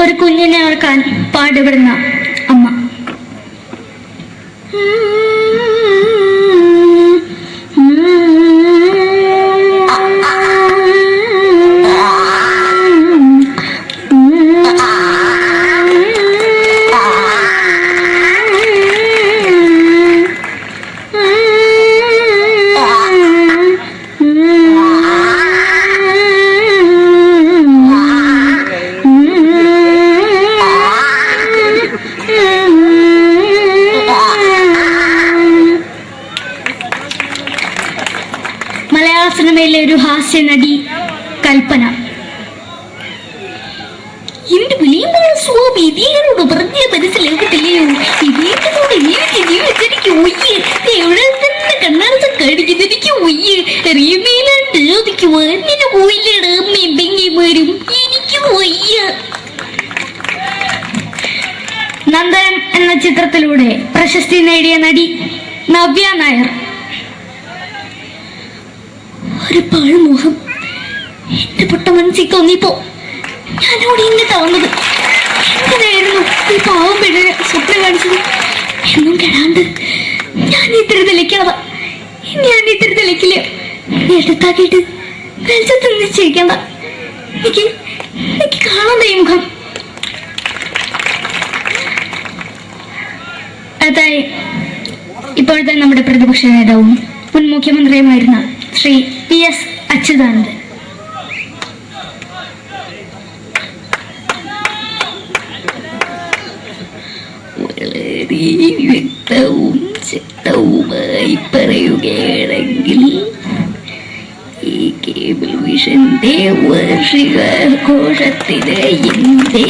ഒരു കുഞ്ഞിനെ ഓർക്കാൻ പാടുപെടുന്ന അമ്മ. മലയാള സിനിമയിലെ ഒരു ഹാസ്യ നടി കൽപ്പന. എന്റെ വിളിയുമ്പോൾ സ്വാമി ഇതിനോട് പറഞ്ഞ മനസ്സിലാകത്തില്ലയോ? ഇതിനോട് ജീവിച്ചിരിക്കും ഒയ്യ്. എവിടെ തന്നെ കണ്ണാടത്ത് കടിക്കുന്നത് എനിക്ക് ഒയ്യ്. അറിയുന്നതിലാണ്ട് എനിക്ക് വന്നിന് പോയില്ലേടാ മെമ്പെങ്കിമാരും. എനിക്ക് ഒയ്യ. നന്ദനം എന്ന ചിത്രത്തിലൂടെ പ്രശസ്തി നേടിയ നടി നവ്യ നായർ. ഒരു പാഴ്മോഹം എന്റെ പൊട്ട മനസ്സിൽ തോന്നിയപ്പോ ഞാനവിടെ ഇങ്ങോട്ടാ വന്നത്. എങ്ങനെയായിരുന്നു ഈ പാവം പെണ്ണിന് സ്വപ്നം കാണിച്ചത്? എന്നും കെടാണ്ട് ഞാൻ ഇത്തിരി തെളിക്കാതെ എടുത്താക്കിയിട്ട് വെളിച്ചത്ത് നിശ്ചയിക്കണ്ട. എനിക്ക് കാണാൻ ഈ മുഖം. അതായി ഇപ്പോഴത്തെ നമ്മുടെ പ്രതിപക്ഷ നേതാവും മുൻ മുഖ്യമന്ത്രിയുമായിരുന്ന ശ്രീ PS അച്യുതാനന്ദൻ. വളരെ വ്യക്തവും ശക്തവുമായി പറയുകയാണെങ്കിൽ ഈ കേബിൾ വിഷന്റെ വാർഷികാഘോഷത്തിന് എന്റെ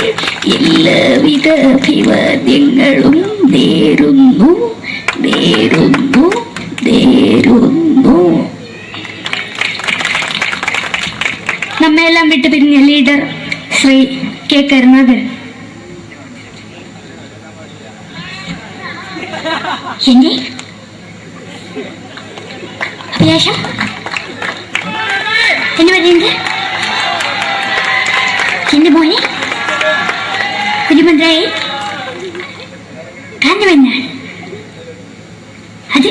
എല്ലാവിധ അഭിവാദ്യങ്ങളും നേരുന്നു. നമ്മെല്ലാം വിട്ടുപിരിഞ്ഞ ലീഡർ ശ്രീ K. കരുണാകരൻ. എന്റെ അഭിലാഷം എന്ന് പറയുന്നത് എന്റെ മോനെ കുഞ്ഞുമന്ത്രായി കാണുമെന്നാണ്. അത്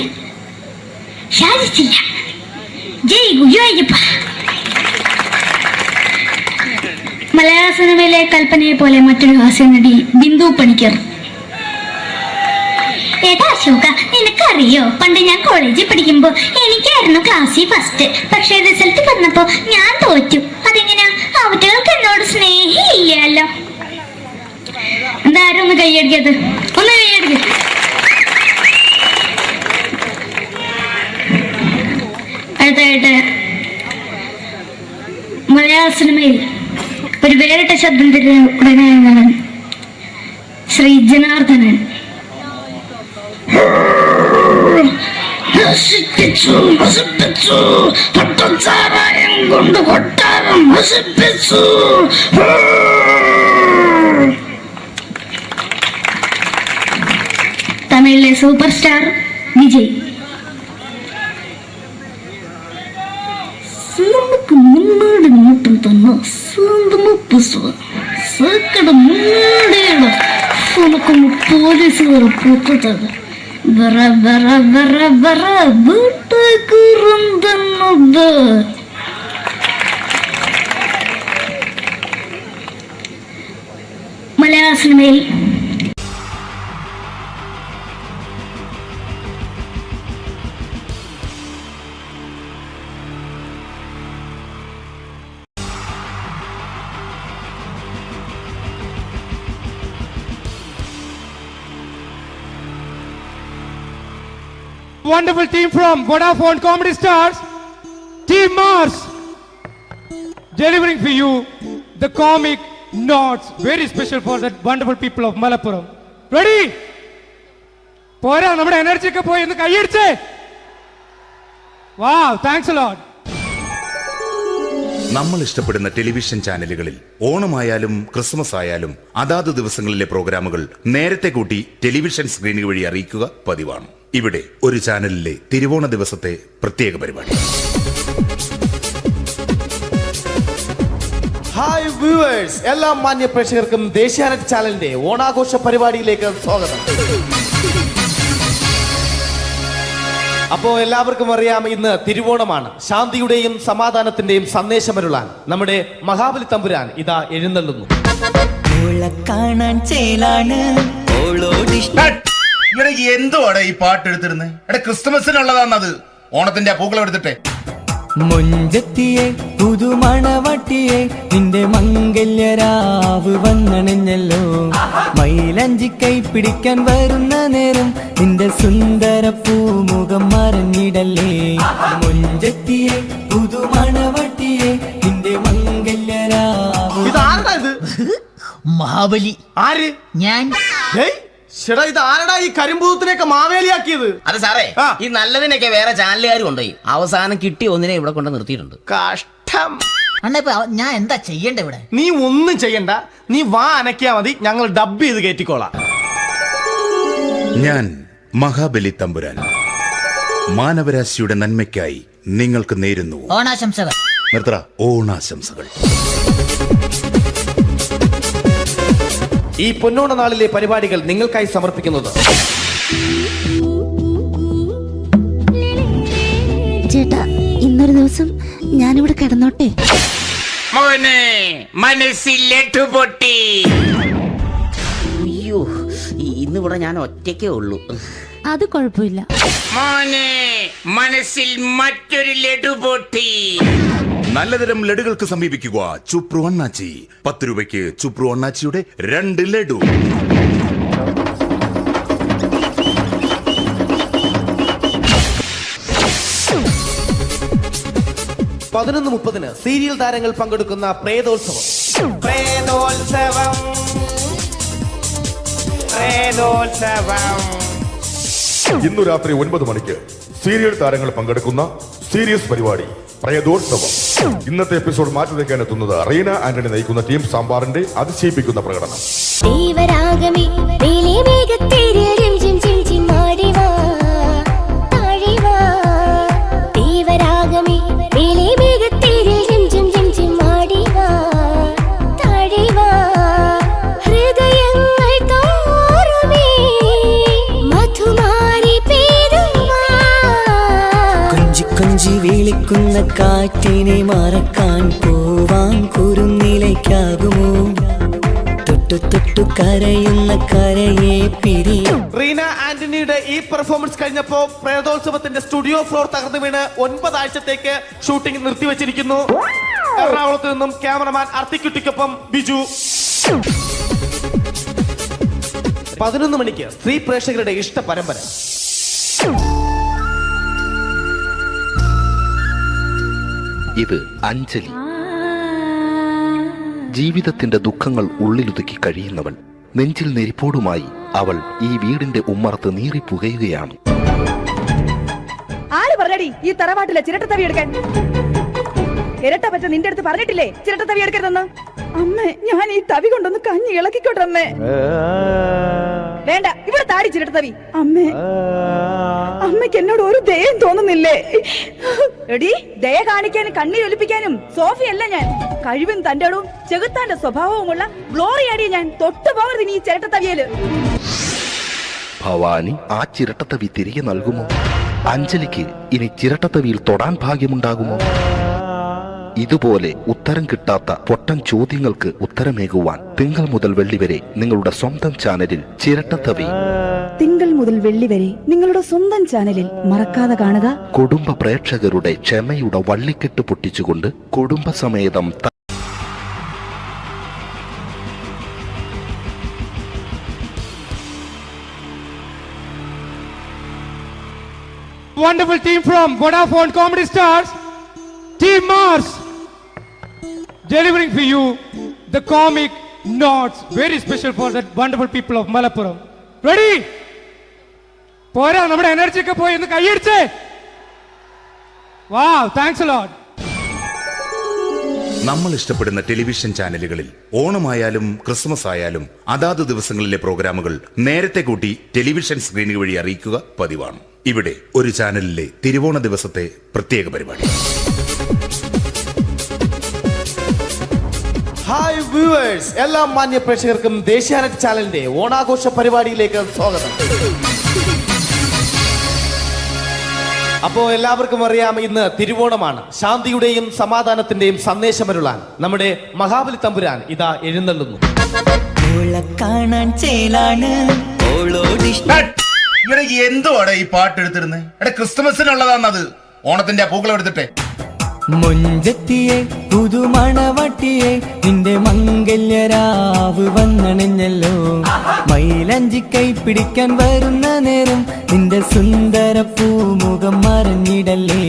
സാധിച്ചില്ല. ജയ് ഗുരുവായൂരപ്പ. മലയാള സിനിമയിലെ കൽപ്പനയെ പോലെ മറ്റൊരു ഹാസ്യ നടി ബിന്ദു പണിക്കർ. ഏതാ അശോക, നിനക്കറിയോ പണ്ട് ഞാൻ കോളേജിൽ പഠിക്കുമ്പോ എനിക്കായിരുന്നു ക്ലാസ്സിൽ ഫസ്റ്റ്. പക്ഷെ റിസൾട്ട് വന്നപ്പോ ഞാൻ തോറ്റു. അതെങ്ങനെയാ? അവറ്റകൾക്ക് എന്നോട് സ്നേഹമില്ലല്ലോ. എന്താരും ഒന്ന് കൈയടിക്കത്? ഒന്ന് കൈയടിക്ക. അടുത്തായിട്ട് മലയാള സിനിമയിൽ ഒരു വേറിട്ട ശബ്ദത്തിന്റെ ഉടനെയാണ് ശ്രീ ജനാർദ്ദനൻ. പട്ടച്ചാരായം കൊണ്ട് കൊട്ടാരം നശിപ്പിച്ചു. തമിഴിലെ സൂപ്പർ സ്റ്റാർ വിജയ്. നമുക്ക് മുന്നോടി നോട്ടം തന്നെ സ്വന്തമോ സേക്കട മുന്നോടിയാണ് ഉനക്കൊന്ന് പോലീസുകാർ പൂത്തത്. വറ വറ വറ വറ വീട്ടേക്കുറന്നത്. മലയാള സിനിമയിൽ wonderful team from Vodafone Comedy Stars, Team Mars, delivering for you the comic notes, very special for the wonderful people of Malappuram. Ready? പോരാ, നമ്മുടെ എനർജി ഒക്കെ പോയി ഒന്ന് കൈയടിച്ചേ. Wow, thanks a lot. നമ്മൾ ഇഷ്ടപ്പെടുന്ന ടെലിവിഷൻ ചാനലുകളിൽ ഓണമായാലും ക്രിസ്മസ് ആയാലും അതാത് ദിവസങ്ങളിലെ പ്രോഗ്രാമുകൾ നേരത്തെ കൂട്ടി ടെലിവിഷൻ സ്ക്രീനുകൾ വഴി അറിയിക്കുക പതിവാണ്. ഇവിടെ ഒരു ചാനലിലെ തിരുവോണ ദിവസത്തെ പ്രത്യേക പരിപാടി. ഹായ് വ്യൂവേഴ്സ്, എല്ലാ മാന്യ പ്രേക്ഷകർക്കും ദേശീയാനെറ്റ് ചാനലിന്റെ ഓണാഘോഷ പരിപാടിയിലേക്ക് സ്വാഗതം. അപ്പോ എല്ലാവർക്കും അറിയാം, ഇന്ന് തിരുവോണമാണ്. ശാന്തിയുടെയും സമാധാനത്തിന്റെയും സന്ദേശമരുളാൻ നമ്മുടെ മഹാബലി തമ്പുരാൻ ഇതാ എഴുന്നള്ളുന്നു. എന്തുവാടെ ഈ പാട്ട് എടുത്തിരുന്നത്? ക്രിസ്മസിനുള്ളതാണത്, ഓണത്തിന്റെ പൂക്കളം എടുത്തിട്ടെ. മുഞ്ചത്തിയെ പുതുമണവട്ടിയെ നിന്റെ മംഗല്യരാവ് വന്നണഞ്ഞല്ലോ. മൈലഞ്ചി കൈ പിടിക്കാൻ വരുന്ന നേരം നിന്റെ സുന്ദര പൂമുഖം മറഞ്ഞിടല്ലേ. മുഞ്ചത്തിയെ പുതുമണവട്ടിയെ നിന്റെ മംഗല്യരാവ്. മഹാബലി. ആര്? ഞാൻ. ചേട്ടാ, ഇത് ആരടാ ഈ കരിമ്പൂത്തിനെയൊക്കെ മാവേലിയാക്കിയത്? അത് സാറേ, ഈ നല്ലതിനൊക്കെ വേറെ ചാനലുകാർ കൊണ്ടുപോയി അവസാനം കിട്ടി ഒന്നിനെ ഇവിടെ കൊണ്ട് നിർത്തിയിട്ടുണ്ട്. കഷ്ടം. അണ്ണാ ഞാൻ എന്താ ചെയ്യണ്ട ഇവിടെ? നീ ഒന്നും ചെയ്യണ്ട, നീ വാ അനക്കിയാ മതി, ഞങ്ങൾ ഡബ് ചെയ്ത് കയറ്റിക്കോളാം. ഞാൻ മഹാബലി തമ്പുരാൻ മാനവരാശിയുടെ നന്മയ്ക്കായി നിങ്ങൾക്ക് നേരുന്നു ഓണാശംസകൾ. നിർത്തറ, ഓണാശംസകൾ. ഈ പൊന്നോണ നാളിലെ പരിപാടികൾ നിങ്ങൾക്കായി സമർപ്പിക്കുന്നത് ചേട്ടാ, ഇന്നൊരു ദിവസം ഞാനിവിടെ കിടന്നോട്ടെ. മനസ്സിലെട്ടു പൊട്ടി. അയ്യോ, ഇന്നിവിടെ ഞാൻ ഒറ്റയ്ക്കേ ഉള്ളൂ. അത് കുഴപ്പമില്ല. മനസ്സിൽ മറ്റൊരു ലഡു പൊട്ടി. നല്ലതരം ലഡുകൾക്ക് സമീപിക്കുക ചുപ്രു അണ്ണാച്ചി. 10 രൂപയ്ക്ക് ചുപ്രു അണ്ണാച്ചിയുടെ 2 ലഡു. $11:30 സീരിയൽ താരങ്ങൾ പങ്കെടുക്കുന്ന പ്രേതോത്സവം. ഇന്നു രാത്രി 9 മണിക്ക് സീരിയൽ താരങ്ങൾ പങ്കെടുക്കുന്ന സീരിയസ് പരിപാടി പ്രേതോത്സവം. ഇന്നത്തെ എപ്പിസോഡ് മാറ്റി വയ്ക്കാൻ എത്തുന്നത് റീന ആന്റണി നയിക്കുന്ന ടീം സാമ്പാറിന്റെ അതിശയിപ്പിക്കുന്ന പ്രകടനം. കൊഞ്ചി വിളിക്കുന്ന കാറ്റിനെ മറക്കാൻ പോവാൻ കുരുന്നിലേക്കാകുമോ? തൊട്ടു തൊട്ടു കരയുന്ന കരയെ പിരിയും. റീന ആന്റണിയുടെ ഈ പെർഫോമൻസ് കഴിഞ്ഞപ്പോ പ്രേതോത്സവത്തിന്റെ സ്റ്റുഡിയോ ഫ്ലോർ തകർന്നു വീണ് 9 ആഴ്ചത്തേക്ക് ഷൂട്ടിംഗ് നിർത്തിവെച്ചിരിക്കുന്നു. എറണാകുളത്ത് നിന്നും ക്യാമറമാൻ അർത്തിക്കുട്ടിക്കൊപ്പം ബിജു. 11 മണിക്ക് സ്ത്രീ പ്രേക്ഷകരുടെ ഇഷ്ട പരമ്പര. ഇത് അഞ്ജലി. ജീവിതത്തിന്റെ ദുഃഖങ്ങൾ ഉള്ളിലൊതുക്കി കഴിയുന്നവൾ. നെഞ്ചിൽ നെരിപ്പോടുമായി അവൾ ഈ വീടിന്റെ ഉമ്മറത്ത് നീറിപ്പുകയുകയാണ്. ആര് പറഞ്ഞടി ഈ തറവാട്ടിലെ ചിരട്ടത്തവി എടുക്കാൻ? ഇരട്ട പറ്റ നിന്റെ അടുത്ത് പറഞ്ഞിട്ടില്ലേ ചിരട്ടത്തവി എടുക്കരുതെന്ന്? അമ്മേ, ഞാൻ ഈ തവി കൊണ്ടൊന്ന് കഞ്ഞി ഇളക്കിക്കോട്ടെ അമ്മേ. വേണ്ട, ഇവിടെ താടി ചിരട്ടത്തവി. അമ്മേ, അമ്മയ്ക്ക് എന്നോട് ഒരു ദയം തോന്നുന്നില്ലേ? എടി, ദയ കാണിക്കാനും കണ്ണി ഒലിപ്പിക്കാനും സോഫിയല്ല ഞാൻ. കഴിവും തന്റെടും ചെകുത്താന്റെ സ്വഭാവവുമുള്ള ഗ്ലോറിയാടിയ ഞാൻ. തൊട്ടു പോകരുത് നീ ചിരട്ടത്തവിയല്. ഭവാനി ആ ചിരട്ടത്തവി തിരികെ നൽകുമോ? അഞ്ജലിക്ക് ഇനി ചിരട്ടത്തവിയിൽ തൊടാൻ ഭാഗ്യമുണ്ടാകുമോ? ഇതുപോലെ ഉത്തരം കിട്ടാത്ത പൊട്ടൻ ചോദ്യങ്ങൾക്ക് ഉത്തരമേകുവാൻ തിങ്കൾ മുതൽ വെള്ളി വരെ നിങ്ങളുടെ സ്വന്തം ചാനലിൽ ചിരട്ടത്തവി. തിങ്കൾ മുതൽ വെള്ളി വരെ നിങ്ങളുടെ സ്വന്തം ചാനലിൽ മറക്കാതെ കാണുക. കുടുംബ പ്രേക്ഷകരുടെ ക്ഷമയുടെ വള്ളിക്കെട്ട് പൊട്ടിച്ചുകൊണ്ട് കുടുംബസമേതം wonderful team from Vodafone Comedy Stars, Team Mars, delivering for you the comic notes, very special for that wonderful people of Malappuram. Ready? പോരാ, നമ്മുടെ എനർജി ഒക്കെ പോയി ഒന്ന് കൈയടിച്ചേ. Wow, thanks a lot. നമ്മൾ ഇഷ്ടപ്പെടുന്ന ടെലിവിഷൻ ചാനലുകളിൽ ഓണമായാലും ക്രിസ്മസ് ആയാലും അതാത് ദിവസങ്ങളിലെ പ്രോഗ്രാമുകൾ നേരത്തെ കൂട്ടി ടെലിവിഷൻ സ്ക്രീനുകൾ വഴി അറിയിക്കുക പതിവാണ്. ഇവിടെ ഒരു ചാനലിലെ തിരുവോണ ദിവസത്തെ പ്രത്യേക പരിപാടി. ഹായ് വ്യൂവേഴ്സ്, എല്ലാ മാന്യ പ്രേക്ഷകർക്കും ദേശീയാനെറ്റ് ചാനലിന്റെ ഓണാഘോഷ പരിപാടിയിലേക്ക് സ്വാഗതം. അപ്പോ എല്ലാവർക്കും അറിയാം, ഇന്ന് തിരുവോണമാണ്. ശാന്തിയുടെയും സമാധാനത്തിന്റെയും സന്ദേശമരുളാൻ നമ്മുടെ മഹാബലി തമ്പുരാൻ ഇതാ എഴുന്നള്ളുന്നു. ഇവിടെ എന്തുവാടെ ഈ പാട്ട് എടുത്തിരുന്നത്? എടാ, ക്രിസ്തുമസിനുള്ളതാണത്. ഓണത്തിന്റെ പൂക്കളം എടുത്തിട്ടെ. മൊഞ്ചത്തിയെ പുതുമണവട്ടിയെ നിന്റെ മംഗല്യരാവ് വന്നണിഞ്ഞല്ലോ. മൈലഞ്ചി കൈ പിടിക്കാൻ വരുന്ന നേരം നിന്റെ സുന്ദര പൂമുഖം മറഞ്ഞിടല്ലേ.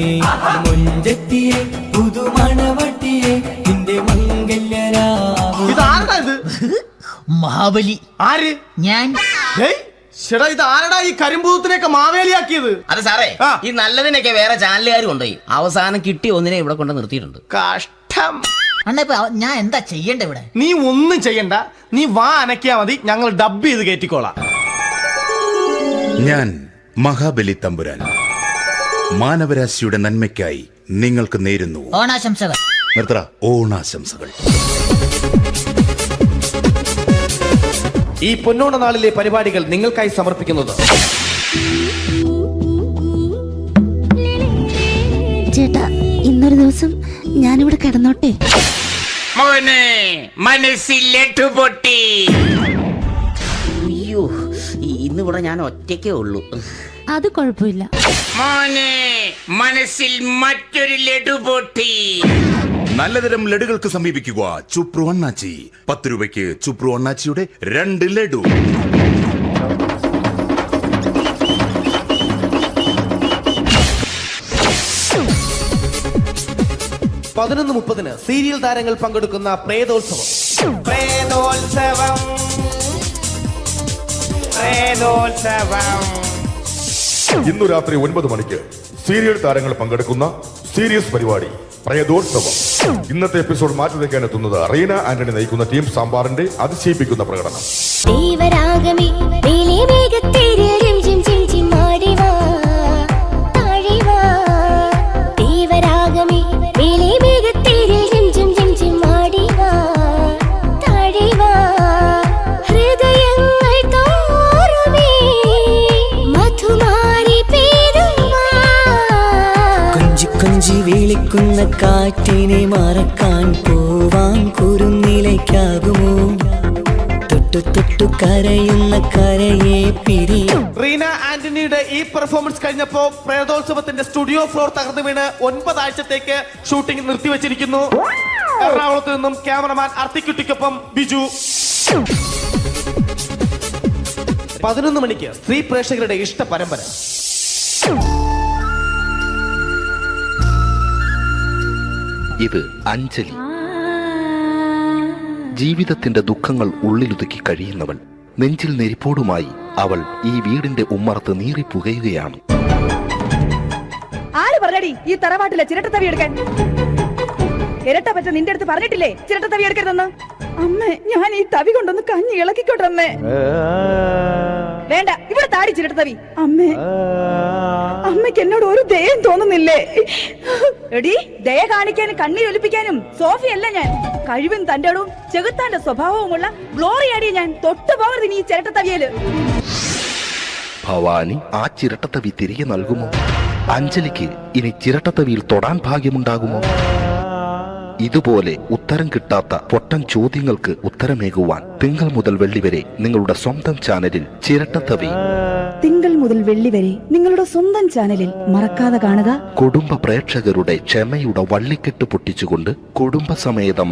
മൊഞ്ചത്തിയെ പുതുമണവട്ടിയെ നിന്റെ മംഗല്യരാവ്. മഹാബലി. ആര്? ഞാൻ. ചേട്ടാ, ഇത് ആരടാ ഈ കരിമ്പൂത്തിനെയൊക്കെ മാവേലിയാക്കിയത്? അതെ സാറേ, ഈ നല്ലതിനൊക്കെ വേറെ ചാനലുകാർ കൊണ്ടുപോയി അവസാനം കിട്ടി ഒന്നിനെ ഇവിടെ കൊണ്ട് നിർത്തിയിട്ടുണ്ട്. കഷ്ടം. അണ്ണാ ഞാൻ എന്താ ചെയ്യണ്ട ഇവിടെ? നീ ഒന്നും ചെയ്യണ്ട, നീ വാ അനക്കിയാ മതി, ഞങ്ങൾ ഡബ് ചെയ്ത് കയറ്റിക്കോളാം. ഞാൻ മഹാബലി തമ്പുരാൻ മാനവരാശിയുടെ നന്മയ്ക്കായി നിങ്ങൾക്ക് നേരുന്നു ഓണാശംസകൾ. നിർത്തറ, ഓണാശംസകൾ. ഈ പൊന്നോണ നാളിലെ പരിപാടികൾ നിങ്ങൾക്കായി സമർപ്പിക്കുന്നത് ചേട്ടാ, ഇന്നൊരു ദിവസം ഞാനിവിടെ കിടന്നോട്ടെ. മനസ്സിലെട്ടു പൊട്ടി. അയ്യോ, ഇന്നിവിടെ ഞാൻ ഒറ്റയ്ക്കേ ഉള്ളൂ. അത് കുഴപ്പമില്ല. മനസ്സിൽ മറ്റൊരു ലഡു പൊട്ടി. നല്ലതരം ലഡുകൾക്ക് സമീപിക്കുക ചുപ്രു അണ്ണാച്ചി. 10 രൂപയ്ക്ക് ചുപ്രു അണ്ണാച്ചിയുടെ 2 ലഡു. പതിനൊന്ന് 30 സീരിയൽ താരങ്ങൾ പങ്കെടുക്കുന്ന പ്രേതോത്സവം. ഇന്നു രാത്രി 9 മണിക്ക് സീരിയൽ താരങ്ങൾ പങ്കെടുക്കുന്ന സീരിയസ് പരിപാടി പ്രേതോത്സവം. ഇന്നത്തെ എപ്പിസോഡ് മാറ്റി വയ്ക്കാൻ എത്തുന്നത് റീന ആന്റണി നയിക്കുന്ന ടീം സാമ്പാറിന്റെ അതിശയിപ്പിക്കുന്ന പ്രകടനം. കൊഞ്ചി വിളിക്കുന്ന കാറ്റിനെ മറക്കാൻ പോവാൻ കുറുനിലയ്ക്കാകുമോ? തൊട്ടു തൊട്ടു കരയുന്ന കരയെ പിരിയും. റീന ആന്റണിയുടെ ഈ പെർഫോമൻസ് കഴിഞ്ഞപ്പോ പ്രേതോത്സവത്തിന്റെ സ്റ്റുഡിയോ ഫ്ലോർ തകർന്നു വീണ് 9 ആഴ്ചത്തേക്ക് ഷൂട്ടിംഗ് നിർത്തിവെച്ചിരിക്കുന്നു. എറണാകുളത്ത് നിന്നും ക്യാമറമാൻ അർത്തിക്കുട്ടിക്കൊപ്പം ബിജു. 11 മണിക്ക് സ്ത്രീ പ്രേക്ഷകരുടെ ഇഷ്ട പരമ്പര. ഇത് അഞ്ജലി. ജീവിതത്തിന്റെ ദുഃഖങ്ങൾ ഉള്ളിലൊതുക്കി കഴിയുന്നവൾ. നെഞ്ചിൽ നെരിപ്പോടുമായി അവൾ ഈ വീടിന്റെ ഉമ്മറത്ത് നീറി പുകയുകയാണ്. ആര് പറഞ്ഞടി ഈ തറവാട്ടിലെ ചിരട്ടത്തവി എടുക്കാൻ? ഇരട്ട പറ്റ നിന്റെ അടുത്ത് പറഞ്ഞിട്ടില്ലേ ചിരട്ടത്തവി എടുക്കരുതെന്ന്? അമ്മേ, ഞാൻ ഈ തവി കൊണ്ടൊന്ന് കഞ്ഞി ഇളക്കിക്കോട്ടെ അമ്മേ. വേണ്ട, ഇവിടെ താടി ചിരട്ടത്തവി. അമ്മേ, അമ്മയ്ക്ക് എന്നോട് ഒരു ദയം തോന്നുന്നില്ലേ? എടി, ദയ കാണിക്കാനും കണ്ണീരൊലിപ്പിക്കാനും സോഫിയല്ല ഞാൻ. കഴിവും തന്റെടും ചെകുത്താന്റെ സ്വഭാവവുമുള്ള ഗ്ലോറിയാടിയ ഞാൻ. തൊട്ടു പോകരുത് നീ ചിരട്ടത്തവിയല്. ഭവാനി ആ ചിരട്ടത്തവി തിരികെ നൽകുമോ? അഞ്ജലിക്ക് ഇനി ചിരട്ടത്തവിയിൽ തൊടാൻ ഭാഗ്യമുണ്ടാകുമോ? ഇതുപോലെ ഉത്തരം കിട്ടാത്ത പൊട്ടൻ ചോദ്യങ്ങൾക്ക് ഉത്തരമേകുവാൻ തിങ്കൾ മുതൽ വെള്ളി വരെ നിങ്ങളുടെ സ്വന്തം ചാനലിൽ ചിരട്ടത്തവി. തിങ്കൾ മുതൽ വെള്ളി വരെ നിങ്ങളുടെ സ്വന്തം ചാനലിൽ മറക്കാതെ കാണുക. കുടുംബ പ്രേക്ഷകരുടെ ക്ഷമയുടെ വള്ളിക്കെട്ട് പൊട്ടിച്ചുകൊണ്ട് കുടുംബസമേതം